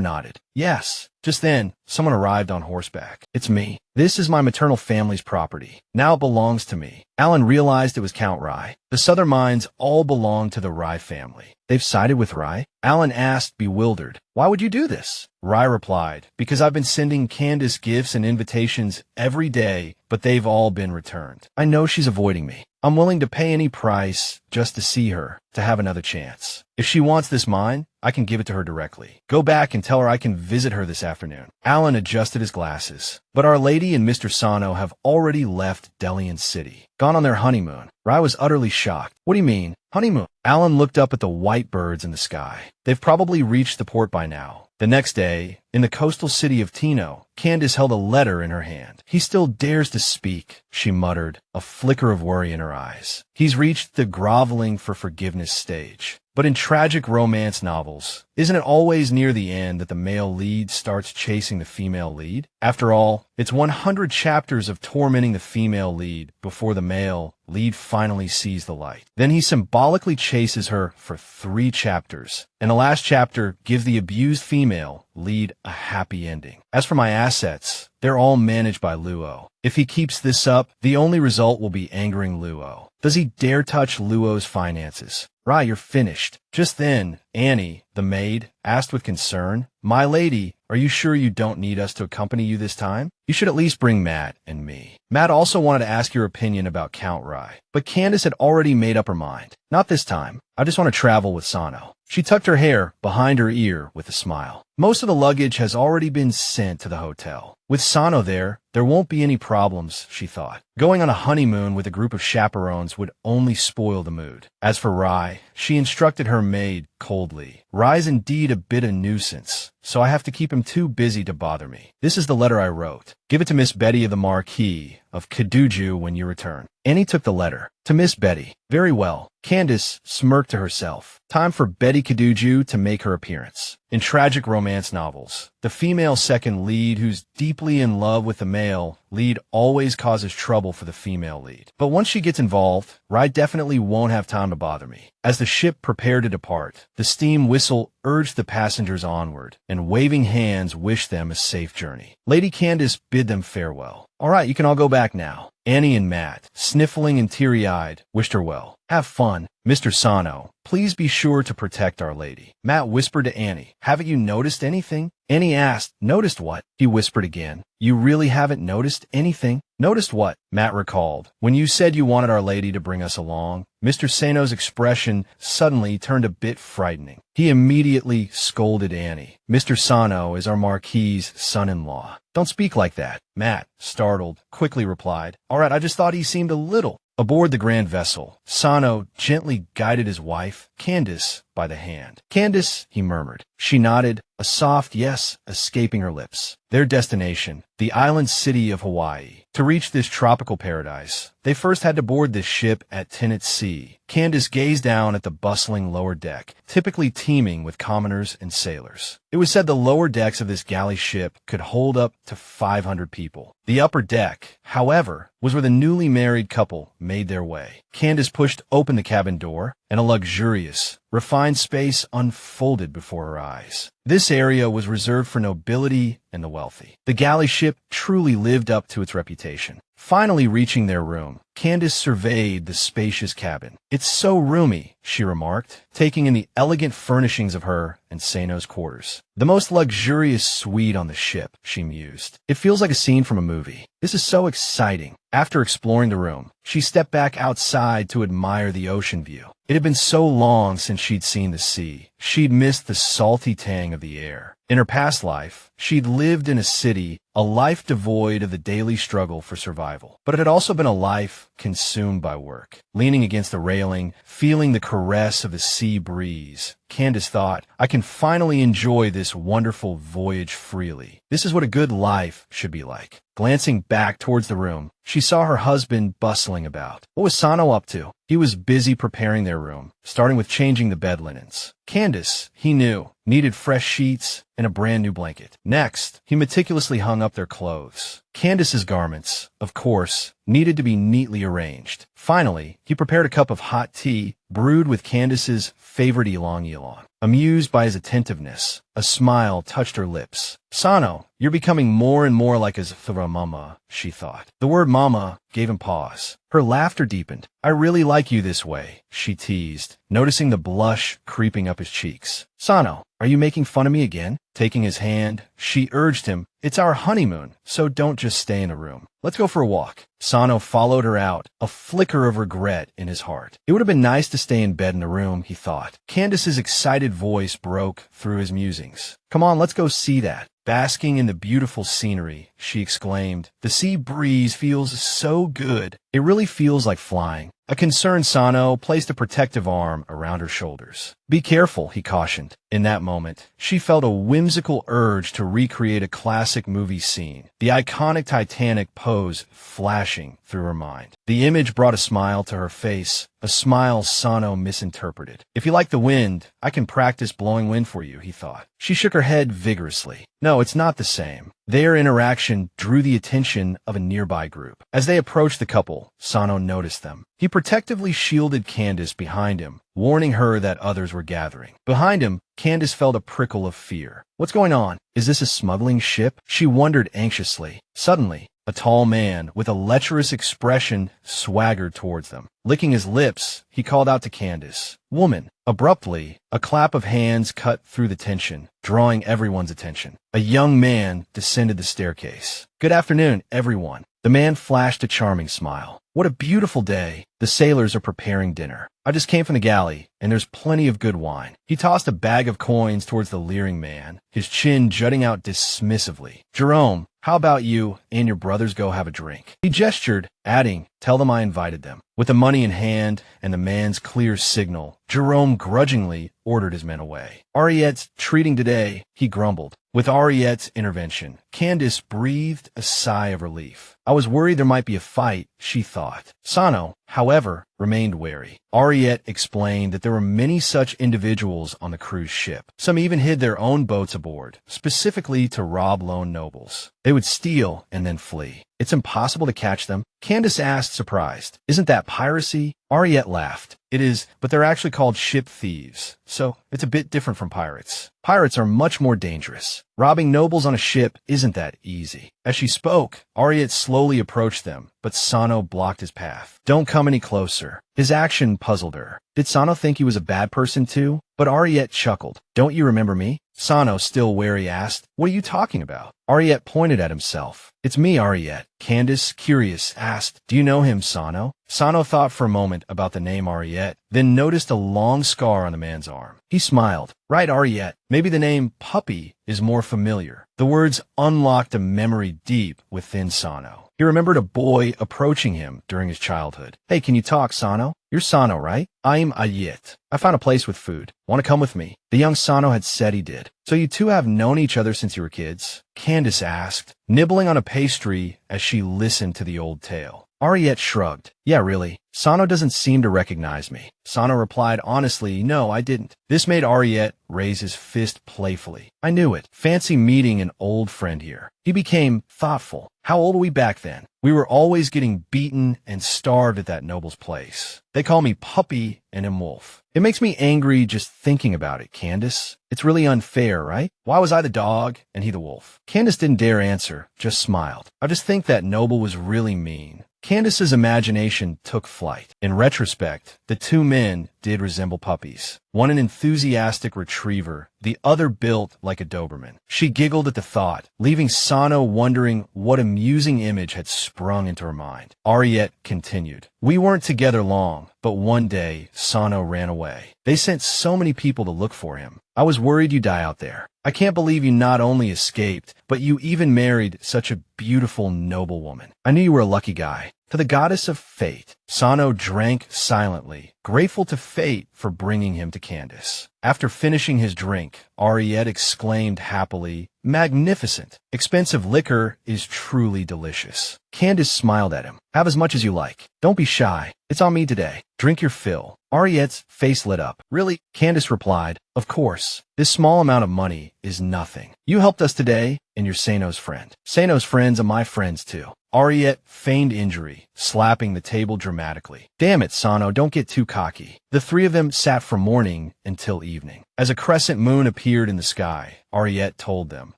nodded. "Yes." Just then, someone arrived on horseback. "It's me. This is my maternal family's property. Now it belongs to me." Alan realized it was Count Rai. The southern mines all belong to the Rai family. "They've sided with Rai?" Alan asked, bewildered. "Why would you do this?" Rai replied, "Because I've been sending Candace gifts and invitations every day, but they've all been returned. I know she's avoiding me. I'm willing to pay any price just to see her, to have another chance. If she wants this mine, I can give it to her directly. Go back and tell her I can visit her this afternoon." Alan adjusted his glasses. "But Our Lady and Mr. Sano have already left Delian City, gone on their honeymoon." Rai was utterly shocked. "What do you mean, honeymoon?" Alan looked up at the white birds in the sky. "They've probably reached the port by now." The next day, In the coastal city of Tino, Candace held a letter in her hand. He still dares to speak, she muttered, a flicker of worry in her eyes. He's reached the groveling for forgiveness stage. But in tragic romance novels, isn't it always near the end that the male lead starts chasing the female lead? After all, it's 100 chapters of tormenting the female lead before the male lead finally sees the light. Then he symbolically chases her for 3 chapters, and the last chapter gives the abused female lead a happy ending. As for my assets, they're all managed by Luo. If he keeps this up, the only result will be angering Luo. Does he dare touch Luo's finances? Right, you're finished. Just then, Annie, the maid, asked with concern, "My lady, are you sure you don't need us to accompany you this time? You should at least bring Matt and me." Matt also wanted to ask your opinion about Count Rai, but Candace had already made up her mind. "Not this time. I just want to travel with Sano." She tucked her hair behind her ear with a smile. Most of the luggage has already been sent to the hotel. With Sano there won't be any problems, she thought. Going on a honeymoon with a group of chaperones would only spoil the mood. As for Rai, she instructed her maid coldly. "Rai's indeed a bit of nuisance, so I have to keep him too busy to bother me. This is the letter I wrote. Give it to Miss Betty of the Marquis of Kaduju when you return." Annie took the letter. To Miss Betty. Very well. Candace smirked to herself. Time for Betty Kaduju to make her appearance. In tragic romance novels, the female second lead who's deeply in love with the male lead always causes trouble for the female lead. But once she gets involved, Rai definitely won't have time to bother me. As the ship prepared to depart, the steam whistle urged the passengers onward, and waving hands wished them a safe journey. Lady Candace bid them farewell. "All right, you can all go back now." Annie and Matt, sniffling and teary-eyed, wished her well. "Have fun. Mr. Sano, please be sure to protect Our Lady." Matt whispered to Annie, "Haven't you noticed anything?" Annie asked, "Noticed what?" He whispered again. "You really haven't noticed anything?" "Noticed what?" Matt recalled. "When you said you wanted Our Lady to bring us along." Mr. Sano's expression suddenly turned a bit frightening. He immediately scolded Annie. "Mr. Sano is our Marquis's son-in-law. Don't speak like that." Matt, startled, quickly replied, "All right, I just thought he seemed a little." Aboard the grand vessel, Sano gently guided his wife, Candace, by the hand. "Candace," he murmured. She nodded, a soft yes escaping her lips. Their destination, the island city of Hawaii. To reach this tropical paradise, they first had to board this ship at Tennet Sea. Candace gazed down at the bustling lower deck, typically teeming with commoners and sailors. It was said the lower decks of this galley ship could hold up to 500 people. The upper deck, however, was where the newly married couple made their way. Candace pushed open the cabin door, and a luxurious, refined space unfolded before her eyes. This area was reserved for nobility and the wealthy. The galley ship truly lived up to its reputation. Finally reaching their room, Candace surveyed the spacious cabin. "It's so roomy," she remarked, taking in the elegant furnishings of her and Sano's quarters. "The most luxurious suite on the ship," she mused. "It feels like a scene from a movie. This is so exciting." After exploring the room, she stepped back outside to admire the ocean view. It had been so long since she'd seen the sea. She'd missed the salty tang of the air. In her past life, she'd lived in a city, a life devoid of the daily struggle for survival. But it had also been a life consumed by work. Leaning against the railing, feeling the caress of the sea breeze, Candace thought, "I can finally enjoy this wonderful voyage freely. This is what a good life should be like." Glancing back towards the room, she saw her husband bustling about. What was Sano up to? He was busy preparing their room, starting with changing the bed linens. Candace, he knew, needed fresh sheets and a brand new blanket. Next, he meticulously hung up their clothes. Candace's garments, of course, needed to be neatly arranged. Finally, he prepared a cup of hot tea brewed with Candace's favorite ylang ylang. Amused by his attentiveness, a smile touched her lips. "Sano, you're becoming more and more like his thra mama," she thought. The word mama gave him pause. Her laughter deepened. "I really like you this way," she teased, noticing the blush creeping up his cheeks. "Sano, are you making fun of me again?" Taking his hand, she urged him, "It's our honeymoon, so don't just stay in a room. Let's go for a walk." Sano followed her out, a flicker of regret in his heart. It would have been nice to stay in bed in the room, he thought. Candace's excited voice broke through his musings. "Come on, let's go see that." Basking in the beautiful scenery, she exclaimed, "The sea breeze feels so good. It really feels like flying." A concerned Sano placed a protective arm around her shoulders. Be careful, he cautioned. In that moment, she felt a whimsical urge to recreate a classic movie scene, the iconic Titanic pose flashing through her mind. The image brought a smile to her face, a smile Sano misinterpreted. If you like the wind, I can practice blowing wind for you, he thought. She shook her head vigorously. No, it's not the same. Their interaction drew the attention of a nearby group. As they approached the couple, Sano noticed them. He protectively shielded Candace behind him, warning her that others were gathering. Behind him, Candace felt a prickle of fear. What's going on? Is this a smuggling ship? She wondered anxiously. Suddenly, a tall man with a lecherous expression swaggered towards them. Licking his lips, he called out to Candace, "Woman." Abruptly, a clap of hands cut through the tension, drawing everyone's attention. A young man descended the staircase. "Good afternoon, everyone." The man flashed a charming smile. "What a beautiful day. The sailors are preparing dinner. I just came from the galley, and there's plenty of good wine." He tossed a bag of coins towards the leering man, his chin jutting out dismissively. "Jerome, how about you and your brothers go have a drink?" He gestured, adding, "Tell them I invited them." With the money in hand and the man's clear signal, Jerome grudgingly ordered his men away. "Ariette's treating today," he grumbled. With Ariette's intervention, Candace breathed a sigh of relief. I was worried there might be a fight, she thought. Sano, however, remained wary. Ariette explained that there were many such individuals on the cruise ship. Some even hid their own boats aboard, specifically to rob lone nobles. They would steal and then flee. "It's impossible to catch them?" Candace asked, surprised. "Isn't that piracy?" Ariette laughed. "It is, but they're actually called ship thieves, so it's a bit different from pirates. Pirates are much more dangerous. Robbing nobles on a ship isn't that easy." As she spoke, Ariette slowly approached them, but Sano blocked his path. "Don't come any closer." His action puzzled her. Did Sano think he was a bad person too? But Ariette chuckled. "Don't you remember me?" Sano, still wary, asked, "What are you talking about?" Ariette pointed at himself. "It's me, Ariette." Candace, curious, asked, "Do you know him, Sano?" Sano thought for a moment about the name Ariette, then noticed a long scar on the man's arm. He smiled. "Right, Ariette. Maybe the name Puppy is more familiar." The words unlocked a memory deep within Sano. He remembered a boy approaching him during his childhood. "Hey, can you talk, Sano?" "You're Sano, right?" "I'm Ariette. I found a place with food. Want to come with me?" The young Sano had said he did. "So you two have known each other since you were kids?" Candace asked, nibbling on a pastry as she listened to the old tale. Ariette shrugged. "Yeah, really. Sano doesn't seem to recognize me." Sano replied honestly, "No, I didn't." This made Ariette raise his fist playfully. "I knew it. Fancy meeting an old friend here." He became thoughtful. "How old were we back then?" "We were always getting beaten and starved at that noble's place. They call me Puppy and him Wolf. It makes me angry just thinking about it, Candace. It's really unfair, right? Why was I the dog and he the wolf?" Candace didn't dare answer, just smiled. "I just think that noble was really mean." Candace's imagination took flight. In retrospect, the two men did resemble puppies. One an enthusiastic retriever, the other built like a Doberman. She giggled at the thought, leaving Sano wondering what amusing image had sprung into her mind. Ariette continued. "We weren't together long, but one day, Sano ran away. They sent so many people to look for him. I was worried you'd die out there. I can't believe you not only escaped, but you even married such a beautiful, noble woman. I knew you were a lucky guy." To the goddess of fate, Sano drank silently, grateful to fate for bringing him to Candace. After finishing his drink, Ariette exclaimed happily, "Magnificent! Expensive liquor is truly delicious." Candace smiled at him. "Have as much as you like. Don't be shy. It's on me today. Drink your fill." Ariette's face lit up. "Really?" Candace replied, "Of course. This small amount of money is nothing. You helped us today, and you're Sano's friend. Sano's friends are my friends too." Ariette feigned injury, slapping the table dramatically. "Damn it, Sano, don't get too cocky." The three of them sat from morning until evening. As a crescent moon appeared in the sky, Ariette told them,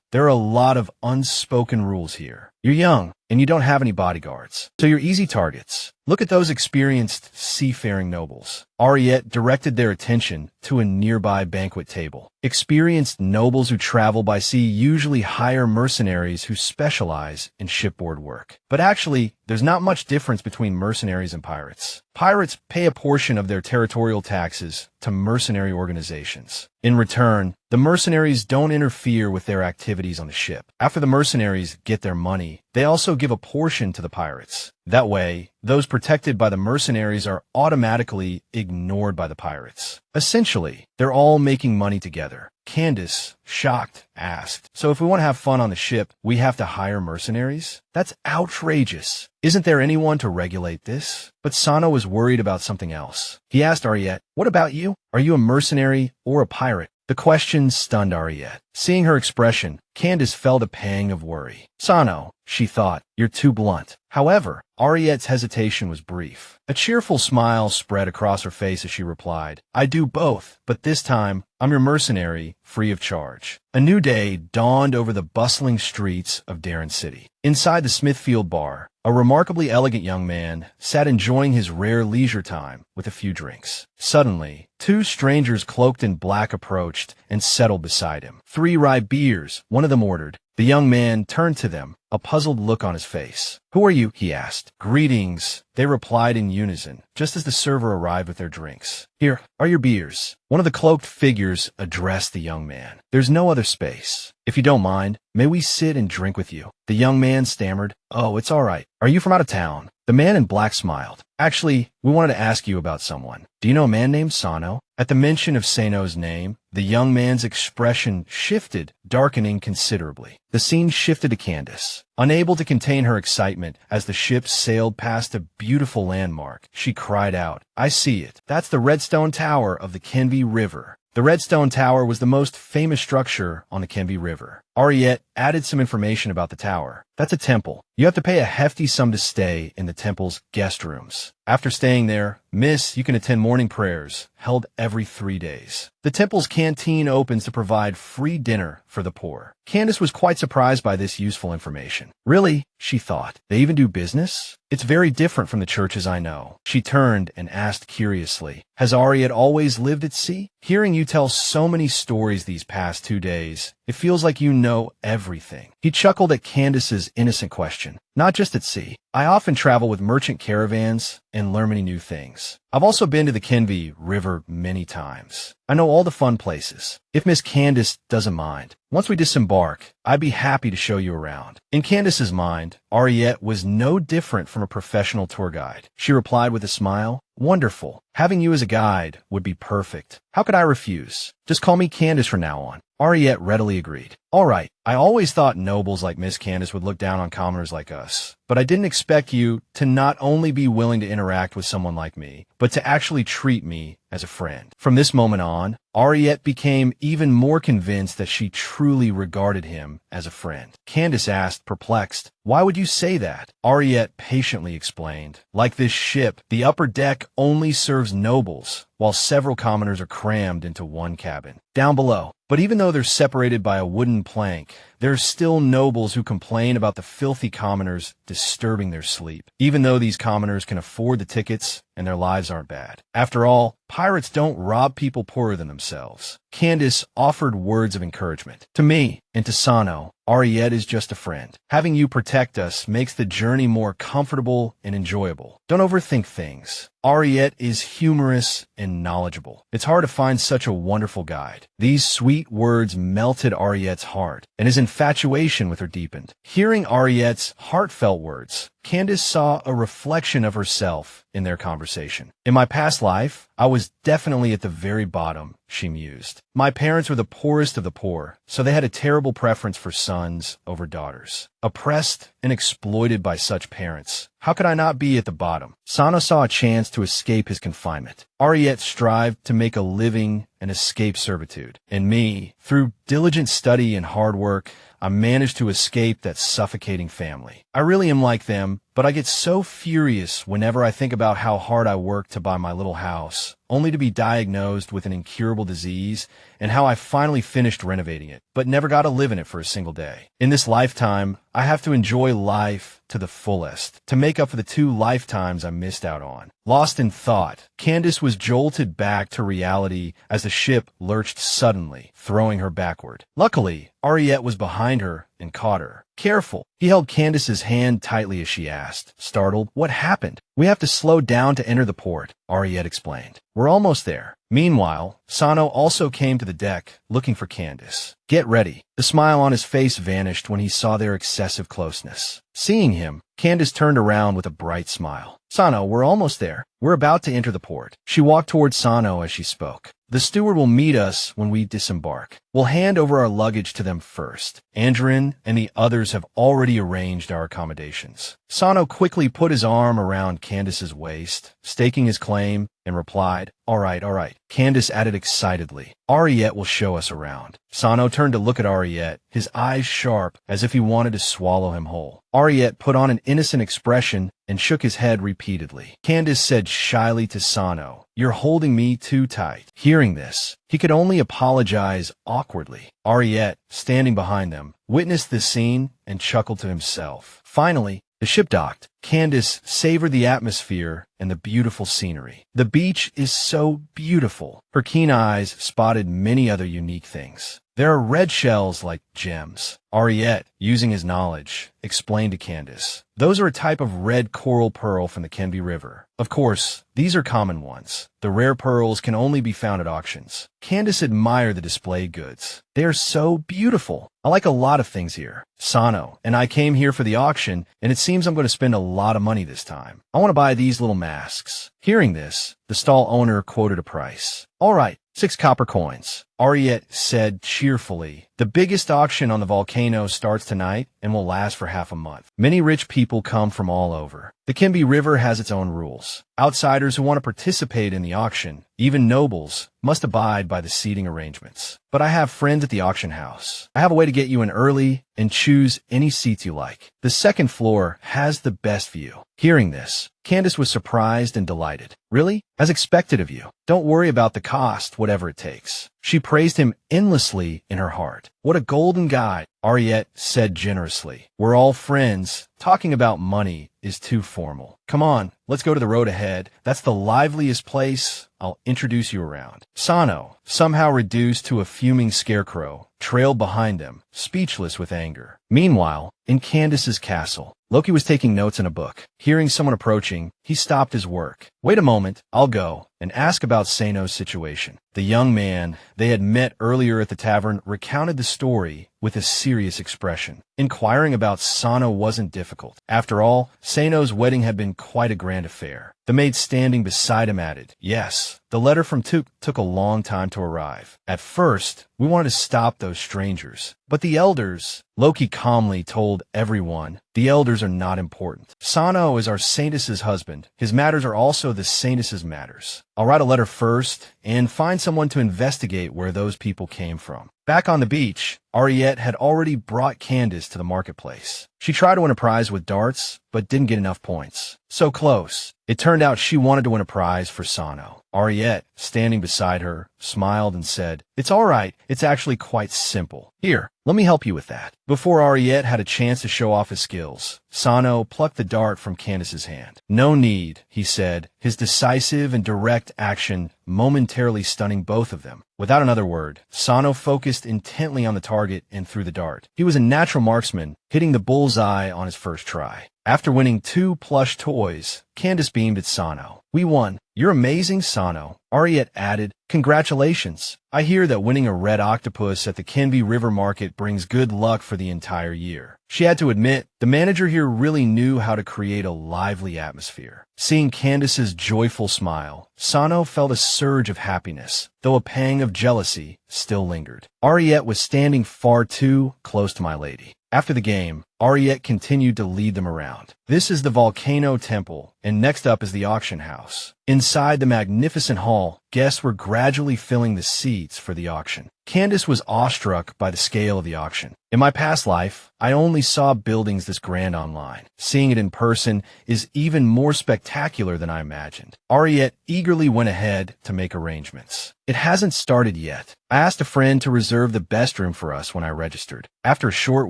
"There are a lot of unspoken rules here. You're young, and you don't have any bodyguards, so you're easy targets. Look at those experienced seafaring nobles." Ariette directed their attention to a nearby banquet table. Experienced nobles who travel by sea usually hire mercenaries who specialize in shipboard work. But actually, there's not much difference between mercenaries and pirates. Pirates pay a portion of their territorial taxes to mercenary organizations. In return, the mercenaries don't interfere with their activities on the ship. After the mercenaries get their money, they also give a portion to the pirates. That way, those protected by the mercenaries are automatically ignored by the pirates. Essentially, they're all making money together. Candace, shocked, asked, "So if we want to have fun on the ship, we have to hire mercenaries? That's outrageous. Isn't there anyone to regulate this?" But Sano was worried about something else. He asked Ariette, "What about you? Are you a mercenary or a pirate?" The question stunned Ariette. Seeing her expression, Candace felt a pang of worry. "Sano," she thought, "you're too blunt." However, Ariette's hesitation was brief. A cheerful smile spread across her face as she replied, "I do both, but this time, I'm your mercenary, free of charge." A new day dawned over the bustling streets of Darren City. Inside the Smithfield bar, a remarkably elegant young man sat enjoying his rare leisure time with a few drinks. Suddenly, two strangers cloaked in black approached and settled beside him. "3 rye beers," one of them ordered. The young man turned to them, a puzzled look on his face. "Who are you?" he asked. "Greetings," they replied in unison, just as the server arrived with their drinks. "Here are your beers." One of the cloaked figures addressed the young man. "There's no other space. If you don't mind, may we sit and drink with you?" The young man stammered, "Oh, it's all right. Are you from out of town?" The man in black smiled. "Actually, we wanted to ask you about someone. Do you know a man named Sano?" At the mention of Sano's name, the young man's expression shifted, darkening considerably. The scene shifted to Candace. Unable to contain her excitement as the ship sailed past a beautiful landmark, she cried out, "I see it. That's the Redstone Tower of the Kenvi River." The Redstone Tower was the most famous structure on the Kenvi River. Ariette added some information about the tower. "That's a temple. You have to pay a hefty sum to stay in the temple's guest rooms. After staying there, you can attend morning prayers, held every 3 days. The temple's canteen opens to provide free dinner for the poor." Candace was quite surprised by this useful information. "Really?" she thought. "They even do business? It's very different from the churches I know." She turned and asked curiously, "Has Ariette always lived at sea? Hearing you tell so many stories these past 2 days, it feels like you know everything." He chuckled at Candace's innocent question. "Not just at sea. I often travel with merchant caravans and learn many new things. I've also been to the Kenvi River many times. I know all the fun places. If Miss Candace doesn't mind, once we disembark, I'd be happy to show you around." In Candace's mind, Ariette was no different from a professional tour guide. She replied with a smile, "Wonderful. Having you as a guide would be perfect. How could I refuse? Just call me Candace from now on." Ariette readily agreed. "All right. I always thought nobles like Miss Candace would look down on commoners like us, but I didn't expect you to not only be willing to interact with someone like me, but to actually treat me as a friend." From this moment on, Ariette became even more convinced that she truly regarded him as a friend. Candace asked, perplexed, "Why would you say that?" Ariette patiently explained, "Like this ship, the upper deck only serves nobles, while several commoners are crammed into one cabin down below. But even though they're separated by a wooden plank, there are still nobles who complain about the filthy commoners disturbing their sleep, even though these commoners can afford the tickets and their lives aren't bad. After all, pirates don't rob people poorer than themselves." Candace offered words of encouragement. "To me and to Sano, Ariette is just a friend. Having you protect us makes the journey more comfortable and enjoyable. Don't overthink things. Ariette is humorous and knowledgeable. It's hard to find such a wonderful guide." These sweet words melted Ariette's heart, and his infatuation with her deepened. Hearing Ariette's heartfelt words, Candace saw a reflection of herself in their conversation. "In my past life, I was definitely at the very bottom," she mused. "My parents were the poorest of the poor, so they had a terrible preference for sons over daughters. Oppressed and exploited by such parents, how could I not be at the bottom?" Sano saw a chance to escape his confinement. Ariette strived to make a living and escape servitude. And me, through diligent study and hard work, I managed to escape that suffocating family. I really am like them, but I get so furious whenever I think about how hard I worked to buy my little house, only to be diagnosed with an incurable disease, and how I finally finished renovating it, but never got to live in it for a single day. In this lifetime, I have to enjoy life to the fullest, to make up for the 2 lifetimes I missed out on. Lost in thought, Candace was jolted back to reality as the ship lurched suddenly, throwing her backward. Luckily, Ariette was behind her and caught her. Careful. He held Candace's hand tightly as she asked, startled, "What happened?" "We have to slow down to enter the port," Ariette explained. "We're almost there." Meanwhile, Sano also came to the deck, looking for Candace. "Get ready." The smile on his face vanished when he saw their excessive closeness. Seeing him, Candace turned around with a bright smile. "Sano, we're almost there. We're about to enter the port." She walked towards Sano as she spoke. "The steward will meet us when we disembark. We'll hand over our luggage to them first. Andrin and the others have already arranged our accommodations." Sano quickly put his arm around Candace's waist, staking his claim, and replied, All right. Candace added excitedly, "Ariette will show us around." Sano turned to look at Ariette, his eyes sharp, as if he wanted to swallow him whole. Ariette put on an innocent expression and shook his head repeatedly. Candace said shyly to Sano, "You're holding me too tight." Hearing this, he could only apologize awkwardly. Ariette, standing behind them, witnessed this scene and chuckled to himself. Finally, the ship docked. Candace savored the atmosphere and the beautiful scenery. The beach is so beautiful. Her keen eyes spotted many other unique things. There are red shells like gems. Ariette, using his knowledge, explained to Candace, "Those are a type of red coral pearl from the Kenbi River. Of course, these are common ones. The rare pearls can only be found at auctions." Candace admired the displayed goods. "They are so beautiful. I like a lot of things here. Sano and I came here for the auction, and it seems I'm going to spend a lot of money this time. I want to buy these little masks." Hearing this, the stall owner quoted a price. "All right, 6 copper coins," Ariette said cheerfully. "The biggest auction on the volcano starts tonight and will last for half a month. Many rich people come from all over. The Kenbi River has its own rules. Outsiders who want to participate in the auction, even nobles, must abide by the seating arrangements. But I have friends at the auction house. I have a way to get you in early and choose any seats you like. The second floor has the best view." Hearing this, Candace was surprised and delighted. "Really? As expected of you. Don't worry about the cost, whatever it takes." She praised him endlessly in her heart. "What a golden guy," Ariette said generously. "We're all friends. Talking about money is too formal. Come on, let's go to the road ahead. That's the liveliest place. I'll introduce you around." Sano, somehow reduced to a fuming scarecrow, trailed behind them, speechless with anger. Meanwhile, in Candace's castle, Loki was taking notes in a book. Hearing someone approaching, he stopped his work. "Wait a moment, I'll go and ask about Sano's situation." The young man they had met earlier at the tavern recounted the story with a serious expression. Inquiring about Sano wasn't difficult. After all, Sano's wedding had been quite a grand affair. The maid standing beside him added, "Yes, the letter from Tuk took a long time to arrive. At first, we wanted to stop those strangers. But the elders," Loki calmly told everyone, "the elders are not important. Sano is our Saintess's husband. His matters are also the Saintess's matters. I'll write a letter first and find someone to investigate where those people came from." Back on the beach, Ariette had already brought Candace to the marketplace. She tried to win a prize with darts, but didn't get enough points. So close. It turned out she wanted to win a prize for Sano. Ariette, standing beside her, smiled and said, "It's all right. It's actually quite simple. Here, let me help you with that." Before Ariette had a chance to show off his skills, Sano plucked the dart from Candace's hand. "No need," he said, his decisive and direct action momentarily stunning both of them. Without another word, Sano focused intently on the target and threw the dart. He was a natural marksman, hitting the bullseye on his first try. After winning 2 plush toys, Candace beamed at Sano. "We won. You're amazing, Sano." Ariette added, "Congratulations. I hear that winning a red octopus at the Kenbi River Market brings good luck for the entire year." She had to admit, the manager here really knew how to create a lively atmosphere. Seeing Candace's joyful smile, Sano felt a surge of happiness, though a pang of jealousy still lingered. Ariette was standing far too close to my lady. After the game, Ariette continued to lead them around. "This is the Volcano Temple, and next up is the auction house." Inside the magnificent hall, guests were gradually filling the seats for the auction. Candace was awestruck by the scale of the auction. "In my past life, I only saw buildings this grand online. Seeing it in person is even more spectacular than I imagined." Ariette eagerly went ahead to make arrangements. "It hasn't started yet. I asked a friend to reserve the best room for us when I registered. After a short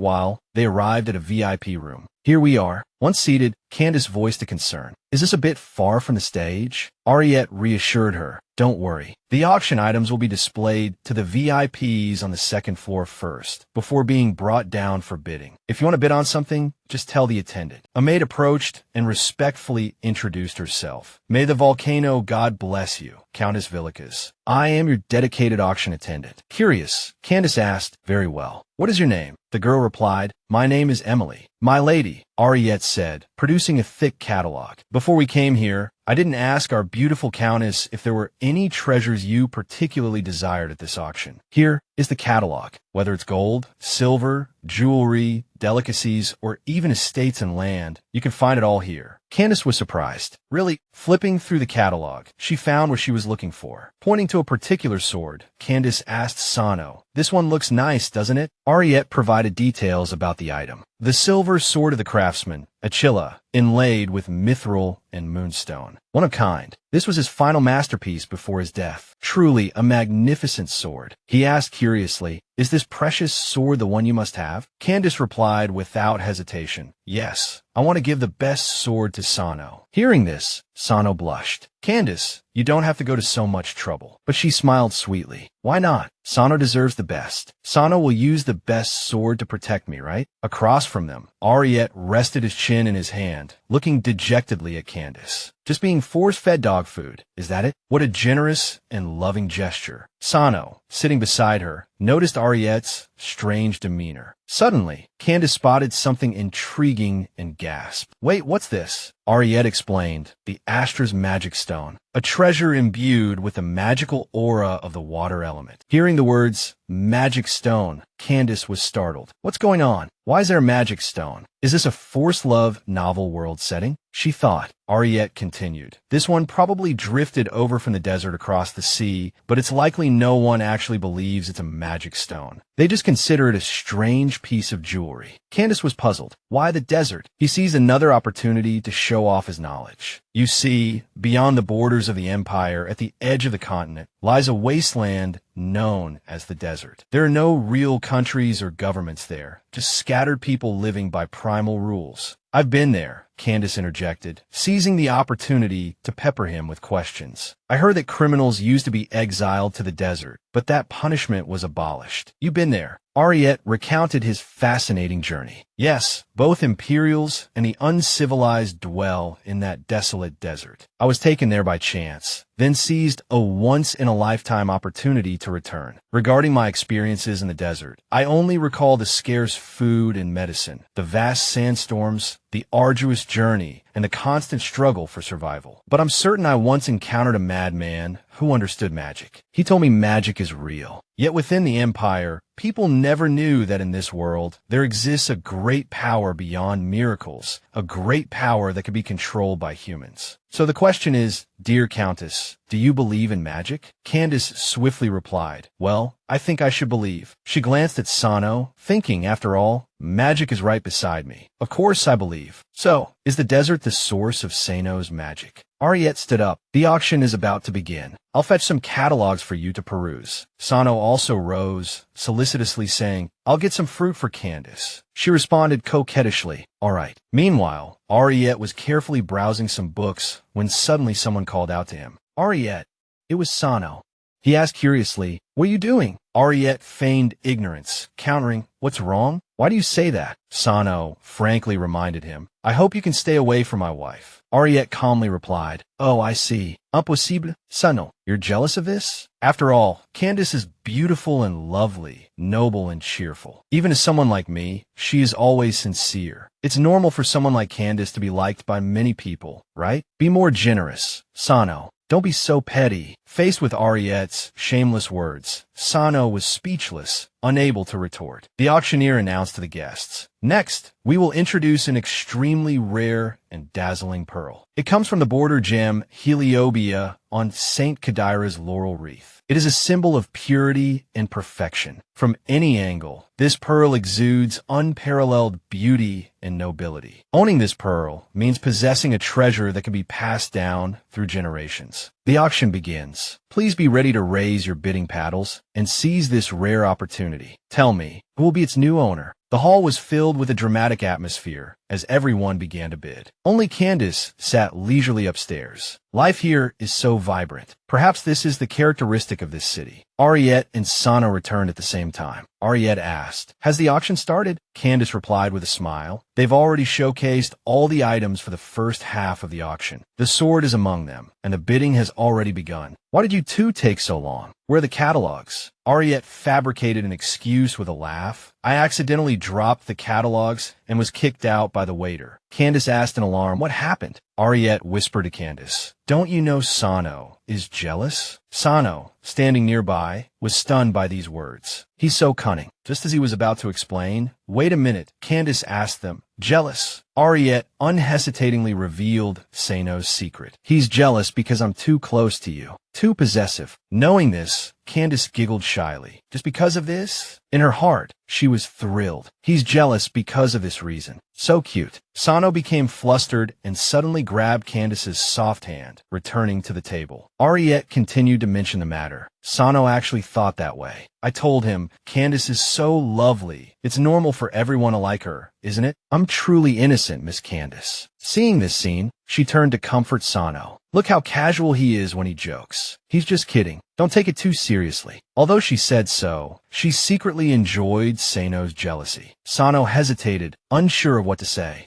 while, they arrived at a VIP room. Here we are. Once seated, Candace voiced a concern. Is this a bit far from the stage? Ariette reassured her. Don't worry. The auction items will be displayed to the VIPs on the second floor first, before being brought down for bidding. If you want to bid on something, just tell the attendant. A maid approached and respectfully introduced herself. May the volcano God bless you, Countess Villikas. I am your dedicated auction attendant. Curious, Candace asked. Very well. What is your name? The girl replied, My name is Emily. My lady, Ariette said, producing a thick catalog. Before we came here, I didn't ask our beautiful countess if there were any treasures you particularly desired at this auction. Here is the catalog. Whether it's gold, silver, jewelry, delicacies, or even estates and land, you can find it all here. Candace was surprised. Really, flipping through the catalog, she found what she was looking for. Pointing to a particular sword, Candace asked Sano, This one looks nice, doesn't it? Ariette provided details about the item. The silver sword of the craftsman, Achilla, inlaid with mithril and moonstone. One of kind. This was his final masterpiece before his death. Truly a magnificent sword. He asked curiously, Is this precious sword the one you must have? Candace replied without hesitation, Yes. I want to give the best sword to Sano. Hearing this, Sano blushed. Candace, you don't have to go to so much trouble. But she smiled sweetly. Why not? Sano deserves the best. Sano will use the best sword to protect me, right? Across from them, Ariette rested his chin in his hand, looking dejectedly at Candace. Just being force-fed dog food, is that it? What a generous and loving gesture. Sano, sitting beside her, noticed Ariette's strange demeanor. Suddenly, Candace spotted something intriguing and gasped. Wait, what's this? Ariette explained, the Astra's magic stone, a treasure imbued with the magical aura of the water element. Hearing the words, magic stone, Candace was startled. What's going on? Why is there a magic stone? Is this a forced love novel world setting? She thought. Ariette continued. This one probably drifted over from the desert across the sea, but it's likely no one actually believes it's a magic stone. They just consider it a strange piece of jewelry. Candace was puzzled. Why the desert? He sees another opportunity to show off his knowledge. You see, beyond the borders of the empire, at the edge of the continent, lies a wasteland known as the desert. There are no real countries or governments there, just scattered people living by primal rules. I've been there, Candace interjected, seizing the opportunity to pepper him with questions. I heard that criminals used to be exiled to the desert, but that punishment was abolished. You've been there. Ariette recounted his fascinating journey. Yes, both Imperials and the uncivilized dwell in that desolate desert. I was taken there by chance, then seized a once-in-a-lifetime opportunity to return. Regarding my experiences in the desert, I only recall the scarce food and medicine, the vast sandstorms, the arduous journey, and the constant struggle for survival. But I'm certain I once encountered a madman who understood magic. He told me magic is real. Yet within the Empire, people never knew that in this world, there exists a great power beyond miracles, a great power that can be controlled by humans. So the question is, Dear Countess, do you believe in magic? Candace swiftly replied, Well, I think I should believe. She glanced at Sano, thinking, after all, magic is right beside me. Of course I believe. So, is the desert the source of Sano's magic? Ariette stood up. The auction is about to begin. I'll fetch some catalogs for you to peruse. Sano also rose, solicitously saying, I'll get some fruit for Candace. She responded coquettishly, All right. Meanwhile, Ariette was carefully browsing some books when suddenly someone called out to him. Ariette. It was Sano. He asked curiously, What are you doing? Ariette feigned ignorance, countering, What's wrong? Why do you say that? Sano frankly reminded him, I hope you can stay away from my wife. Ariette calmly replied, Oh, I see. Impossible, Sano. You're jealous of this? After all, Candace is beautiful and lovely, noble and cheerful. Even to someone like me, she is always sincere. It's normal for someone like Candace to be liked by many people, right? Be more generous, Sano. Don't be so petty. Faced with Ariette's shameless words, Sano was speechless, unable to retort. The auctioneer announced to the guests, Next, we will introduce an extremely rare and dazzling pearl. It comes from the border gem Heliobia on St. Kadira's laurel wreath. It is a symbol of purity and perfection. From any angle, this pearl exudes unparalleled beauty and nobility. Owning this pearl means possessing a treasure that can be passed down through generations. The auction begins. Please be ready to raise your bidding paddles and seize this rare opportunity. Tell me, who will be its new owner? The hall was filled with a dramatic atmosphere, as everyone began to bid. Only Candace sat leisurely upstairs. Life here is so vibrant. Perhaps this is the characteristic of this city. Ariette and Sano returned at the same time. Ariette asked, "Has the auction started?" Candace replied with a smile. "They've already showcased all the items for the first half of the auction. The sword is among them, and the bidding has already begun. Why did you two take so long? Where are the catalogs?" Ariette fabricated an excuse with a laugh. "I accidentally dropped the catalogs and was kicked out by the waiter." Candace asked in alarm, "What happened?" Ariette whispered to Candace, "Don't you know Sano is jealous?" Sano, standing nearby, was stunned by these words. "He's so cunning." Just as he was about to explain, "Wait a minute," Candace asked them, "Jealous?" Ariette unhesitatingly revealed Sano's secret. "He's jealous because I'm too close to you. Too possessive." Knowing this, Candace giggled shyly. Just because of this? In her heart, she was thrilled. He's jealous because of this reason. So cute. Sano became flustered and suddenly grabbed Candace's soft hand, returning to the table. Ariette continued to mention the matter. "Sano actually thought that way. I told him, Candace is so lovely. It's normal for everyone to like her, isn't it? I'm truly innocent, Miss Candace." Seeing this scene, she turned to comfort Sano. "Look how casual he is when he jokes. He's just kidding. Don't take it too seriously." Although she said so, she secretly enjoyed Sano's jealousy. Sano hesitated, unsure of what to say.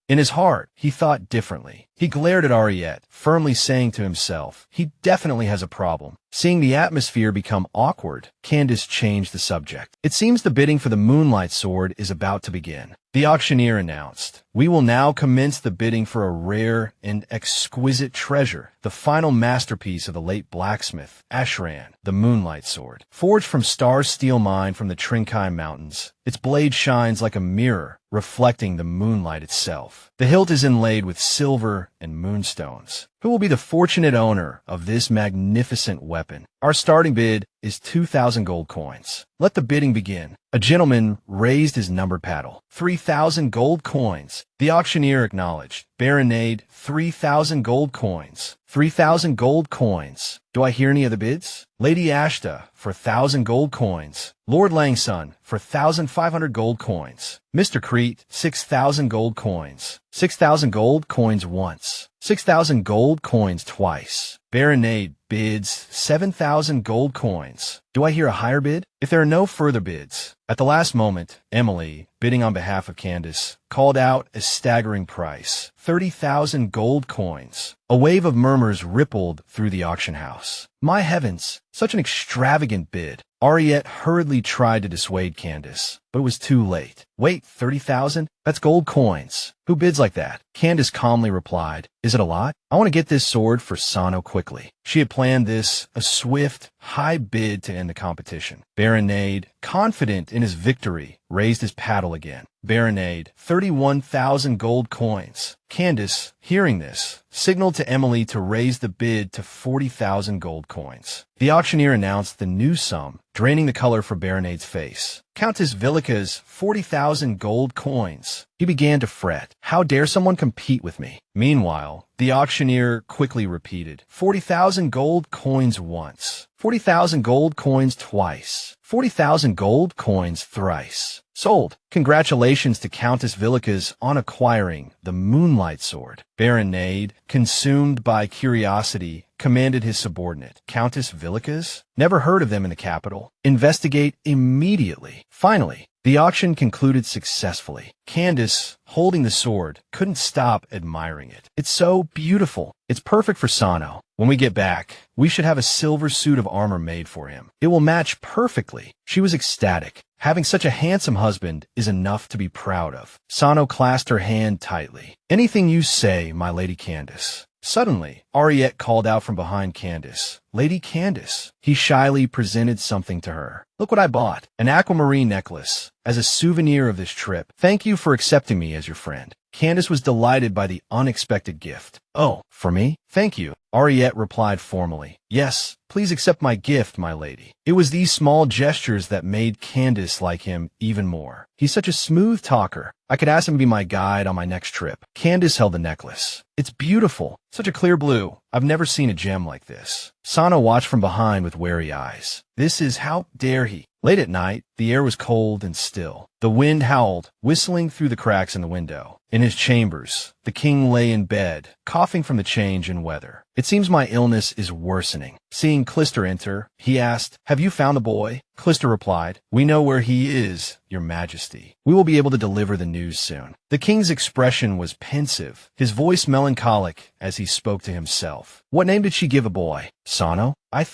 In his heart, he thought differently. He glared at Ariette, firmly saying to himself, he definitely has a problem. Seeing the atmosphere become awkward, Candace changed the subject. "It seems the bidding for the Moonlight Sword is about to begin." The auctioneer announced, "We will now commence the bidding for a rare and exquisite treasure, the final masterpiece of the late blacksmith, HEROINE, the Moonlight Sword. Forged from star steel mine from the Trinkai Mountains, its blade shines like a mirror, reflecting the moonlight itself. The hilt is inlaid with silver and moonstones. Who will be the fortunate owner of this magnificent weapon? Our starting bid is 2,000 gold coins. Let the bidding begin." A gentleman raised his numbered paddle. 3,000 gold coins. The auctioneer acknowledged. "Baronade, 3,000 gold coins. 3,000 gold coins. Do I hear any other bids?" "Lady Ashta, for 1,000 gold coins. Lord Langsun, for 1,500 gold coins. Mr. Crete, 6,000 gold coins. 6,000 gold coins once. 6,000 gold coins twice." Baronade bids 7,000 gold coins. Do I hear a higher bid? If there are no further bids. At the last moment, Emily, bidding on behalf of Candace, called out a staggering price, 30,000 gold coins. A wave of murmurs rippled through the auction house. My heavens, such an extravagant bid. Ariette hurriedly tried to dissuade Candace, but it was too late. "Wait, 30,000? That's gold coins. Who bids like that?" Candace calmly replied, "Is it a lot? I want to get this sword for Sano quickly." She had planned this, a swift, high bid to end the competition. Baronade, confident in his victory, raised his paddle again. Baronade, 31,000 gold coins. Candace, hearing this, signaled to Emily to raise the bid to 40,000 gold coins. The auctioneer announced the new sum, draining the color from Baronade's face. "Countess Vilica's 40,000 gold coins." He began to fret. How dare someone compete with me? Meanwhile, the auctioneer quickly repeated, 40,000 gold coins once. 40,000 gold coins twice. 40,000 gold coins thrice. Sold. Congratulations to Countess Vilica's on acquiring the Moonlight Sword. Baronade, consumed by curiosity, commanded his subordinate. Countess Vilica's? Never heard of them in the capital. Investigate immediately. Finally, the auction concluded successfully. Candace, holding the sword, couldn't stop admiring it. It's so beautiful. It's perfect for Sano. When we get back, we should have a silver suit of armor made for him. It will match perfectly. She was ecstatic. Having such a handsome husband is enough to be proud of. Sano clasped her hand tightly. "Anything you say, my Lady Candace." Suddenly, Ariette called out from behind Candace. "Lady Candace." He shyly presented something to her. "Look what I bought. An aquamarine necklace. As a souvenir of this trip. Thank you for accepting me as your friend." Candace was delighted by the unexpected gift. "Oh, for me? Thank you." Ariette replied formally. "Yes, please accept my gift, my lady." It was these small gestures that made Candace like him even more. He's such a smooth talker. I could ask him to be my guide on my next trip. Candace held the necklace. It's beautiful. Such a clear blue. I've never seen a gem like this. Sano watched from behind with wary eyes. This is how dare he. Late at night, the air was cold and still. The wind howled, whistling through the cracks in the window. In his chambers, the king lay in bed, coughing from the change in weather. It seems my illness is worsening. Seeing Clister enter, he asked, "Have you found the boy?" Clister replied, "We know where he is, your majesty. We will be able to deliver the news soon." The king's expression was pensive, his voice melancholic as he spoke to himself. "What name did she give a boy?" "Sano. I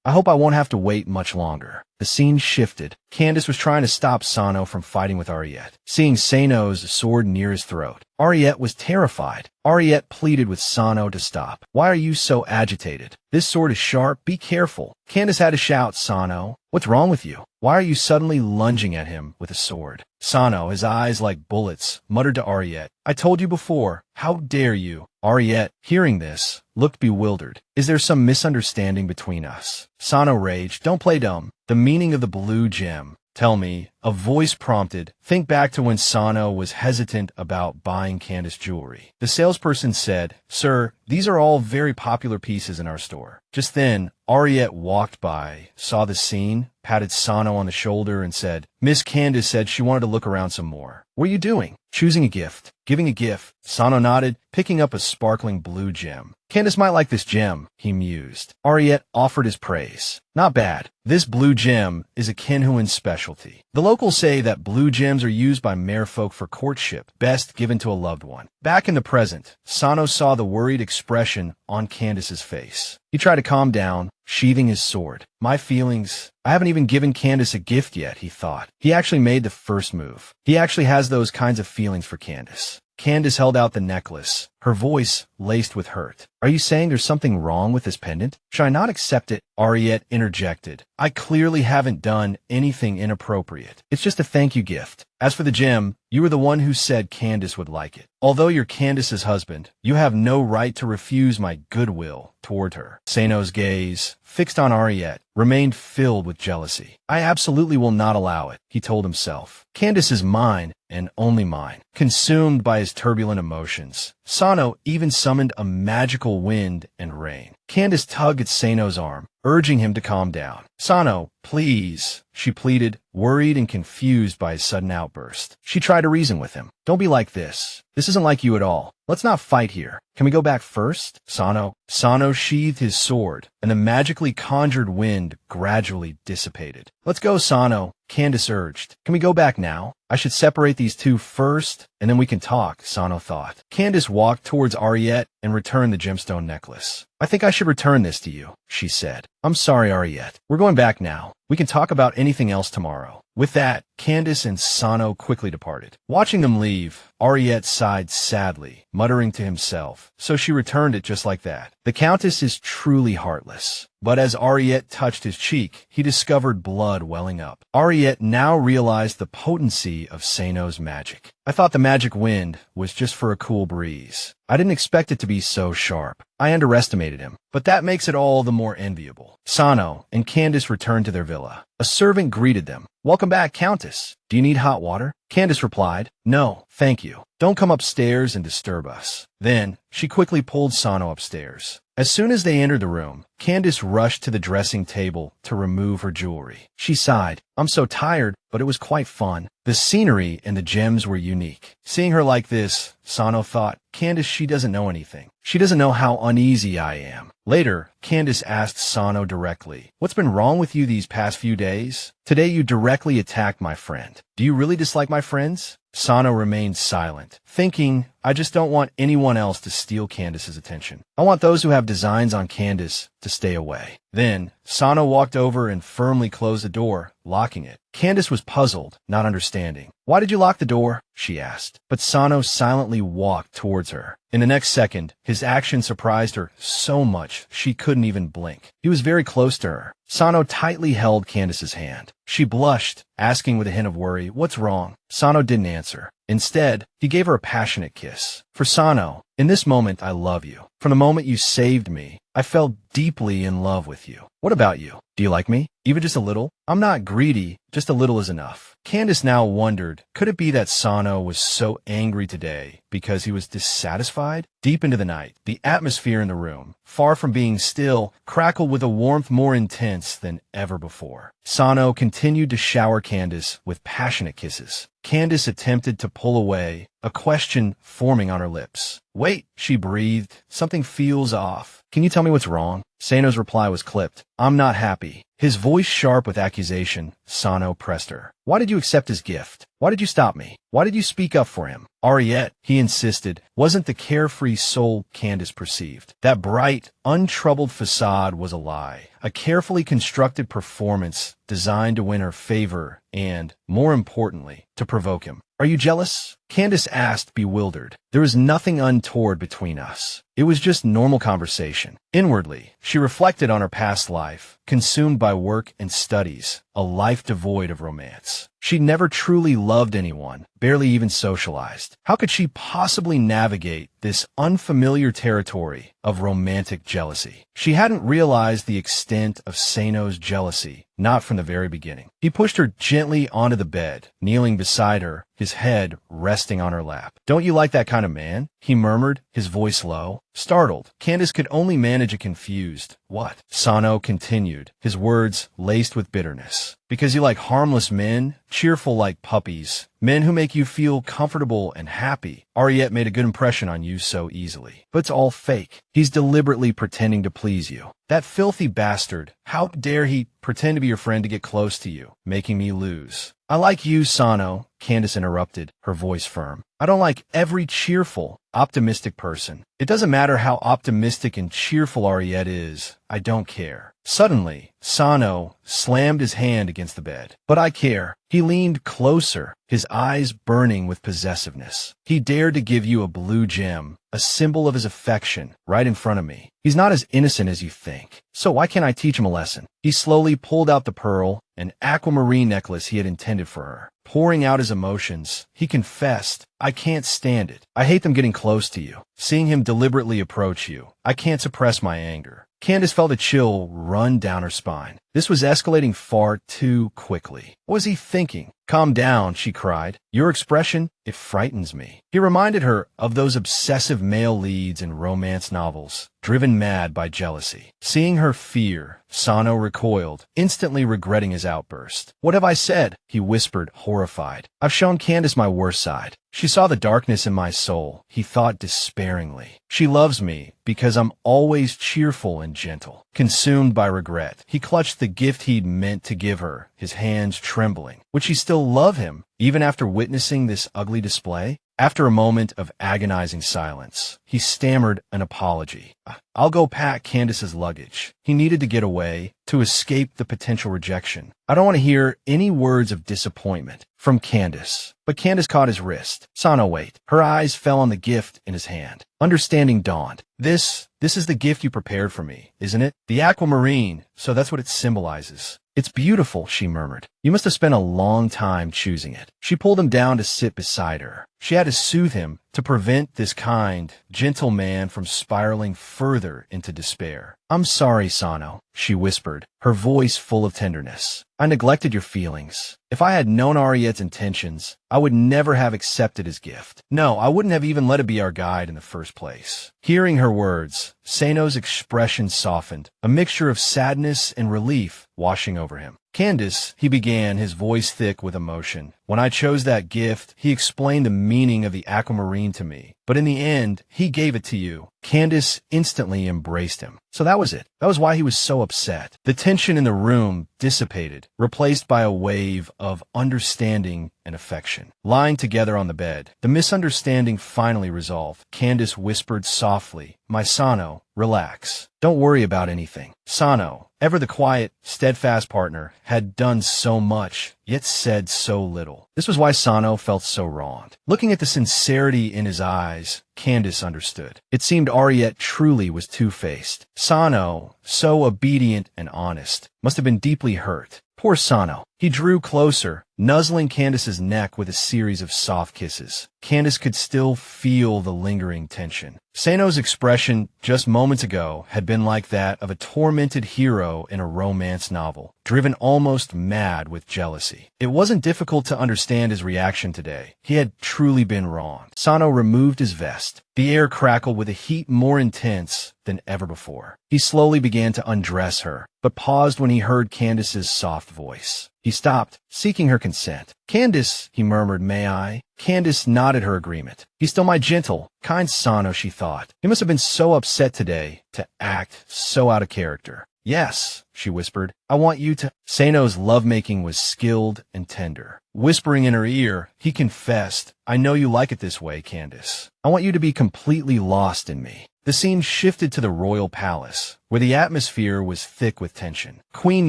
hope I won't have to wait much longer." The scene shifted. Candace was trying to stop Sano from fighting with Ariette, seeing Sano's sword near his throat. Ariette was terrified. Ariette pleaded with Sano to stop. "Why are you so agitated? This sword is sharp. Be careful." Candace had to shout, "Sano, what's wrong with you? Why are you suddenly lunging at him with a sword?" Sano, his eyes like bullets, muttered to Ariette, "I told you before. How dare you?" Ariette, hearing this, looked bewildered. "Is there some misunderstanding between us?" Sano raged, "Don't play dumb. The meaning of the blue gem. Tell me." A voice prompted, "Think back to when Sano was hesitant about buying Candace jewelry." The salesperson said, "Sir, these are all very popular pieces in our store." Just then, Ariette walked by, saw the scene, patted Sano on the shoulder, and said, "Miss Candace said she wanted to look around some more." "What are you doing?" "Choosing a gift. Giving a gift." Sano nodded, picking up a sparkling blue gem. "Candace might like this gem," he mused. Ariette offered his praise. "Not bad. This blue gem is a Kinhuan specialty. The locals say that blue gems are used by merfolk for courtship, best given to a loved one." Back in the present, Sano saw the worried expression on Candace's face. He tried to calm down, sheathing his sword. "My feelings. I haven't even given Candace a gift yet," he thought. He actually made the first move. He actually has those kinds of feelings for Candace. Candace held out the necklace, her voice laced with hurt. "Are you saying there's something wrong with this pendant? Should I not accept it?" Ariette interjected. "I clearly haven't done anything inappropriate. It's just a thank you gift. As for the gem, you were the one who said Candace would like it. Although you're Candace's husband, you have no right to refuse my goodwill toward her." Sano's gaze, fixed on Ariette, remained filled with jealousy. "I absolutely will not allow it," he told himself. "Candace is mine, and only mine." Consumed by his turbulent emotions, Sano even summoned a magical wind and rain. Candace tugged at Sano's arm, urging him to calm down. "Sano, please," she pleaded, worried and confused by his sudden outburst. She tried to reason with him. "Don't be like this. This isn't like you at all. Let's not fight here. Can we go back first?" Sano sheathed his sword, and the magically conjured wind gradually dissipated. "Let's go, Sano," Candace urged. "Can we go back now? I should separate these two first, and then we can talk," Sano thought. Candace walked towards Ariette and returned the gemstone necklace. "I think I should return this to you," she said. "I'm sorry, Ariette. We're going back now. We can talk about anything else tomorrow." With that, Candace and Sano quickly departed. Watching them leave, Ariette sighed sadly, muttering to himself, "So she returned it just like that. The Countess is truly heartless." But as Ariette touched his cheek, he discovered blood welling up. Ariette now realized the potency of Sano's magic. "I thought the magic wind was just for a cool breeze. I didn't expect it to be so sharp. I underestimated him, but that makes it all the more enviable." Sano and Candace returned to their villa. A servant greeted them. "Welcome back, Countess. Do you need hot water?" Candace replied, "No, thank you. Don't come upstairs and disturb us." Then, she quickly pulled Sano upstairs. As soon as they entered the room, Candace rushed to the dressing table to remove her jewelry. She sighed. "I'm so tired, but it was quite fun." The scenery and the gems were unique. Seeing her like this, Sano thought, "Candace, she doesn't know anything. She doesn't know how uneasy I am." Later, Candace asked Sano directly, "What's been wrong with you these past few days? Today you directly attacked my friend. Do you really dislike my friends?" Sano remained silent, thinking, "I just don't want anyone else to steal Candace's attention. I want those who have designs on Candace to stay away." Then, Sano walked over and firmly closed the door, locking it. Candace was puzzled, not understanding. "Why did you lock the door?" she asked. But Sano silently walked towards her. In the next second, his action surprised her so much she couldn't even blink. He was very close to her. Sano tightly held Candace's hand. She blushed, asking with a hint of worry, "What's wrong?" Sano didn't answer. Instead, he gave her a passionate kiss. "For Sano, in this moment I love you. From the moment you saved me, I fell deeply in love with you. What about you? Do you like me? Even just a little? I'm not greedy, just a little is enough. Candace now wondered, could it be that Sano was so angry today because he was dissatisfied? Deep into the night, the atmosphere in the room, far from being still, crackled with a warmth more intense than ever before. Sano continued to shower Candace with passionate kisses. Candace attempted to pull away, a question forming on her lips. Wait, she breathed. Something feels off. Can you tell me what's wrong? Sano's reply was clipped. I'm not happy. His voice sharp with accusation, Sano pressed her. Why did you accept his gift? Why did you stop me? Why did you speak up for him? Ariette, he insisted, wasn't the carefree soul Candace perceived. That bright, untroubled facade was a lie, a carefully constructed performance designed to win her favor and, more importantly, to provoke him. Are you jealous? Candace asked, bewildered. There was nothing untoward between us. It was just normal conversation. Inwardly, she reflected on her past life, consumed by work and studies, a life devoid of romance. She'd never truly loved anyone, barely even socialized. How could she possibly navigate this unfamiliar territory of romantic jealousy? She hadn't realized the extent of Sano's jealousy, not from the very beginning. He pushed her gently onto the bed, kneeling beside her, his head resting on her lap. Don't you like that kind of man? He murmured, his voice low. Startled, Candace could only manage a confused, what? Sano continued, his words laced with bitterness. Because you like harmless men, cheerful like puppies, men who make you feel comfortable and happy. Ariette made a good impression on you so easily. But it's all fake. He's deliberately pretending to please you. That filthy bastard. How dare he pretend to be your friend to get close to you, making me lose. I like you, Sano, Candace interrupted, her voice firm. I don't like every cheerful, optimistic person. It doesn't matter how optimistic and cheerful Ariette is. I don't care. Suddenly, Sano slammed his hand against the bed. But I care. He leaned closer, his eyes burning with possessiveness. He dared to give you a blue gem, a symbol of his affection, right in front of me. He's not as innocent as you think. So why can't I teach him a lesson? He slowly pulled out the pearl, an aquamarine necklace he had intended for her. Pouring out his emotions, he confessed, I can't stand it. I hate them getting close to you. Seeing him deliberately approach you. I can't suppress my anger. Candace felt a chill run down her spine. This was escalating far too quickly. What was he thinking? Calm down, she cried. Your expression, it frightens me. He reminded her of those obsessive male leads in romance novels, driven mad by jealousy. Seeing her fear, Sano recoiled, instantly regretting his outburst. What have I said? He whispered, horrified. I've shown Candace my worst side. She saw the darkness in my soul, he thought despairingly. She loves me because I'm always cheerful and gentle. Consumed by regret, he clutched the gift he'd meant to give her, his hands trembling. Would she still love him, even after witnessing this ugly display? After a moment of agonizing silence, he stammered an apology. I'll go pack Candace's luggage. He needed to get away, to escape the potential rejection. I don't want to hear any words of disappointment from Candace. But Candace caught his wrist. Sano, wait. Her eyes fell on the gift in his hand. Understanding dawned. This is the gift you prepared for me, isn't it? The aquamarine, so that's what it symbolizes. It's beautiful, she murmured. You must have spent a long time choosing it. She pulled him down to sit beside her. She had to soothe him to prevent this kind, gentle man from spiraling further into despair. I'm sorry, Sano, she whispered, her voice full of tenderness. I neglected your feelings. If I had known Ariette's intentions, I would never have accepted his gift. No, I wouldn't have even let it be our guide in the first place. Hearing her words, Sano's expression softened, a mixture of sadness and relief washing over him. Candace, he began, his voice thick with emotion. When I chose that gift, he explained the meaning of the aquamarine to me. But in the end, he gave it to you. Candace instantly embraced him. So that was it. That was why he was so upset. The tension in the room dissipated, replaced by a wave of understanding and affection. Lying together on the bed, the misunderstanding finally resolved. Candace whispered softly, My Sano, relax. Don't worry about anything. Sano, ever the quiet, steadfast partner, had done so much, yet said so little. This was why Sano felt so wronged. Looking at the sincerity in his eyes, Candace understood. It seemed Ariette truly was two-faced. Sano, so obedient and honest, must have been deeply hurt. Poor Sano. He drew closer, nuzzling Candace's neck with a series of soft kisses. Candace could still feel the lingering tension. Sano's expression just moments ago had been like that of a tormented hero in a romance novel, driven almost mad with jealousy. It wasn't difficult to understand his reaction today. He had truly been wronged. Sano removed his vest. The air crackled with a heat more intense than ever before. He slowly began to undress her, but paused when he heard Candace's soft voice. He stopped, seeking her consent. "Candace," he murmured, "may I?" Candace nodded her agreement. "He's still my gentle, kind Sano," she thought. He must have been so upset today to act so out of character. "Yes," she whispered, "I want you to—" Sano's lovemaking was skilled and tender. Whispering in her ear, he confessed, "I know you like it this way, Candace. I want you to be completely lost in me." The scene shifted to the royal palace, where the atmosphere was thick with tension. Queen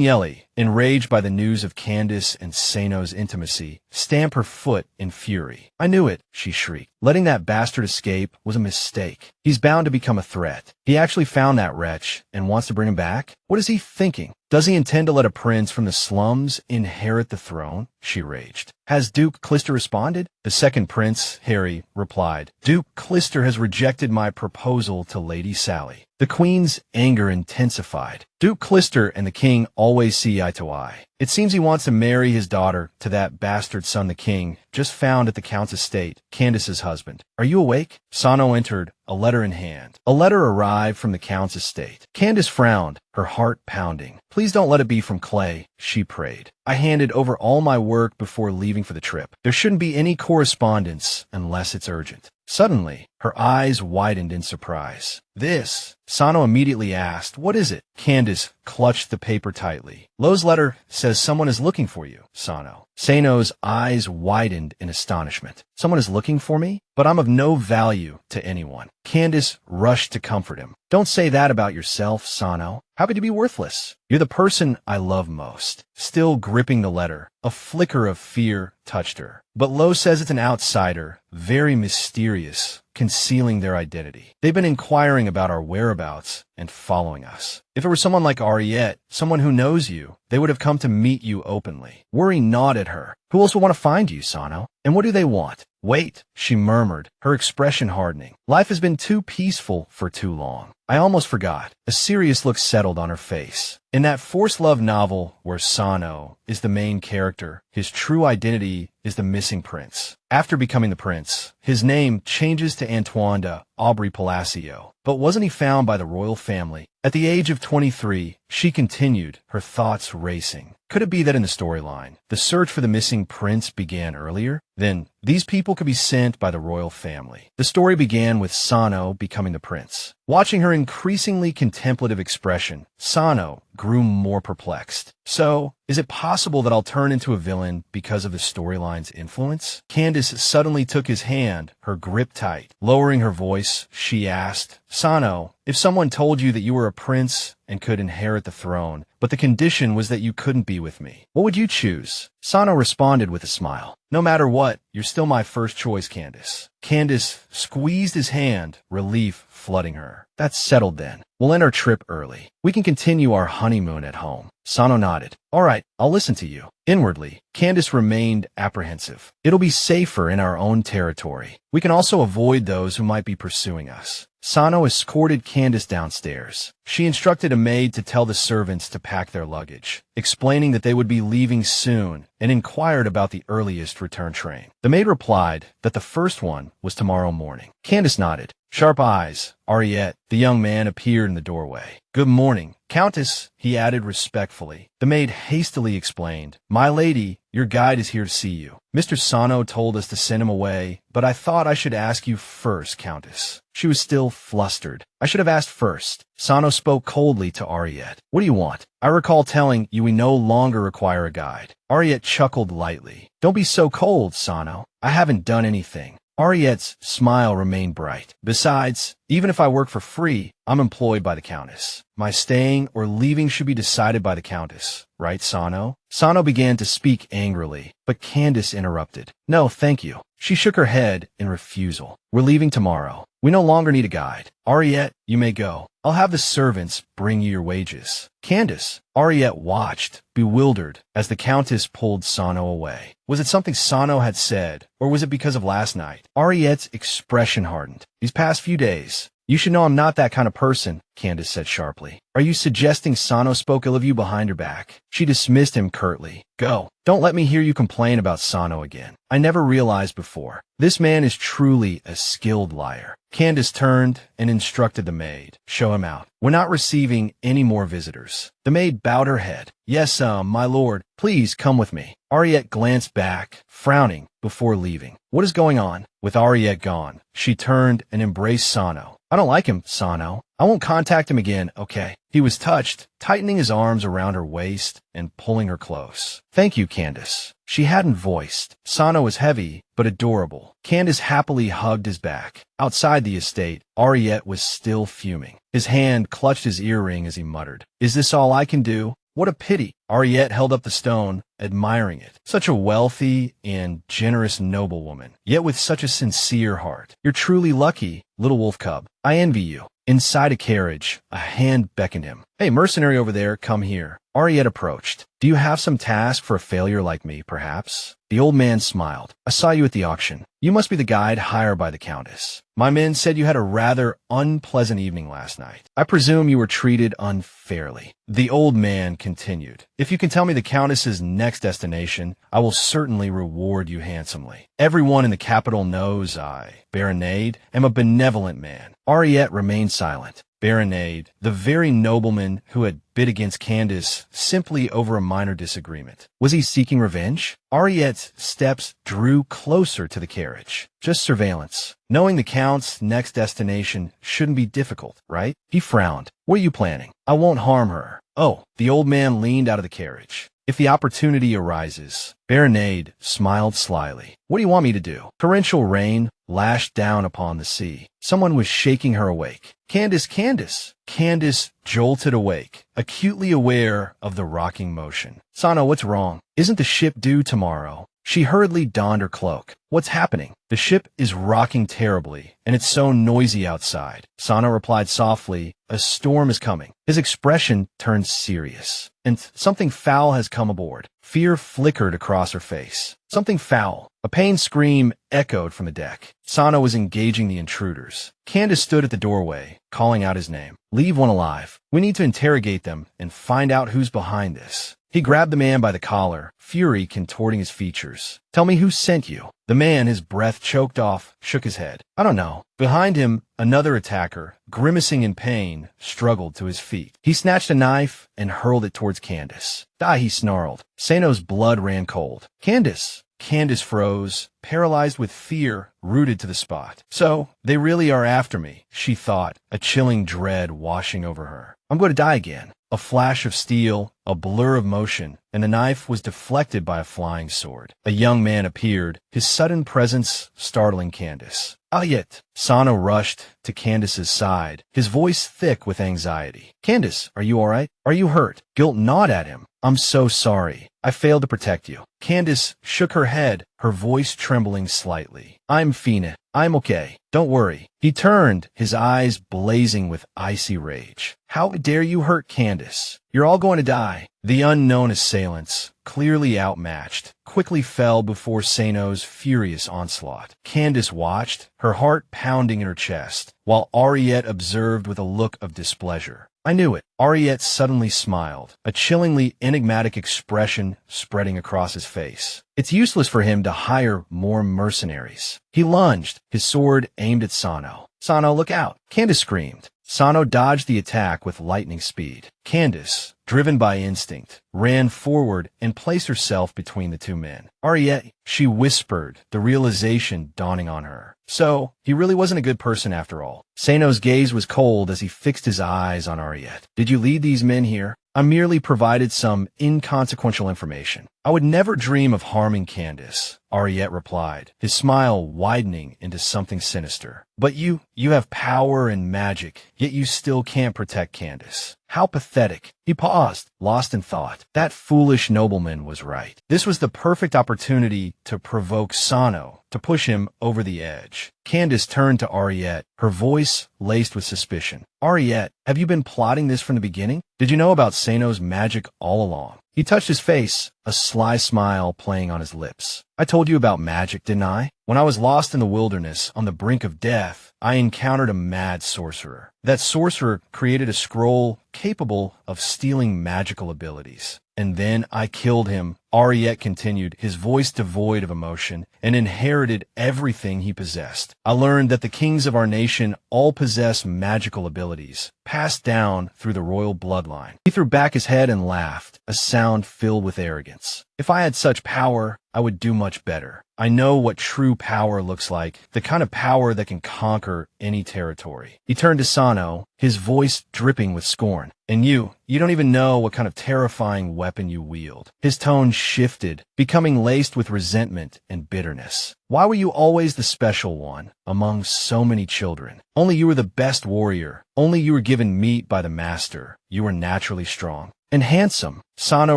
Yeli, enraged by the news of Candace and Sano's intimacy, stamped her foot in fury. "I knew it," she shrieked. "Letting that bastard escape was a mistake. He's bound to become a threat. He actually found that wretch and wants to bring him back? What is he thinking? Does he intend to let a prince from the slums inherit the throne?" she raged. "Has Duke Clister responded?" The second prince, Harry, replied. "Duke Clister has rejected my proposal to Lady Sally." The queen's anger intensified. Duke Clister and the king always see eye to eye. It seems he wants to marry his daughter to that bastard son the king just found at the count's estate, Candace's husband. "Are you awake?" Sano entered, a letter in hand. A letter arrived from the count's estate. Candace frowned, her heart pounding. "Please don't let it be from Clay," she prayed. "I handed over all my work before leaving for the trip. There shouldn't be any correspondence unless it's urgent." Suddenly, her eyes widened in surprise. "This?" Sano immediately asked. "What is it?" Candace clutched the paper tightly. "Lo's letter says someone is looking for you, Sano." Sano's eyes widened in astonishment. "Someone is looking for me? But I'm of no value to anyone." Candace rushed to comfort him. "Don't say that about yourself, Sano. How could you be worthless? You're the person I love most." Still gripping the letter, a flicker of fear touched her. "But Lo says it's an outsider, very mysterious, concealing their identity. They've been inquiring about our whereabouts and following us. If it were someone like Ariette, someone who knows you, they would have come to meet you openly." Worry gnawed at her. "Who else would want to find you, Sano? And what do they want?" "Wait," she murmured, her expression hardening. "Life has been too peaceful for too long. I almost forgot." A serious look settled on her face. In that forced love novel where Sano is the main character, his true identity is the missing prince. After becoming the prince, his name changes to Antoine de Aubry Palacio. But wasn't he found by the royal family? At the age of 23, she continued, her thoughts racing. Could it be that in the storyline, the search for the missing prince began earlier? Then, these people could be sent by the royal family. The story began with Sano becoming the prince. Watching her increasingly contemplative expression, Sano grew more perplexed. So, is it possible that I'll turn into a villain because of the storyline's influence? Candace suddenly took his hand, her grip tight. Lowering her voice, she asked, "Sano, if someone told you that you were a prince and could inherit the throne, but the condition was that you couldn't be with me, what would you choose?" Sano responded with a smile. "No matter what, you're still my first choice, Candace." Candace squeezed his hand, relief flooding her. "That's settled then. We'll end our trip early. We can continue our honeymoon at home." Sano nodded. "All right, I'll listen to you." Inwardly, Candace remained apprehensive. "It'll be safer in our own territory. We can also avoid those who might be pursuing us." Sano escorted Candace downstairs. She instructed a maid to tell the servants to pack their luggage, explaining that they would be leaving soon, and inquired about the earliest return train. The maid replied that the first one was tomorrow morning. Candace nodded. Sharp eyes. Ariette, the young man, appeared in the doorway. "Good morning, Countess," he added respectfully. The maid hastily explained, "My lady, your guide is here to see you. Mr. Sano told us to send him away, but I thought I should ask you first, Countess." She was still flustered. "I should have asked first." Sano spoke coldly to Ariette. "What do you want? I recall telling you we no longer require a guide." Ariette chuckled lightly. "Don't be so cold, Sano. I haven't done anything." Ariette's smile remained bright. "Besides, even if I work for free, I'm employed by the Countess. My staying or leaving should be decided by the Countess. Right, Sano?" Sano began to speak angrily, but Candace interrupted. "No, thank you." She shook her head in refusal. "We're leaving tomorrow. We no longer need a guide." Ariette, you may go. I'll have the servants bring you your wages. Candace. Ariette watched, bewildered, as the Countess pulled Sano away. Was it something Sano had said, or was it because of last night? Ariette's expression hardened. These past few days. You should know I'm not that kind of person, Candace said sharply. Are you suggesting Sano spoke ill of you behind her back? She dismissed him curtly. Go. Don't let me hear you complain about Sano again. I never realized before. This man is truly a skilled liar. Candace turned and instructed the maid. Show him out. We're not receiving any more visitors. The maid bowed her head. Yes, my lord. Please come with me. Ariette glanced back, frowning, before leaving. What is going on? With Ariette gone, she turned and embraced Sano. I don't like him, Sano. I won't contact him again, okay? He was touched, tightening his arms around her waist and pulling her close. Thank you, Candace. She hadn't voiced. Sano was heavy, but adorable. Candace happily hugged his back. Outside the estate, Ariette was still fuming. His hand clutched his earring as he muttered, "Is this all I can do? What a pity." Ariette held up the stone, admiring it. Such a wealthy and generous noblewoman, yet with such a sincere heart. You're truly lucky, little wolf cub. I envy you. Inside a carriage, a hand beckoned him. Hey, mercenary over there, come here. Ariette approached. Do you have some task for a failure like me, perhaps? The old man smiled. I saw you at the auction. You must be the guide hired by the Countess. My men said you had a rather unpleasant evening last night. I presume you were treated unfairly. The old man continued. If you can tell me the Countess's next destination, I will certainly reward you handsomely. Everyone in the capital knows I, Baronade, am a benevolent man. Ariette remained silent. Baronade, the very nobleman who had bid against Candace simply over a minor disagreement. Was he seeking revenge? Ariette's steps drew closer to the carriage. Just surveillance. Knowing the Count's next destination shouldn't be difficult, right? He frowned. What are you planning? I won't harm her. Oh, the old man leaned out of the carriage. If the opportunity arises, Baronade smiled slyly. What do you want me to do? Torrential rain lashed down upon the sea. Someone was shaking her awake. Candace, Candace! Candace jolted awake, acutely aware of the rocking motion. Sano, what's wrong? Isn't the ship due tomorrow? She hurriedly donned her cloak. What's happening? The ship is rocking terribly, and it's so noisy outside. Sano replied softly, a storm is coming. His expression turned serious. And something foul has come aboard. Fear flickered across her face. Something foul. A pained scream echoed from the deck. Sano was engaging the intruders. Candace stood at the doorway, calling out his name. Leave one alive. We need to interrogate them and find out who's behind this. He grabbed the man by the collar, fury contorting his features. Tell me who sent you. The man, his breath choked off, shook his head. I don't know. Behind him, another attacker, grimacing in pain, struggled to his feet. He snatched a knife and hurled it towards Candace. Die, he snarled. Sano's blood ran cold. Candace! Candace froze, paralyzed with fear, rooted to the spot. So, they really are after me, she thought, a chilling dread washing over her. I'm going to die again. A flash of steel, a blur of motion, and the knife was deflected by a flying sword. A young man appeared, his sudden presence startling Candace. Ariette! Sano rushed to Candace's side, his voice thick with anxiety. Candace, are you all right? Are you hurt? Guilt gnawed at him. I'm so sorry. I failed to protect you. Candace shook her head, her voice trembling slightly. I'm Fina. I'm okay. Don't worry. He turned, his eyes blazing with icy rage. How dare you hurt Candace? You're all going to die. The unknown assailants, clearly outmatched, quickly fell before Sano's furious onslaught. Candace watched, her heart pounding in her chest, while Ariette observed with a look of displeasure. I knew it. Ariette suddenly smiled, a chillingly enigmatic expression spreading across his face. It's useless for him to hire more mercenaries. He lunged, his sword aimed at Sano. Sano, look out! Candace screamed. Sano dodged the attack with lightning speed. Candace, driven by instinct, ran forward and placed herself between the two men. Ariette, she whispered, the realization dawning on her. So, he really wasn't a good person after all. Sano's gaze was cold as he fixed his eyes on Ariette. Did you lead these men here? I merely provided some inconsequential information. I would never dream of harming Candace, Ariette replied, his smile widening into something sinister. But you have power and magic, yet you still can't protect Candace. How pathetic. He paused, lost in thought. That foolish nobleman was right. This was the perfect opportunity to provoke Sano, to push him over the edge. Candace turned to Ariette, her voice laced with suspicion. Ariette, have you been plotting this from the beginning? Did you know about Sano's magic all along? He touched his face, a sly smile playing on his lips. I told you about magic, didn't I? When I was lost in the wilderness, on the brink of death, I encountered a mad sorcerer. That sorcerer created a scroll capable of stealing magical abilities. And then I killed him, Ariette continued, his voice devoid of emotion, and inherited everything he possessed. I learned that the kings of our nation all possess magical abilities, passed down through the royal bloodline. He threw back his head and laughed, a sound filled with arrogance. If I had such power, I would do much better. I know what true power looks like, the kind of power that can conquer any territory. He turned to Sano, his voice dripping with scorn. And you don't even know what kind of terrifying weapon you wield. His tone shifted, becoming laced with resentment and bitterness. Why were you always the special one among so many children? Only you were the best warrior. Only you were given meat by the master. You were naturally strong and handsome. Sano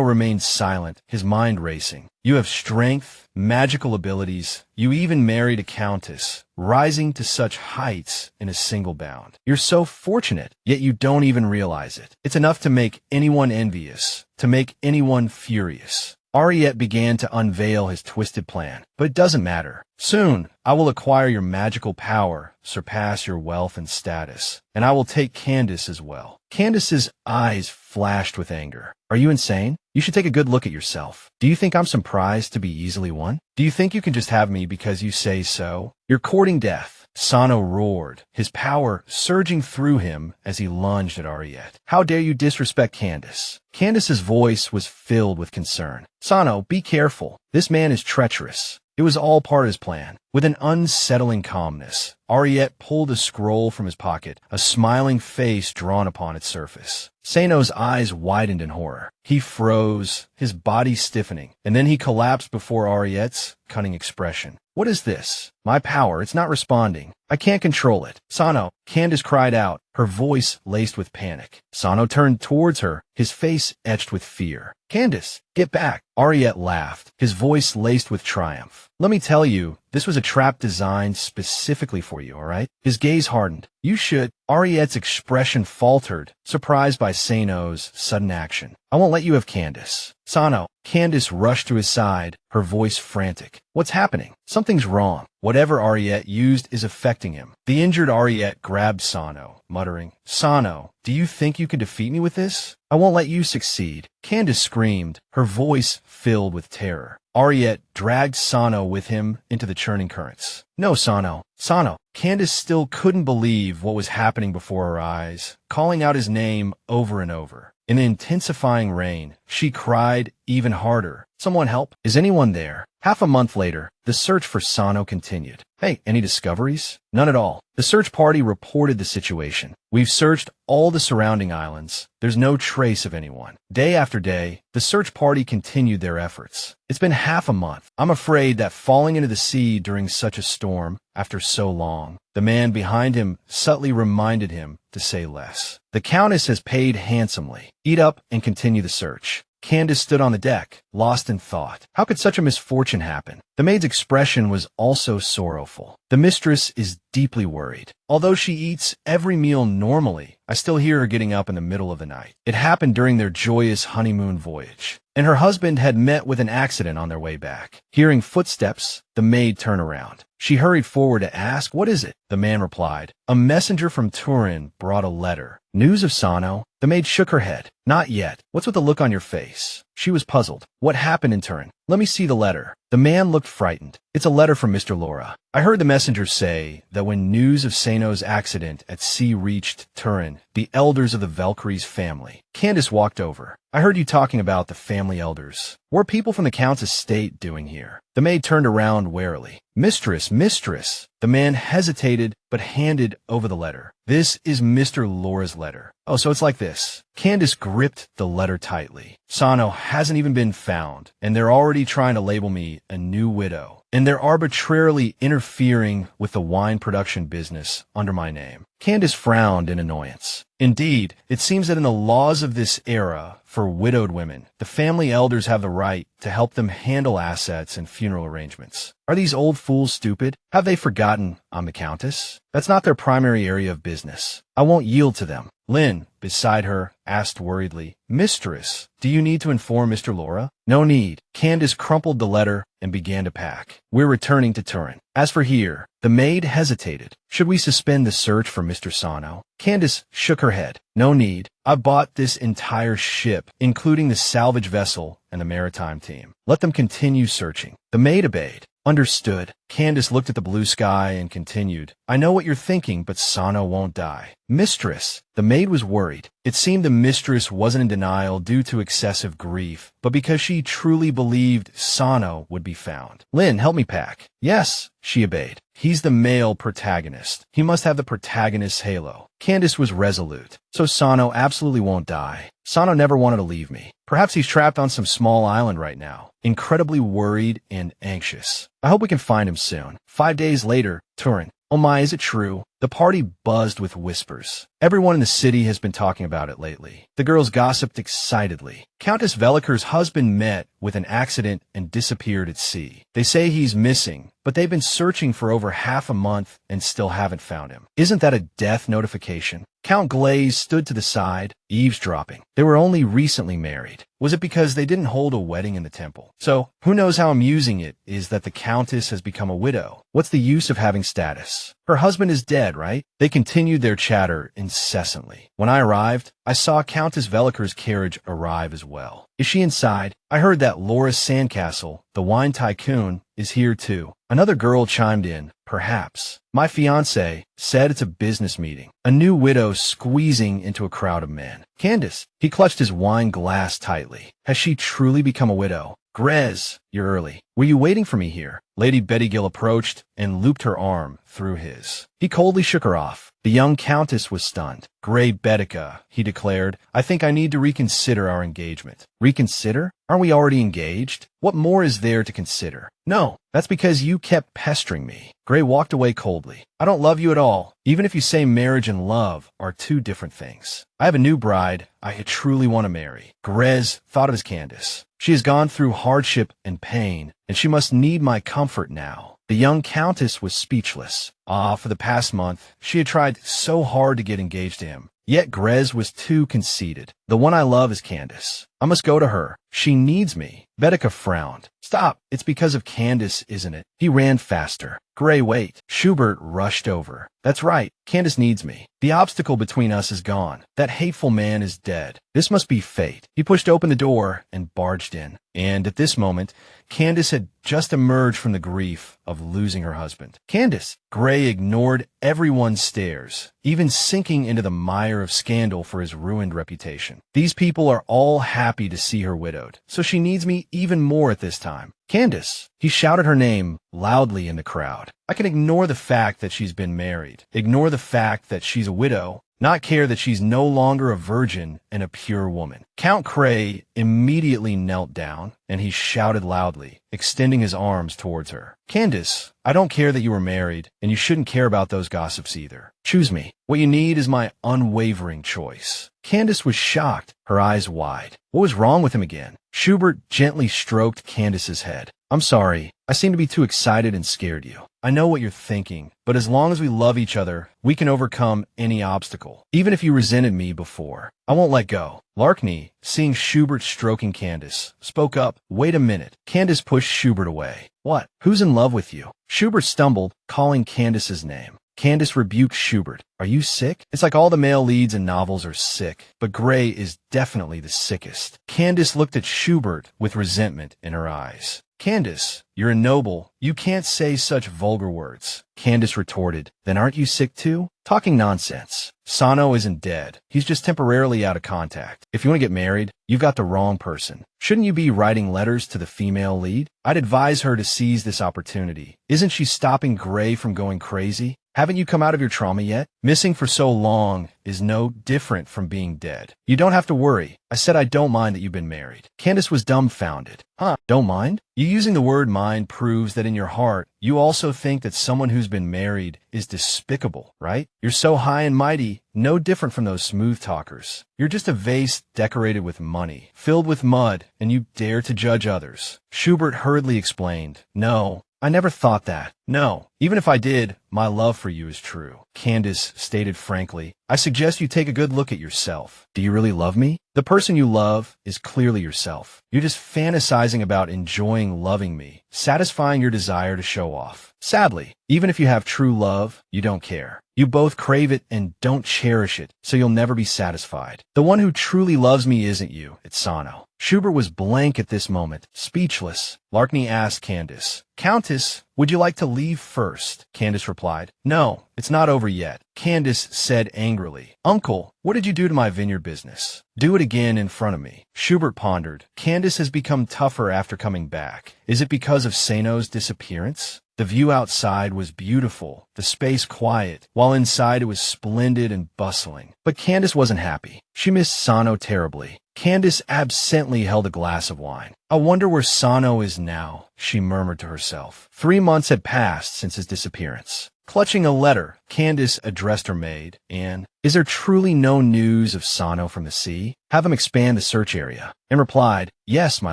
remained silent, his mind racing. You have strength, magical abilities. You even married a countess, rising to such heights in a single bound. You're so fortunate, yet you don't even realize it. It's enough to make anyone envious, to make anyone furious. Ariette began to unveil his twisted plan, but it doesn't matter. Soon, I will acquire your magical power, surpass your wealth and status, and I will take Candace as well. Candace's eyes flashed with anger. Are you insane? You should take a good look at yourself. Do you think I'm some prize to be easily won? Do you think you can just have me because you say so? You're courting death. Sano roared, his power surging through him as he lunged at Ariette. How dare you disrespect Candace? Candace's voice was filled with concern. Sano, be careful. This man is treacherous. It was all part of his plan. With an unsettling calmness, Ariette pulled a scroll from his pocket, a smiling face drawn upon its surface. Sano's eyes widened in horror. He froze, his body stiffening, and then he collapsed before Ariette's cunning expression. What is this? My power, it's not responding. I can't control it. Sano, Candace cried out, her voice laced with panic. Sano turned towards her, his face etched with fear. Candace, get back. Ariette laughed, his voice laced with triumph. Let me tell you, this was a trap designed specifically for you, all right? His gaze hardened. You should. Ariette's expression faltered, surprised by Sano's sudden action. I won't let you have Candace. Sano. Candace rushed to his side, her voice frantic. What's happening? Something's wrong. Whatever Ariette used is affecting him. The injured Ariette grabbed Sano, muttering, Sano, do you think you can defeat me with this? I won't let you succeed. Candace screamed, her voice filled with terror. Ariette dragged Sano with him into the churning currents. No, Sano. Sano. Candace still couldn't believe what was happening before her eyes, calling out his name over and over. In the intensifying rain, she cried even harder. Someone help. Is anyone there? Half a month later, the search for Sano continued. Hey, any discoveries? None at all. The search party reported the situation. We've searched all the surrounding islands. There's no trace of anyone. Day after day, the search party continued their efforts. It's been half a month. I'm afraid that falling into the sea during such a storm, after so long, the man behind him subtly reminded him to say less. The Countess has paid handsomely. Eat up and continue the search. Candace stood on the deck, lost in thought. How could such a misfortune happen? The maid's expression was also sorrowful. The mistress is deeply worried. Although she eats every meal normally, I still hear her getting up in the middle of the night. It happened during their joyous honeymoon voyage, and her husband had met with an accident on their way back. Hearing footsteps, the maid turned around. She hurried forward to ask, what is it? The man replied, a messenger from Turin brought a letter. News of Sano? The maid shook her head. Not yet. What's with the look on your face? She was puzzled. What happened in Turin? Let me see the letter. The man looked frightened. It's a letter from Mr. Laura. I heard the messenger say that when news of Sano's accident at sea reached Turin, the elders of the Valkyries family. Candace walked over. I heard you talking about the family elders. What are people from the Count's estate doing here? The maid turned around warily. Mistress, mistress. The man hesitated, but handed over the letter. This is Mr. Laura's letter. Oh, so it's like this. Candace gripped the letter tightly. Sano hasn't even been found, and they're already trying to label me a new widow. and they're arbitrarily interfering with the wine production business under my name. Candace frowned in annoyance. Indeed, it seems that in the laws of this era, for widowed women, the family elders have the right to help them handle assets and funeral arrangements. Are these old fools stupid? Have they forgotten I'm the Countess? That's not their primary area of business. I won't yield to them. Lynn, beside her, asked worriedly, Mistress, do you need to inform Mr. Laura? No need. Candace crumpled the letter and began to pack. We're returning to Turin. As for here, the maid hesitated. Should we suspend the search for Mr. Sano? Candace shook her head. No need. I bought this entire ship, including the salvage vessel and the maritime team. Let them continue searching. The maid obeyed. Understood. Candace looked at the blue sky and continued. I know what you're thinking, but Sano won't die. Mistress. The maid was worried. It seemed the mistress wasn't in denial due to excessive grief, but because she truly believed Sano would be found. Lynn, help me pack. Yes, she obeyed. He's the male protagonist. He must have the protagonist's halo. Candace was resolute. So Sano absolutely won't die. Sano never wanted to leave me. Perhaps he's trapped on some small island right now, incredibly worried and anxious. I hope we can find him soon. 5 days later, Turin. Oh my, is it true? The party buzzed with whispers. Everyone in the city has been talking about it lately. The girls gossiped excitedly. Countess Veliker's husband met with an accident and disappeared at sea. They say he's missing, but they've been searching for over half a month and still haven't found him. Isn't that a death notification? Count Glaze stood to the side, eavesdropping. They were only recently married. Was it because they didn't hold a wedding in the temple? So, who knows how amusing it is that the Countess has become a widow? What's the use of having status? Her husband is dead, right? They continued their chatter incessantly. When I arrived, I saw Countess Veliker's carriage arrive as well. Is she inside? I heard that Loris Sandcastle, the wine tycoon, is here too. Another girl chimed in. Perhaps. My fiancé said it's a business meeting. A new widow squeezing into a crowd of men. Candace. He clutched his wine glass tightly. Has she truly become a widow? Grez, you're early. Were you waiting for me here? Lady Betty Gill approached and looped her arm through his. He coldly shook her off. The young countess was stunned. Grey Betica, he declared, I think I need to reconsider our engagement. Reconsider? Aren't we already engaged? What more is there to consider? No, that's because you kept pestering me. Grey walked away coldly. I don't love you at all, even if you say marriage and love are two different things. I have a new bride I truly want to marry. Grez thought of his Candace. She has gone through hardship and pain, and she must need my comfort now. The young countess was speechless. For the past month, she had tried so hard to get engaged to him. Yet Grez was too conceited. The one I love is Candace. I must go to her. She needs me. Betica frowned. Stop. It's because of Candace, isn't it? He ran faster. Grey, wait. Schubert rushed over. That's right. Candace needs me. The obstacle between us is gone. That hateful man is dead. This must be fate. He pushed open the door and barged in. And at this moment, Candace had just emerged from the grief of losing her husband. Candace! Grey ignored everyone's stares, even sinking into the mire of scandal for his ruined reputation. These people are all happy to see her widowed, so she needs me even more at this time. Candace! He shouted her name loudly in the crowd. I can ignore the fact that she's been married, ignore the fact that she's a widow, not care that she's no longer a virgin and a pure woman. Count Cray immediately knelt down, and he shouted loudly, extending his arms towards her. Candace, I don't care that you were married, and you shouldn't care about those gossips either. Choose me. What you need is my unwavering choice. Candace was shocked, her eyes wide. What was wrong with him again? Schubert gently stroked Candace's head. I'm sorry. I seem to be too excited and scared you. I know what you're thinking, but as long as we love each other, we can overcome any obstacle, even if you resented me before. I won't let go. Larkney, seeing Schubert stroking Candace, spoke up. Wait a minute. Candace pushed Schubert away. What? Who's in love with you? Schubert stumbled, calling Candace's name. Candace rebuked Schubert. Are you sick? It's like all the male leads in novels are sick, but Grey is definitely the sickest. Candace looked at Schubert with resentment in her eyes. Candace, you're a noble. You can't say such vulgar words. Candace retorted. Then aren't you sick too? Talking nonsense. Sano isn't dead. He's just temporarily out of contact. If you want to get married, you've got the wrong person. Shouldn't you be writing letters to the female lead? I'd advise her to seize this opportunity. Isn't she stopping Grey from going crazy? Haven't you come out of your trauma yet? Missing for so long is no different from being dead. You don't have to worry. I said I don't mind that you've been married. Candace was dumbfounded. Huh? Don't mind? You using the word mind mind proves that in your heart, you also think that someone who's been married is despicable, right? You're so high and mighty, no different from those smooth talkers. You're just a vase decorated with money, filled with mud, and you dare to judge others. Schubert hurriedly explained, "No, I never thought that. No, even if I did, my love for you is true." Candace stated frankly, "I suggest you take a good look at yourself. Do you really love me? The person you love is clearly yourself. You're just fantasizing about enjoying loving me, satisfying your desire to show off. Sadly, even if you have true love, you don't care. You both crave it and don't cherish it, so you'll never be satisfied. The one who truly loves me isn't you, it's Sano." Schubert was blank at this moment, speechless. Larkney asked Candace, "Countess, would you like to leave first?" Candace replied, "No, it's not over yet." Candace said angrily, "Uncle, what did you do to my vineyard business? Do it again in front of me." Schubert pondered. Candace has become tougher after coming back. Is it because of Sano's disappearance? The view outside was beautiful, the space quiet, while inside it was splendid and bustling. But Candace wasn't happy. She missed Sano terribly. Candace absently held a glass of wine. "I wonder where Sano is now," she murmured to herself. 3 months had passed since his disappearance. Clutching a letter, Candace addressed her maid, "Anne, is there truly no news of Sano from the sea? Have him expand the search area." Anne replied, "Yes, my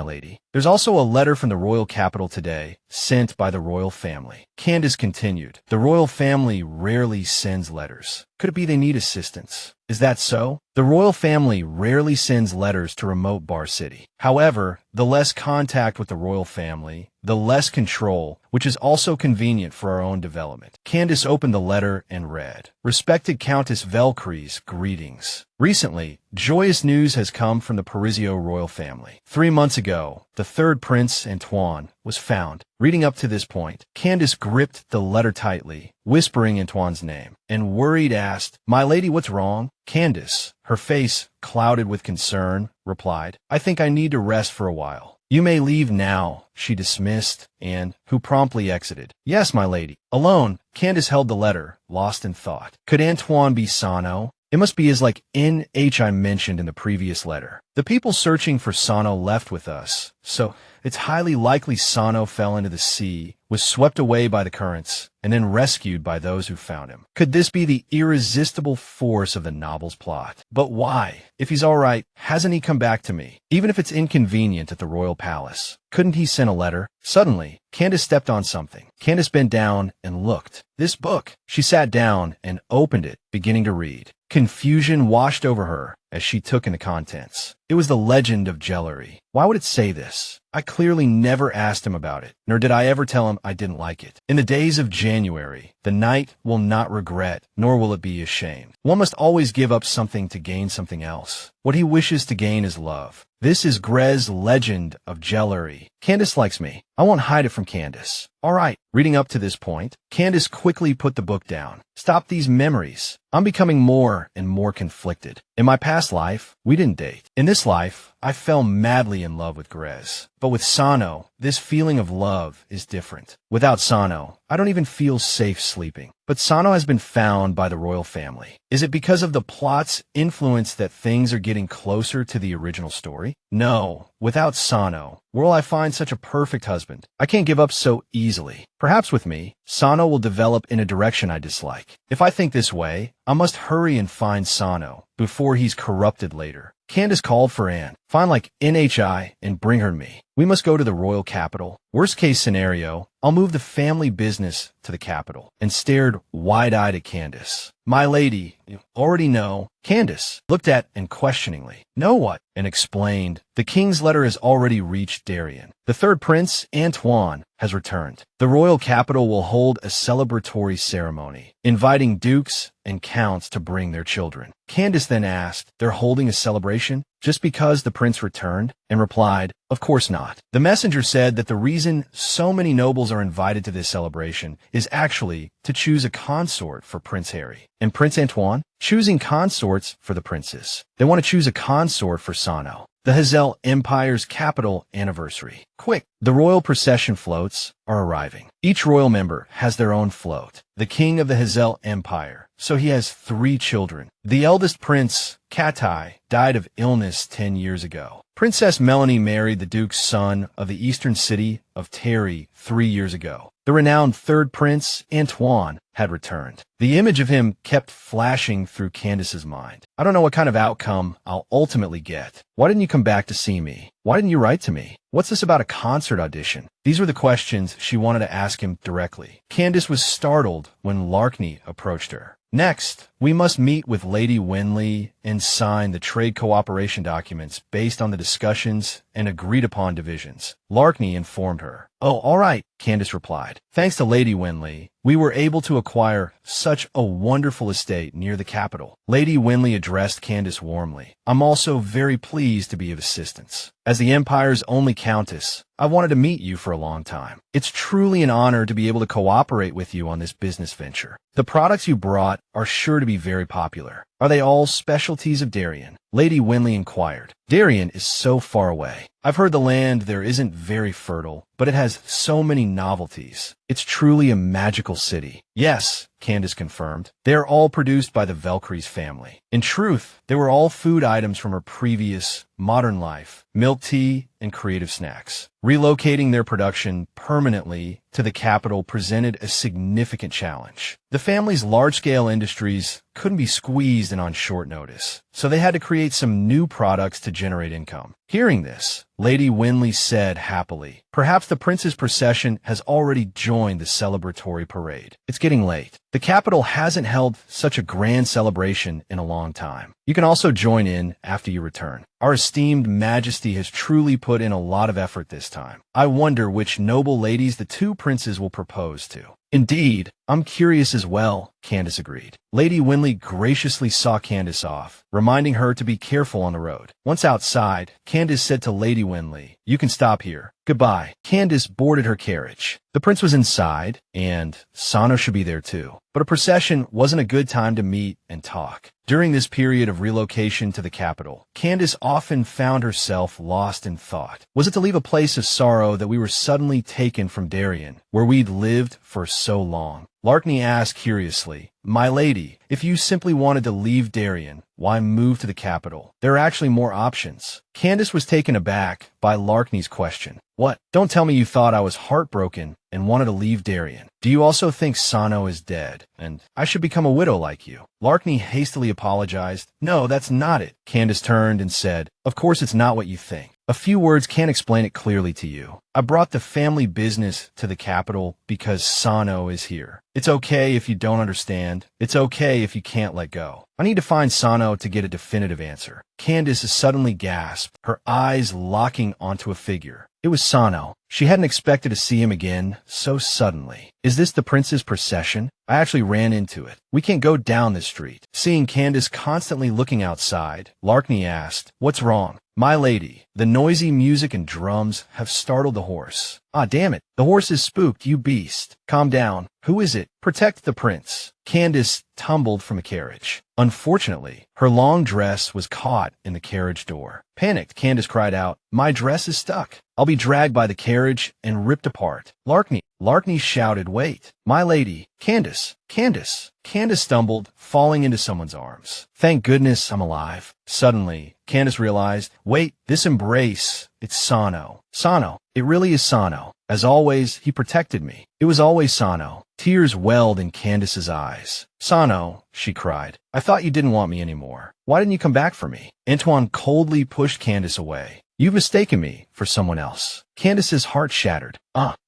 lady. There's also a letter from the royal capital today, sent by the royal family." Candace continued, "The royal family rarely sends letters. Could it be they need assistance? Is that so? The royal family rarely sends letters to remote Bar City. However, the less contact with the royal family, the less control, which is also convenient for our own development." Candace opened the letter and read, "Respected Countess Velcries, greetings. Recently, joyous news has come from the Parisio royal family. 3 months ago, the third prince, Antoine, was found." Reading up to this point, Candace gripped the letter tightly, whispering Antoine's name, and worried asked, "My lady, what's wrong?" Candace, her face clouded with concern, replied, "I think I need to rest for a while." "You may leave now," she dismissed, and who promptly exited. "Yes, my lady." Alone, Candace held the letter, lost in thought. Could Antoine be Sano? It must be as like NH I mentioned in the previous letter. The people searching for Sano left with us, so it's highly likely Sano fell into the sea, was swept away by the currents, and then rescued by those who found him. Could this be the irresistible force of the novel's plot? But why? If he's all right, hasn't he come back to me? Even if it's inconvenient at the royal palace, couldn't he send a letter? Suddenly, Candace stepped on something. Candace bent down and looked. This book. She sat down and opened it, beginning to read. Confusion washed over her as she took in the contents. It was the legend of Jellery. Why would it say this? I clearly never asked him about it, nor did I ever tell him I didn't like it. In the days of January, the knight will not regret, nor will it be ashamed. One must always give up something to gain something else. What he wishes to gain is love. This is Grez's legend of Jellery. Candace likes me. I won't hide it from Candace. All right. Reading up to this point, Candace quickly put the book down. Stop these memories. I'm becoming more and more conflicted. In my past life, we didn't date. In this life, I fell madly in love with Grez. But with Sano, this feeling of love is different. Without Sano, I don't even feel safe sleeping. But Sano has been found by the royal family. Is it because of the plot's influence that things are getting closer to the original story? No. Without Sano, where will I find such a perfect husband? I can't give up so easily. Perhaps with me, Sano will develop in a direction I dislike. If I think this way, I must hurry and find Sano before he's corrupted later. Candace called for Anne. Find like NHI and bring her to me. We must go to the royal capital. Worst case scenario, I'll move the family business to the capital, and stared wide-eyed at Candace. My lady, you already know. Candace looked at and questioningly. Know what? And explained. The king's letter has already reached Darien. The third prince, Antoine, has returned. The royal capital will hold a celebratory ceremony, inviting dukes and counts to bring their children. Candace then asked, they're holding a celebration just because the prince returned? And replied, of course not. The messenger said that the reason so many nobles are invited to this celebration is actually to choose a consort for Prince Harry. And Prince Antoine? Choosing consorts for the princes. They want to choose a consort for Sano, the Hazel Empire's capital anniversary. Quick, the royal procession floats are arriving. Each royal member has their own float. The king of the Hazel Empire, so he has 3 children. The eldest prince, Katai, died of illness 10 years ago. Princess Melanie married the duke's son of the eastern city of Terry 3 years ago. The renowned third prince, Antoine, had returned. The image of him kept flashing through Candace's mind. I don't know what kind of outcome I'll ultimately get. Why didn't you come back to see me? Why didn't you write to me? What's this about a concert audition? These were the questions she wanted to ask him directly. Candace was startled when Larkney approached her. Next, we must meet with Lady Winley and sign the trade cooperation documents based on the discussions and agreed-upon divisions, Larkney informed her. Oh, all right, Candace replied. Thanks to Lady Winley, we were able to acquire such a wonderful estate near the capital. Lady Winley addressed Candace warmly. I'm also very pleased to be of assistance. As the Empire's only countess, I wanted to meet you for a long time. It's truly an honor to be able to cooperate with you on this business venture. The products you brought are sure to be very popular. Are they all specialties of Darien? Lady Winley inquired. Darien is so far away. I've heard the land there isn't very fertile, but it has so many novelties. It's truly a magical city. Yes, Candace confirmed. They are all produced by the Velcries family. In truth, they were all food items from her previous modern life, milk tea and creative snacks. Relocating their production permanently to the capital presented a significant challenge. The family's large-scale industries couldn't be squeezed in on short notice, so they had to create some new products to generate income. Hearing this, Lady Winley said happily, perhaps the prince's procession has already joined the celebratory parade. It's getting late. The capital hasn't held such a grand celebration in a long time. You can also join in after you return. Our esteemed Majesty has truly put in a lot of effort this time. I wonder which noble ladies the 2 princes will propose to. Indeed, I'm curious as well, Candace agreed. Lady Winley graciously saw Candace off, reminding her to be careful on the road. Once outside, Candace said to Lady Winley, you can stop here. Goodbye. Candace boarded her carriage. The prince was inside, and Sano should be there too. But a procession wasn't a good time to meet and talk. During this period of relocation to the capital, Candace often found herself lost in thought. Was it to leave a place of sorrow that we were suddenly taken from Darien, where we'd lived for so long? Larkney asked curiously, My lady, if you simply wanted to leave Darien, why move to the capital? There are actually more options. Candace was taken aback by Larkney's question. What? Don't tell me you thought I was heartbroken and wanted to leave Darien. Do you also think Sano is dead, and I should become a widow like you? Larkney hastily apologized. No, that's not it. Candace turned and said, Of course it's not what you think. A few words can't explain it clearly to you. I brought the family business to the capital because Sano is here. It's okay if you don't understand. It's okay if you can't let go. I need to find Sano to get a definitive answer. Candace suddenly gasped, her eyes locking onto a figure. It was Sano. She hadn't expected to see him again so suddenly. Is this the prince's procession? I actually ran into it. We can't go down this street. Seeing Candace constantly looking outside, Larkney asked, What's wrong? My lady, the noisy music and drums have startled the horse. Ah, damn it. The horse is spooked, you beast. Calm down. Who is it? Protect the prince. Candace tumbled from a carriage. Unfortunately, her long dress was caught in the carriage door. Panicked, Candace cried out, My dress is stuck. I'll be dragged by the carriage and ripped apart. Larkney shouted, Wait. My lady, Candace. Candace stumbled, falling into someone's arms. Thank goodness I'm alive. Suddenly, Candace realized, wait, this embrace, it's Sano. Sano, it really is Sano. As always, he protected me. It was always Sano. Tears welled in Candace's eyes. Sano, she cried, I thought you didn't want me anymore. Why didn't you come back for me? Antoine coldly pushed Candace away. You've mistaken me for someone else. Candace's heart shattered.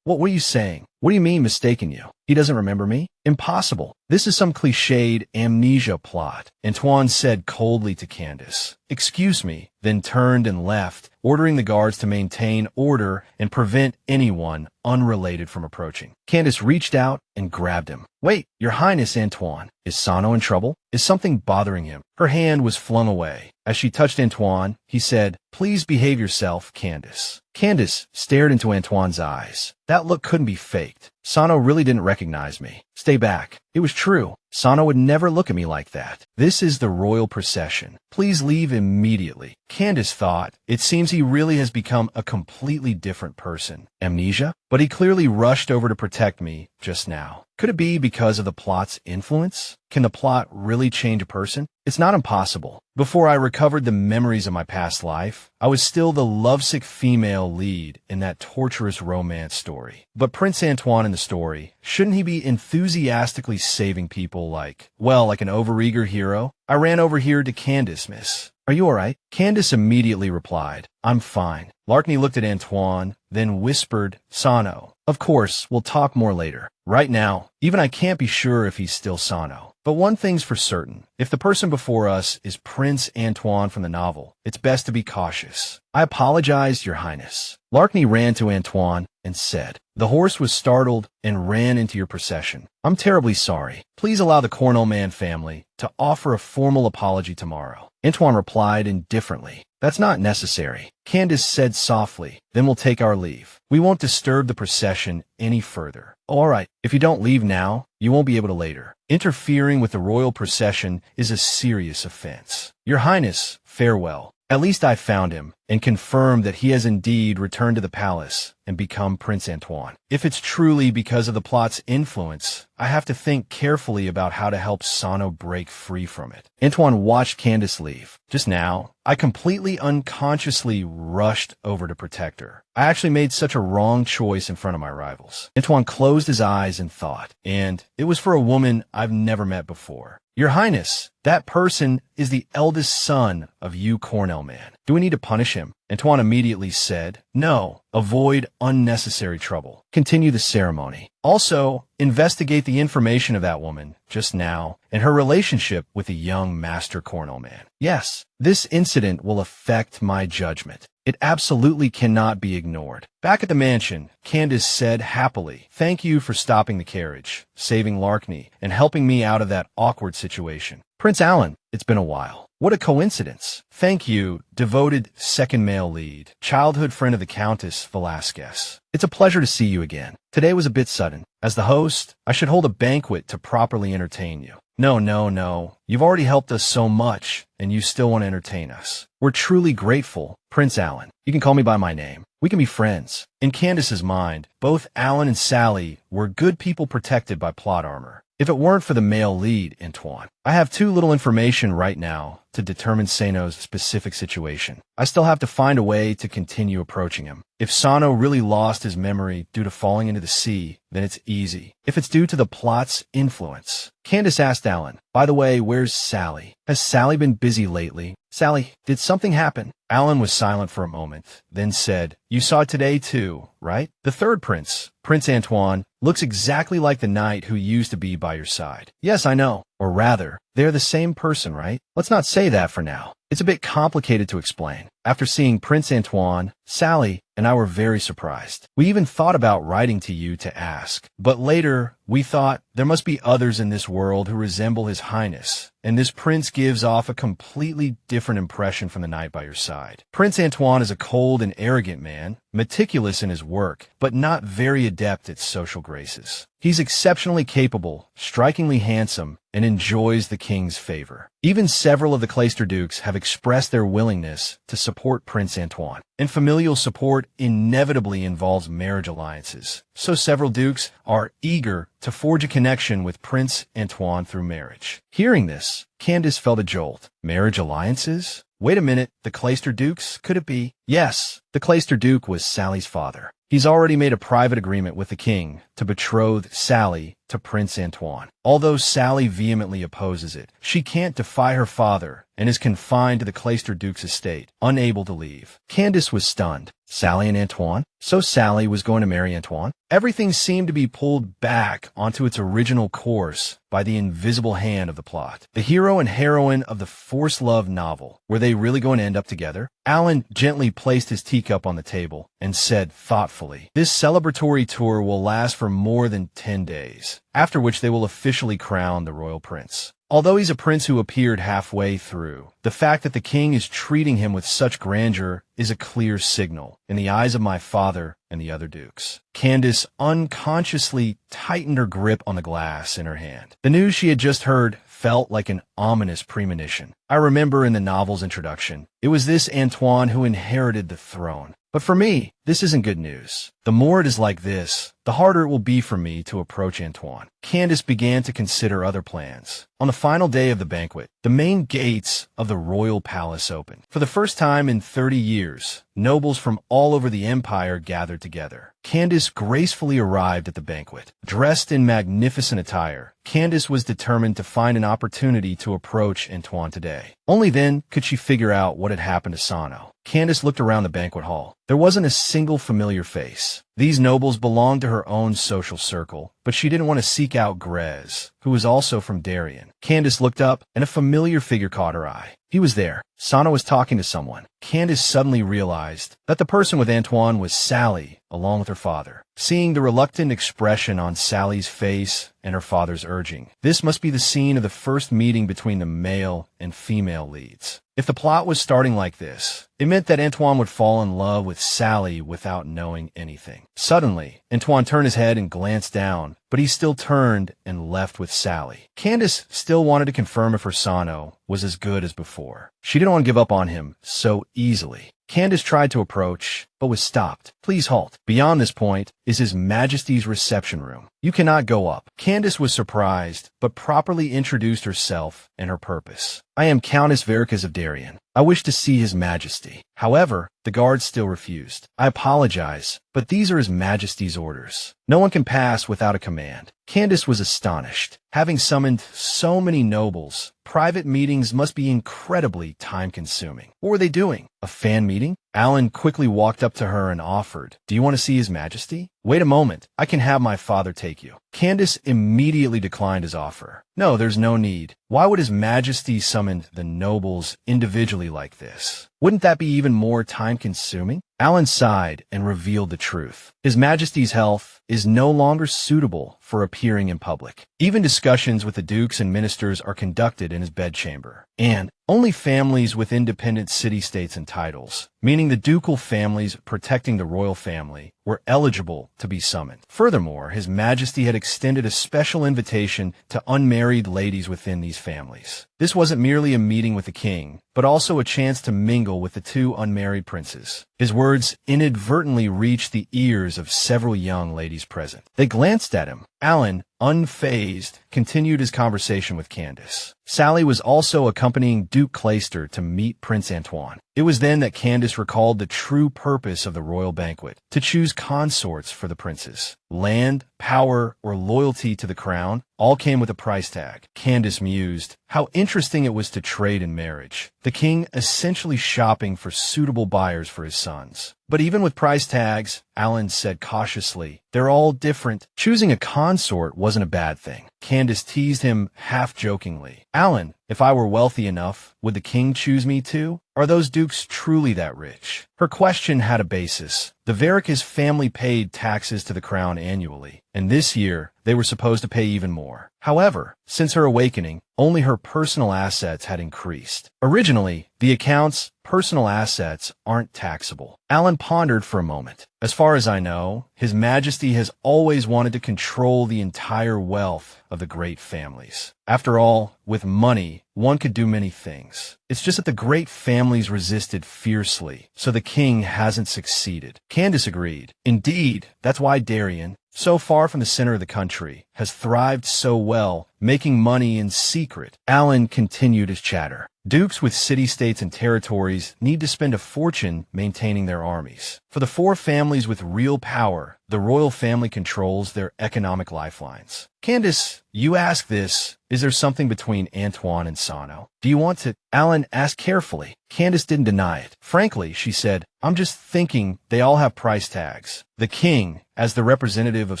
What were you saying? What do you mean mistaken you? He doesn't remember me? Impossible. This is some cliched amnesia plot, Antoine said coldly to Candace. Excuse me, then turned and left, ordering the guards to maintain order and prevent anyone unrelated from approaching. Candace reached out and grabbed him. Wait, Your Highness Antoine, is Sano in trouble? Is something bothering him? Her hand was flung away. As she touched Antoine, he said, Please behave yourself, Candace. Candace stared into Antoine's eyes. That look couldn't be faked. Sano really didn't recognize me. Stay back. It was true. Sano would never look at me like that. This is the royal procession. Please leave immediately. Candace thought, it seems he really has become a completely different person. Amnesia? But he clearly rushed over to protect me just now. Could it be because of the plot's influence? Can the plot really change a person? It's not impossible. Before I recovered the memories of my past life, I was still the lovesick female lead in that torturous romance story. But Prince Antoine in the story, shouldn't he be enthusiastically saving people like an overeager hero? I ran over here to Candace, miss. Are you all right? Candace immediately replied, I'm fine. Larkney looked at Antoine, then whispered, Sano. Of course, we'll talk more later. Right now, even I can't be sure if he's still Sano. But one thing's for certain. If the person before us is Prince Antoine from the novel, it's best to be cautious. I apologize, Your Highness. Larkney ran to Antoine and said, the horse was startled and ran into your procession. I'm terribly sorry. Please allow the Cornellman family to offer a formal apology tomorrow. Antoine replied indifferently, that's not necessary. Candace said softly, then we'll take our leave. We won't disturb the procession any further. All right, if you don't leave now, you won't be able to later. Interfering with the royal procession is a serious offense. Your Highness, farewell. At least I found him and confirmed that he has indeed returned to the palace and become Prince Antoine. If it's truly because of the plot's influence, I have to think carefully about how to help Sano break free from it. Antoine watched Candace leave. Just now, I completely unconsciously rushed over to protect her. I actually made such a wrong choice in front of my rivals. Antoine closed his eyes and thought, and it was for a woman I've never met before. Your Highness, that person is the eldest son of you Cornellman. Do we need to punish him? Antoine immediately said, no, avoid unnecessary trouble. Continue the ceremony. Also, investigate the information of that woman just now and her relationship with the young Master Cornellman. Yes, this incident will affect my judgment. It absolutely cannot be ignored. Back at the mansion, Candace said happily, thank you for stopping the carriage, saving Larkney, and helping me out of that awkward situation. Prince Alan, it's been a while. What a coincidence. Thank you, devoted second male lead, childhood friend of the Countess Velasquez. It's a pleasure to see you again. Today was a bit sudden. As the host, I should hold a banquet to properly entertain you. No. You've already helped us so much, and you still want to entertain us. We're truly grateful, Prince Alan. You can call me by my name. We can be friends. In Candace's mind, both Alan and Sally were good people protected by plot armor. If it weren't for the male lead, Antoine. I have too little information right now to determine Sano's specific situation. I still have to find a way to continue approaching him. If Sano really lost his memory due to falling into the sea, then it's easy. If it's due to the plot's influence. Candace asked Alan, by the way, where's Sally? Has Sally been busy lately? Sally, did something happen? Alan was silent for a moment, then said, you saw it today too, right? The third prince, Prince Antoine, looks exactly like the knight who used to be by your side. Yes, I know. Or rather, they're the same person, right? Let's not say that for now. It's a bit complicated to explain. After seeing Prince Antoine, Sally and I were very surprised. We even thought about writing to you to ask. But later, we thought there must be others in this world who resemble His Highness, and this prince gives off a completely different impression from the knight by your side. Prince Antoine is a cold and arrogant man, meticulous in his work, but not very adept at social graces. He's exceptionally capable, strikingly handsome, and enjoys the king's favor. Even several of the Clayster Dukes have expressed their willingness to support Prince Antoine. And familial support inevitably involves marriage alliances, so several dukes are eager to forge a connection with Prince Antoine through marriage. Hearing this, Candace felt a jolt. Marriage alliances? Wait a minute, the Clayster Dukes? Could it be? Yes, the Clayster Duke was Sally's father. He's already made a private agreement with the king to betroth Sally to Prince Antoine. Although Sally vehemently opposes it, she can't defy her father and is confined to the Clayster Duke's estate, unable to leave. Candace was stunned. Sally and Antoine? So Sally was going to marry Antoine? Everything seemed to be pulled back onto its original course by the invisible hand of the plot. The hero and heroine of the forced love novel. Were they really going to end up together? Alan gently placed his teacup on the table and said thoughtfully, this celebratory tour will last for more than 10 days, after which they will officially crown the royal prince. Although he's a prince who appeared halfway through, the fact that the king is treating him with such grandeur is a clear signal in the eyes of my father and the other dukes. Candace unconsciously tightened her grip on the glass in her hand. The news she had just heard felt like an ominous premonition. I remember in the novel's introduction, it was this Antoine who inherited the throne. But for me, this isn't good news. The more it is like this, the harder it will be for me to approach Antoine. Candace began to consider other plans. On the final day of the banquet, the main gates of the royal palace opened. For the first time in 30 years, nobles from all over the empire gathered together. Candace gracefully arrived at the banquet. Dressed in magnificent attire, Candace was determined to find an opportunity to approach Antoine today. Only then could she figure out what had happened to Sano. Candace looked around the banquet hall. There wasn't a single familiar face. These nobles belonged to her own social circle, but she didn't want to seek out Grez, who was also from Darien. Candace looked up, and a familiar figure caught her eye. He was there. Sano was talking to someone. Candace suddenly realized that the person with Antoine was Sally, along with her father. Seeing the reluctant expression on Sally's face and her father's urging, this must be the scene of the first meeting between the male and female leads. If the plot was starting like this, it meant that Antoine would fall in love with Sally without knowing anything. Suddenly, Antoine turned his head and glanced down, but he still turned and left with Sally. Candace still wanted to confirm if her Sano was as good as before. She didn't want to give up on him so easily. Candace tried to approach, but was stopped. Please halt. Beyond this point is His Majesty's reception room. You cannot go up. Candace was surprised, but properly introduced herself and her purpose. I am Countess Vericas of Darien. I wish to see His Majesty. However, the guards still refused. I apologize, but these are His Majesty's orders. No one can pass without a command. Candace was astonished. Having summoned so many nobles, private meetings must be incredibly time-consuming. What were they doing? A fan meeting? Alan quickly walked up to her and offered, "Do you want to see His Majesty?" "Wait a moment. I can have my father take you." Candace immediately declined his offer. "No, there's no need. Why would His Majesty summon the nobles individually like this? Wouldn't that be even more time-consuming?" Alan sighed and revealed the truth. His Majesty's health is no longer suitable for appearing in public. Even discussions with the dukes and ministers are conducted in his bedchamber. And only families with independent city-states and titles, meaning the ducal families protecting the royal family, were eligible to be summoned. Furthermore, His Majesty had extended a special invitation to unmarried ladies within these families. This wasn't merely a meeting with the king, but also a chance to mingle with the two unmarried princes. His words inadvertently reached the ears of several young ladies present. They glanced at him. Alan, unfazed, continued his conversation with Candace. Sally was also accompanying Duke Clayster to meet Prince Antoine. It was then that Candace recalled the true purpose of the royal banquet, to choose consorts for the princes. Land, power, or loyalty to the crown all came with a price tag. Candace mused how interesting it was to trade in marriage, the king essentially shopping for suitable buyers for his sons. But even with price tags, Alan said cautiously, they're all different. Choosing a consort wasn't a bad thing. Candace teased him half-jokingly. Alan, if I were wealthy enough, would the king choose me too? Are those dukes truly that rich? Her question had a basis. The Vericas family paid taxes to the crown annually, and this year they were supposed to pay even more. However, since her awakening, only her personal assets had increased. Originally, the account's personal assets aren't taxable. Alan pondered for a moment. As far as I know, His Majesty has always wanted to control the entire wealth of the great families. After all, with money, one could do many things. It's just that the great families resisted fiercely, so the king hasn't succeeded. Candace agreed. Indeed, that's why Darien, so far from the center of the country, has thrived so well, making money in secret. Alan continued his chatter. Dukes with city-states and territories need to spend a fortune maintaining their armies. For the four families with real power, the royal family controls their economic lifelines. Candace, you ask this. Is there something between Antoine and Sano? Do you want to? Alan asked carefully. Candace didn't deny it. Frankly, she said, I'm just thinking they all have price tags. The king, as the representative of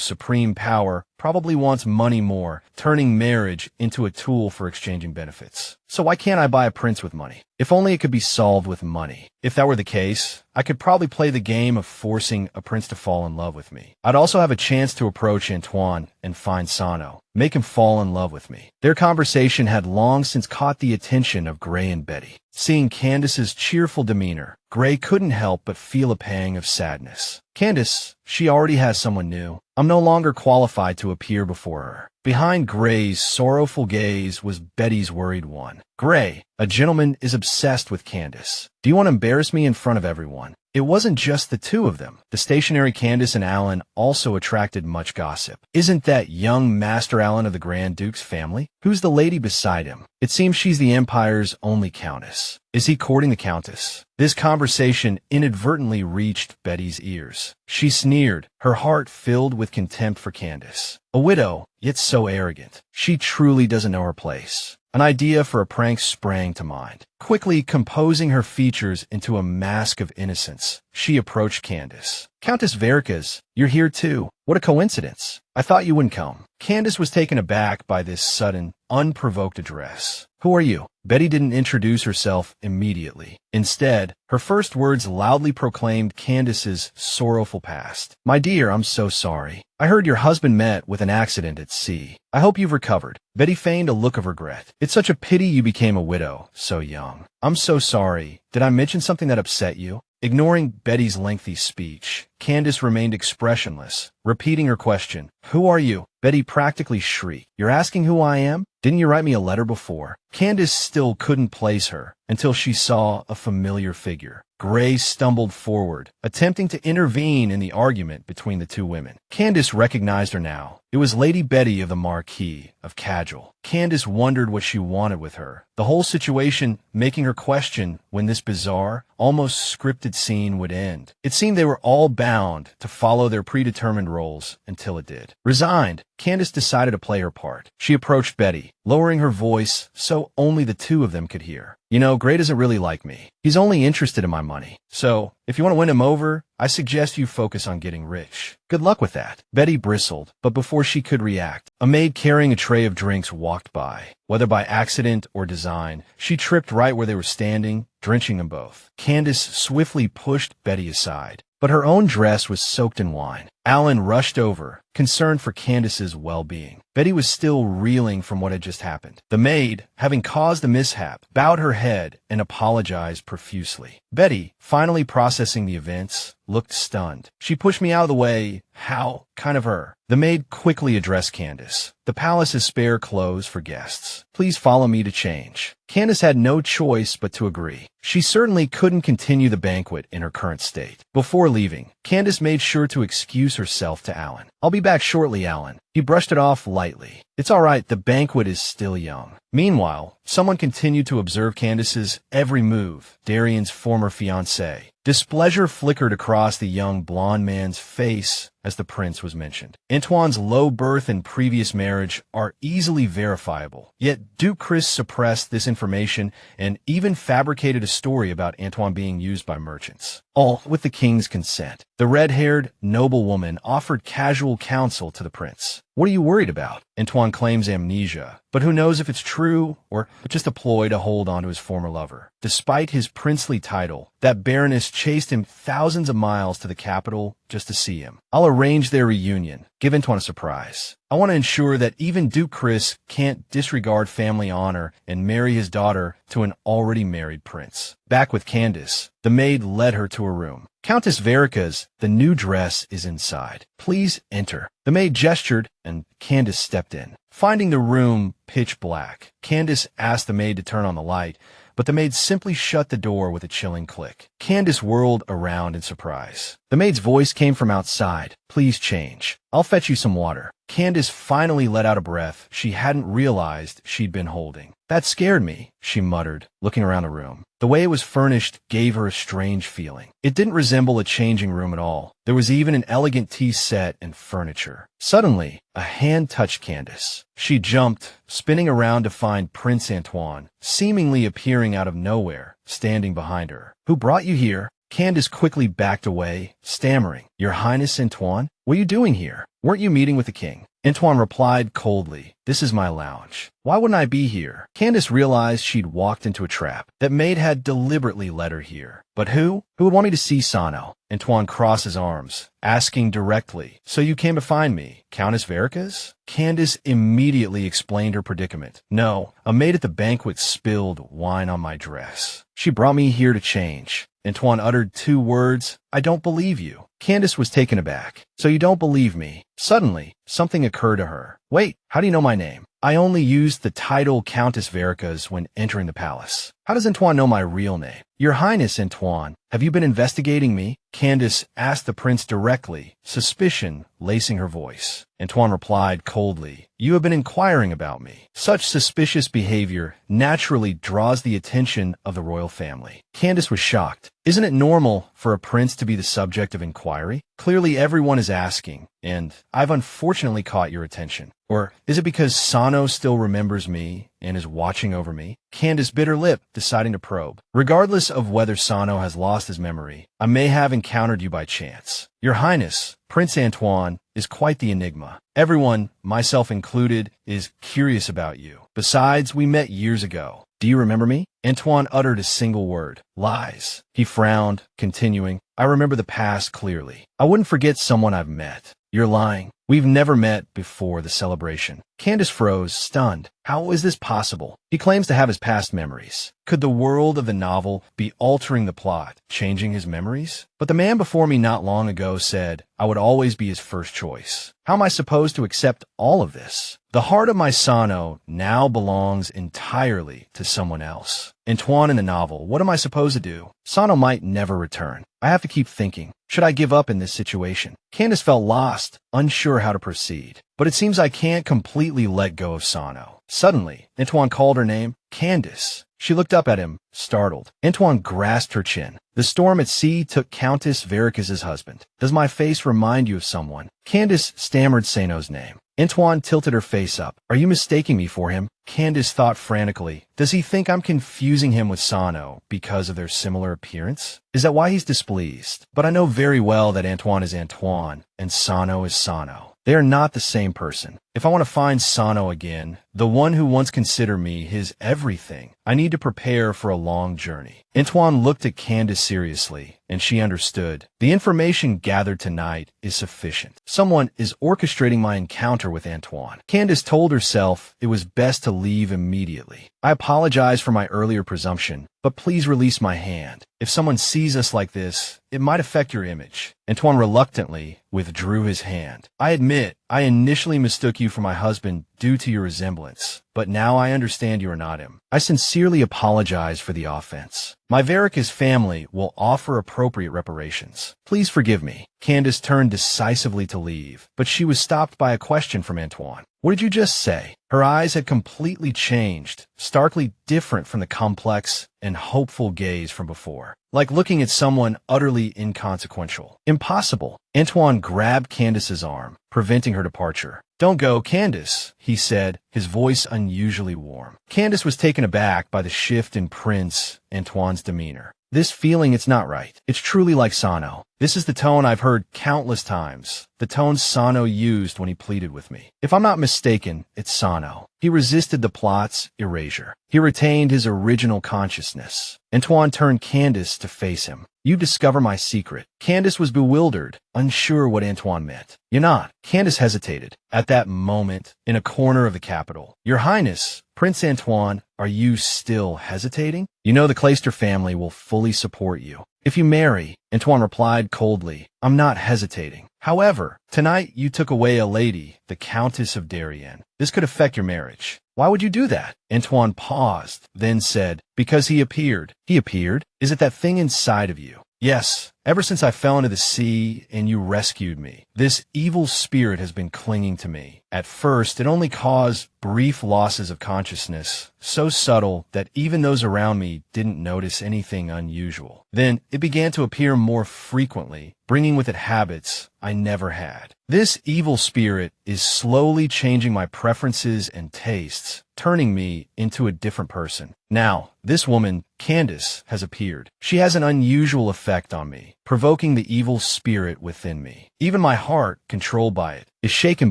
supreme power, probably wants money more, turning marriage into a tool for exchanging benefits. So why can't I buy a prince with money? If only it could be solved with money. If that were the case, I could probably play the game of forcing a prince to fall in love with me. I'd also have a chance to approach Antoine and find Sano, make him fall in love with me. Their conversation had long since caught the attention of Gray and Betty. Seeing Candace's cheerful demeanor, Gray couldn't help but feel a pang of sadness. Candace, she already has someone new. I'm no longer qualified to appear before her. Behind Gray's sorrowful gaze was Betty's worried one. Gray, a gentleman is obsessed with Candace. Do you want to embarrass me in front of everyone? It wasn't just the two of them. The stationary Candace and Alan also attracted much gossip. Isn't that young Master Alan of the Grand Duke's family? Who's the lady beside him? It seems she's the Empire's only countess. Is he courting the countess? This conversation inadvertently reached Betty's ears. She sneered, her heart filled with contempt for Candace. A widow, yet so arrogant. She truly doesn't know her place. An idea for a prank sprang to mind. Quickly composing her features into a mask of innocence, she approached Candace. Countess Vericas, you're here too. What a coincidence. I thought you wouldn't come. Candace was taken aback by this sudden, unprovoked address. Who are you? Betty didn't introduce herself immediately. Instead, her first words loudly proclaimed Candace's sorrowful past. My dear, I'm so sorry. I heard your husband met with an accident at sea. I hope you've recovered. Betty feigned a look of regret. It's such a pity you became a widow so young. I'm so sorry. Did I mention something that upset you? Ignoring Betty's lengthy speech, Candace remained expressionless, repeating her question. Who are you? Betty practically shrieked. You're asking who I am? Didn't you write me a letter before? Candace still couldn't place her until she saw a familiar figure. Gray stumbled forward, attempting to intervene in the argument between the two women. Candace recognized her now. It was Lady Betty of the Marquis of Cajal. Candace wondered what she wanted with her, the whole situation making her question when this bizarre, almost scripted scene would end. It seemed they were all bound to follow their predetermined roles until it did. Resigned, Candace decided to play her part. She approached Betty, lowering her voice so only the two of them could hear. You know, Gray doesn't really like me. He's only interested in my money. So, if you want to win him over, I suggest you focus on getting rich. Good luck with that. Betty bristled, but before she could react, a maid carrying a tray of drinks walked by. Whether by accident or design, she tripped right where they were standing, drenching them both. Candace swiftly pushed Betty aside, but her own dress was soaked in wine. Alan rushed over, concerned for Candace's well-being. Betty was still reeling from what had just happened. The maid, having caused the mishap, bowed her head and apologized profusely. Betty, finally processing the events, looked stunned. She pushed me out of the way. How kind of her. The maid quickly addressed Candace. The palace has spare clothes for guests. Please follow me to change. Candace had no choice but to agree. She certainly couldn't continue the banquet in her current state. Before leaving, Candace made sure to excuse herself to Alan. I'll be back shortly, Alan. He brushed it off lightly. It's all right, the banquet is still young. Meanwhile, someone continued to observe Candace's every move, Darian's former fiancé. Displeasure flickered across the young blonde man's face as the prince was mentioned. Antoine's low birth and previous marriage are easily verifiable, yet Duke Chris suppressed this information and even fabricated a story about Antoine being used by merchants. All with the king's consent. The red-haired noblewoman offered casual counsel to the prince. What are you worried about? Antoine claims amnesia, but who knows if it's true or just a ploy to hold on to his former lover. Despite his princely title, that baroness chased him thousands of miles to the capital just to see him. I'll arrange their reunion. Give Antoine a surprise. I want to ensure that even Duke Chris can't disregard family honor and marry his daughter to an already married prince. Back with Candace, the maid led her to her room. Countess Vericas, the new dress is inside. Please enter. The maid gestured, and Candace stepped in. Finding the room pitch black, Candace asked the maid to turn on the light, but the maid simply shut the door with a chilling click. Candace whirled around in surprise. The maid's voice came from outside. Please change. I'll fetch you some water. Candace finally let out a breath she hadn't realized she'd been holding. That scared me, she muttered, looking around the room. The way it was furnished gave her a strange feeling. It didn't resemble a changing room at all. There was even an elegant tea set and furniture. Suddenly, a hand touched Candace. She jumped, spinning around to find Prince Antoine, seemingly appearing out of nowhere, standing behind her. Who brought you here? Candace quickly backed away, stammering. Your Highness Antoine? What are you doing here? Weren't you meeting with the king? Antoine replied coldly, This is my lounge. Why wouldn't I be here? Candace realized she'd walked into a trap, that Maid had deliberately led her here. But who? Who would want me to see Sano? Antoine crossed his arms, asking directly, "So you came to find me, Countess Vericas?" Candace immediately explained her predicament. "No, a maid at the banquet spilled wine on my dress. She brought me here to change." Antoine uttered 2 words, "I don't believe you." Candace was taken aback. "So you don't believe me?" Suddenly, something occurred to her. "Wait, how do you know my name?" "I only used the title Countess Vericas when entering the palace." "How does Antoine know my real name?" "Your Highness, Antoine, have you been investigating me?" Candace asked the prince directly, suspicion lacing her voice. Antoine replied coldly, "You have been inquiring about me." Such suspicious behavior naturally draws the attention of the royal family. Candace was shocked. Isn't it normal for a prince to be the subject of inquiry? Clearly everyone is asking, and I've unfortunately caught your attention. Or is it because Sano still remembers me and is watching over me? Candace bit her lip, deciding to probe. "Regardless of whether Sano has lost his memory, I may have encountered you by chance. Your Highness, Prince Antoine, is quite the enigma. Everyone, myself included, is curious about you. Besides, we met years ago. Do you remember me?" Antoine uttered a single word. "Lies." He frowned, continuing, "I remember the past clearly. I wouldn't forget someone I've met." "You're lying. We've never met before the celebration." Candace froze, stunned. How is this possible? He claims to have his past memories. Could the world of the novel be altering the plot, changing his memories? But the man before me not long ago said I would always be his first choice. How am I supposed to accept all of this? The heart of my Sano now belongs entirely to someone else. Antoine in the novel, what am I supposed to do? Sano might never return. I have to keep thinking. Should I give up in this situation? Candace felt lost, unsure how to proceed. But it seems I can't completely let go of Sano. Suddenly, Antoine called her name, Candace. She looked up at him, startled. Antoine grasped her chin. The storm at sea took Countess Vericas' husband. Does my face remind you of someone? Candace stammered Sano's name. Antoine tilted her face up. Are you mistaking me for him? Candace thought frantically. Does he think I'm confusing him with Sano because of their similar appearance? Is that why he's displeased? But I know very well that Antoine is Antoine, and Sano is Sano. They are not the same person. If I want to find Sano again, the one who once considered me his everything, I need to prepare for a long journey. Antoine looked at Candace seriously, and she understood. The information gathered tonight is sufficient. Someone is orchestrating my encounter with Antoine. Candace told herself it was best to leave immediately. I apologize for my earlier presumption, but please release my hand. If someone sees us like this, it might affect your image. Antoine reluctantly withdrew his hand. I admit, I initially mistook you for my husband due to your resemblance, but now I understand you are not him. I sincerely apologize for the offense. My Vericas family will offer appropriate reparations. Please forgive me. Candace turned decisively to leave, but she was stopped by a question from Antoine. What did you just say? Her eyes had completely changed, starkly different from the complex and hopeful gaze from before, like looking at someone utterly inconsequential. Impossible. Antoine grabbed Candace's arm, preventing her departure. Don't go, Candace, he said, his voice unusually warm. Candace was taken aback by the shift in Prince Antoine's demeanor. This feeling, it's not right. It's truly like Sano. This is the tone I've heard countless times. The tone Sano used when he pleaded with me. If I'm not mistaken, it's Sano. He resisted the plot's erasure. He retained his original consciousness. Antoine turned Candace to face him. You discover my secret. Candace was bewildered, unsure what Antoine meant. You're not. Candace hesitated. At that moment, in a corner of the capital, Your Highness, Prince Antoine, are you still hesitating? You know the Clayster family will fully support you. If you marry, Antoine replied coldly, I'm not hesitating. However, tonight you took away a lady, the Countess of Darien. This could affect your marriage. Why would you do that? Antoine paused, then said, because he appeared. He appeared? Is it that thing inside of you? Yes. Ever since I fell into the sea and you rescued me, this evil spirit has been clinging to me. At first, it only caused brief losses of consciousness, so subtle that even those around me didn't notice anything unusual. Then it began to appear more frequently, bringing with it habits I never had. This evil spirit is slowly changing my preferences and tastes, turning me into a different person. Now, this woman, Candace, has appeared. She has an unusual effect on me, provoking the evil spirit within me. Even my heart, controlled by it, is shaken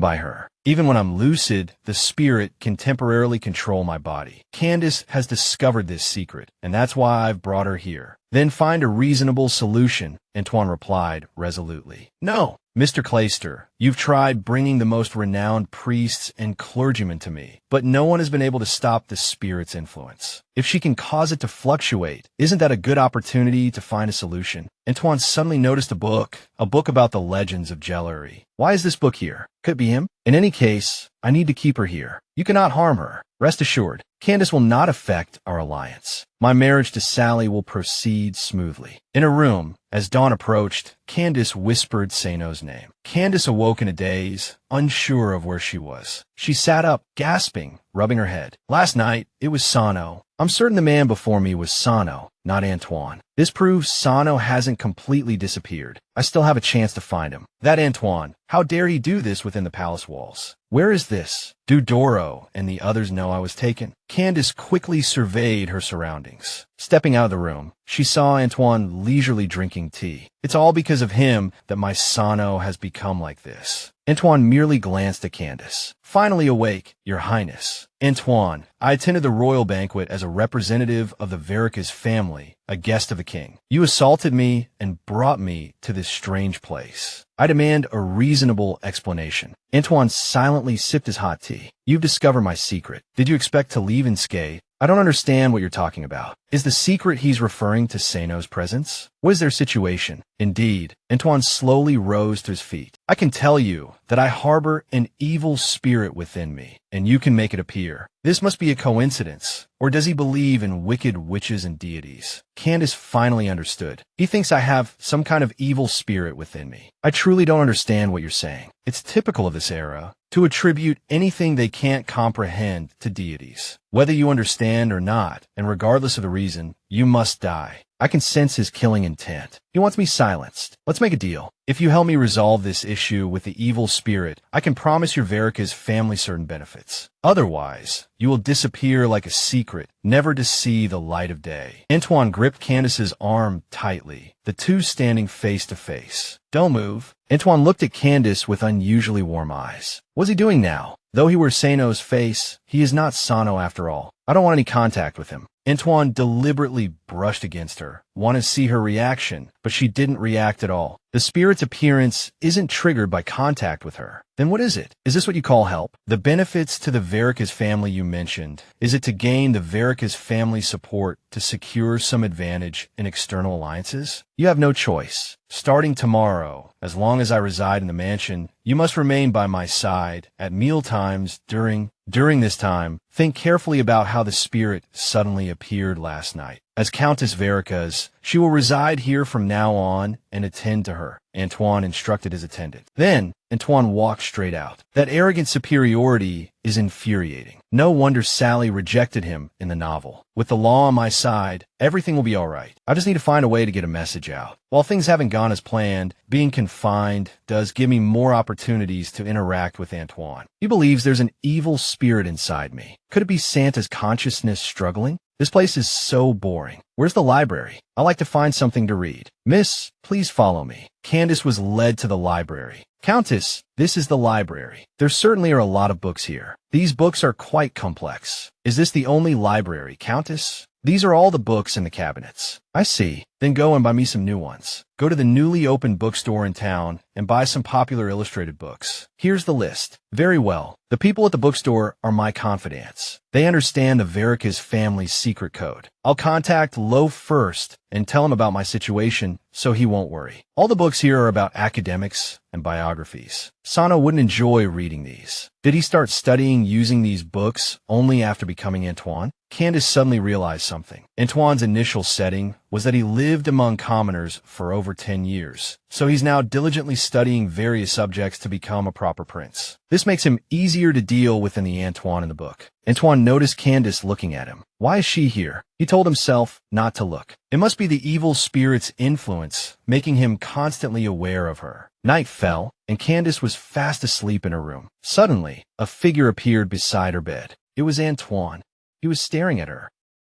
by her. Even when I'm lucid, the spirit can temporarily control my body. Candace has discovered this secret, and that's why I've brought her here. Then find a reasonable solution, Antoine replied resolutely. No, Mr. Clayster, you've tried bringing the most renowned priests and clergymen to me, but no one has been able to stop the spirit's influence. If she can cause it to fluctuate, isn't that a good opportunity to find a solution? Antoine suddenly noticed a book about the legends of Jellery. Why is this book here? Could it be him? In any case, I need to keep her here. You cannot harm her. Rest assured, Candace will not affect our alliance. My marriage to Sally will proceed smoothly. In her room, as dawn approached, Candace whispered Sano's name. Candace awoke in a daze, unsure of where she was. She sat up, gasping, rubbing her head. Last night, it was Sano. I'm certain the man before me was Sano, not Antoine. This proves Sano hasn't completely disappeared. I still have a chance to find him. That Antoine, how dare he do this within the palace walls? Where is this? Do Doro and the others know I was taken? Candace quickly surveyed her surroundings. Stepping out of the room, she saw Antoine leisurely drinking tea. It's all because of him that my Sano has become like this. Antoine merely glanced at Candace. Finally awake, Your Highness. Antoine, I attended the royal banquet as a representative of the Veracruz family, a guest of the king. You assaulted me and brought me to this strange place. I demand a reasonable explanation. Antoine silently sipped his hot tea. You've discovered my secret. Did you expect to leave unscathed? I don't understand what you're talking about. Is the secret he's referring to Sano's presence? What is their situation? Indeed, Antoine slowly rose to his feet. I can tell you that I harbor an evil spirit within me, and you can make it appear. This must be a coincidence, or does he believe in wicked witches and deities? Candace finally understood. He thinks I have some kind of evil spirit within me. I truly don't understand what you're saying. It's typical of this era to attribute anything they can't comprehend to deities. Whether you understand or not, and regardless of the reason, you must die. I can sense his killing intent. He wants me silenced. Let's make a deal. If you help me resolve this issue with the evil spirit, I can promise your Veracruz family certain benefits. Otherwise, you will disappear like a secret, never to see the light of day. Antoine gripped Candace's arm tightly, the two standing face to face. Don't move. Antoine looked at Candace with unusually warm eyes. What's he doing now? Though he were Sano's face, he is not Sano after all. I don't want any contact with him. Antoine deliberately brushed against her, wanted to see her reaction, but she didn't react at all. The spirit's appearance isn't triggered by contact with her. Then what is it? Is this what you call help? The benefits to the Veracruz family you mentioned. Is it to gain the Veracruz family support to secure some advantage in external alliances? You have no choice. Starting tomorrow, as long as I reside in the mansion, you must remain by my side at meal times during this time. Think carefully about how the spirit suddenly appeared last night. As Countess Veracruz, she will reside here from now on and attend to her, Antoine instructed his attendant. Then, Antoine walked straight out. That arrogant superiority is infuriating. No wonder Sally rejected him in the novel. With the law on my side, everything will be all right. I just need to find a way to get a message out. While things haven't gone as planned, being confined does give me more opportunities to interact with Antoine. He believes there's an evil spirit inside me. Could it be Santa's consciousness struggling? This place is so boring. Where's the library? I like to find something to read. Miss, please follow me. Candace was led to the library. Countess, this is the library. There certainly are a lot of books here. These books are quite complex. Is this the only library, Countess? These are all the books in the cabinets. I see. Then go and buy me some new ones. Go to the newly opened bookstore in town and buy some popular illustrated books. Here's the list. Very well. The people at the bookstore are my confidants. They understand the Veracruz family's secret code. I'll contact Lo first and tell him about my situation so he won't worry. All the books here are about academics and biographies. Sano wouldn't enjoy reading these. Did he start studying using these books only after becoming Antoine? Candace suddenly realized something. Antoine's initial setting was that he lived among commoners for over 10 years, so he's now diligently studying various subjects to become a proper prince. This makes him easier to deal with than the Antoine in the book. Antoine noticed Candace looking at him. Why is she here? He told himself not to look. It must be the evil spirit's influence, making him constantly aware of her. Night fell, and Candace was fast asleep in her room. Suddenly, a figure appeared beside her bed. It was Antoine. He was staring at her.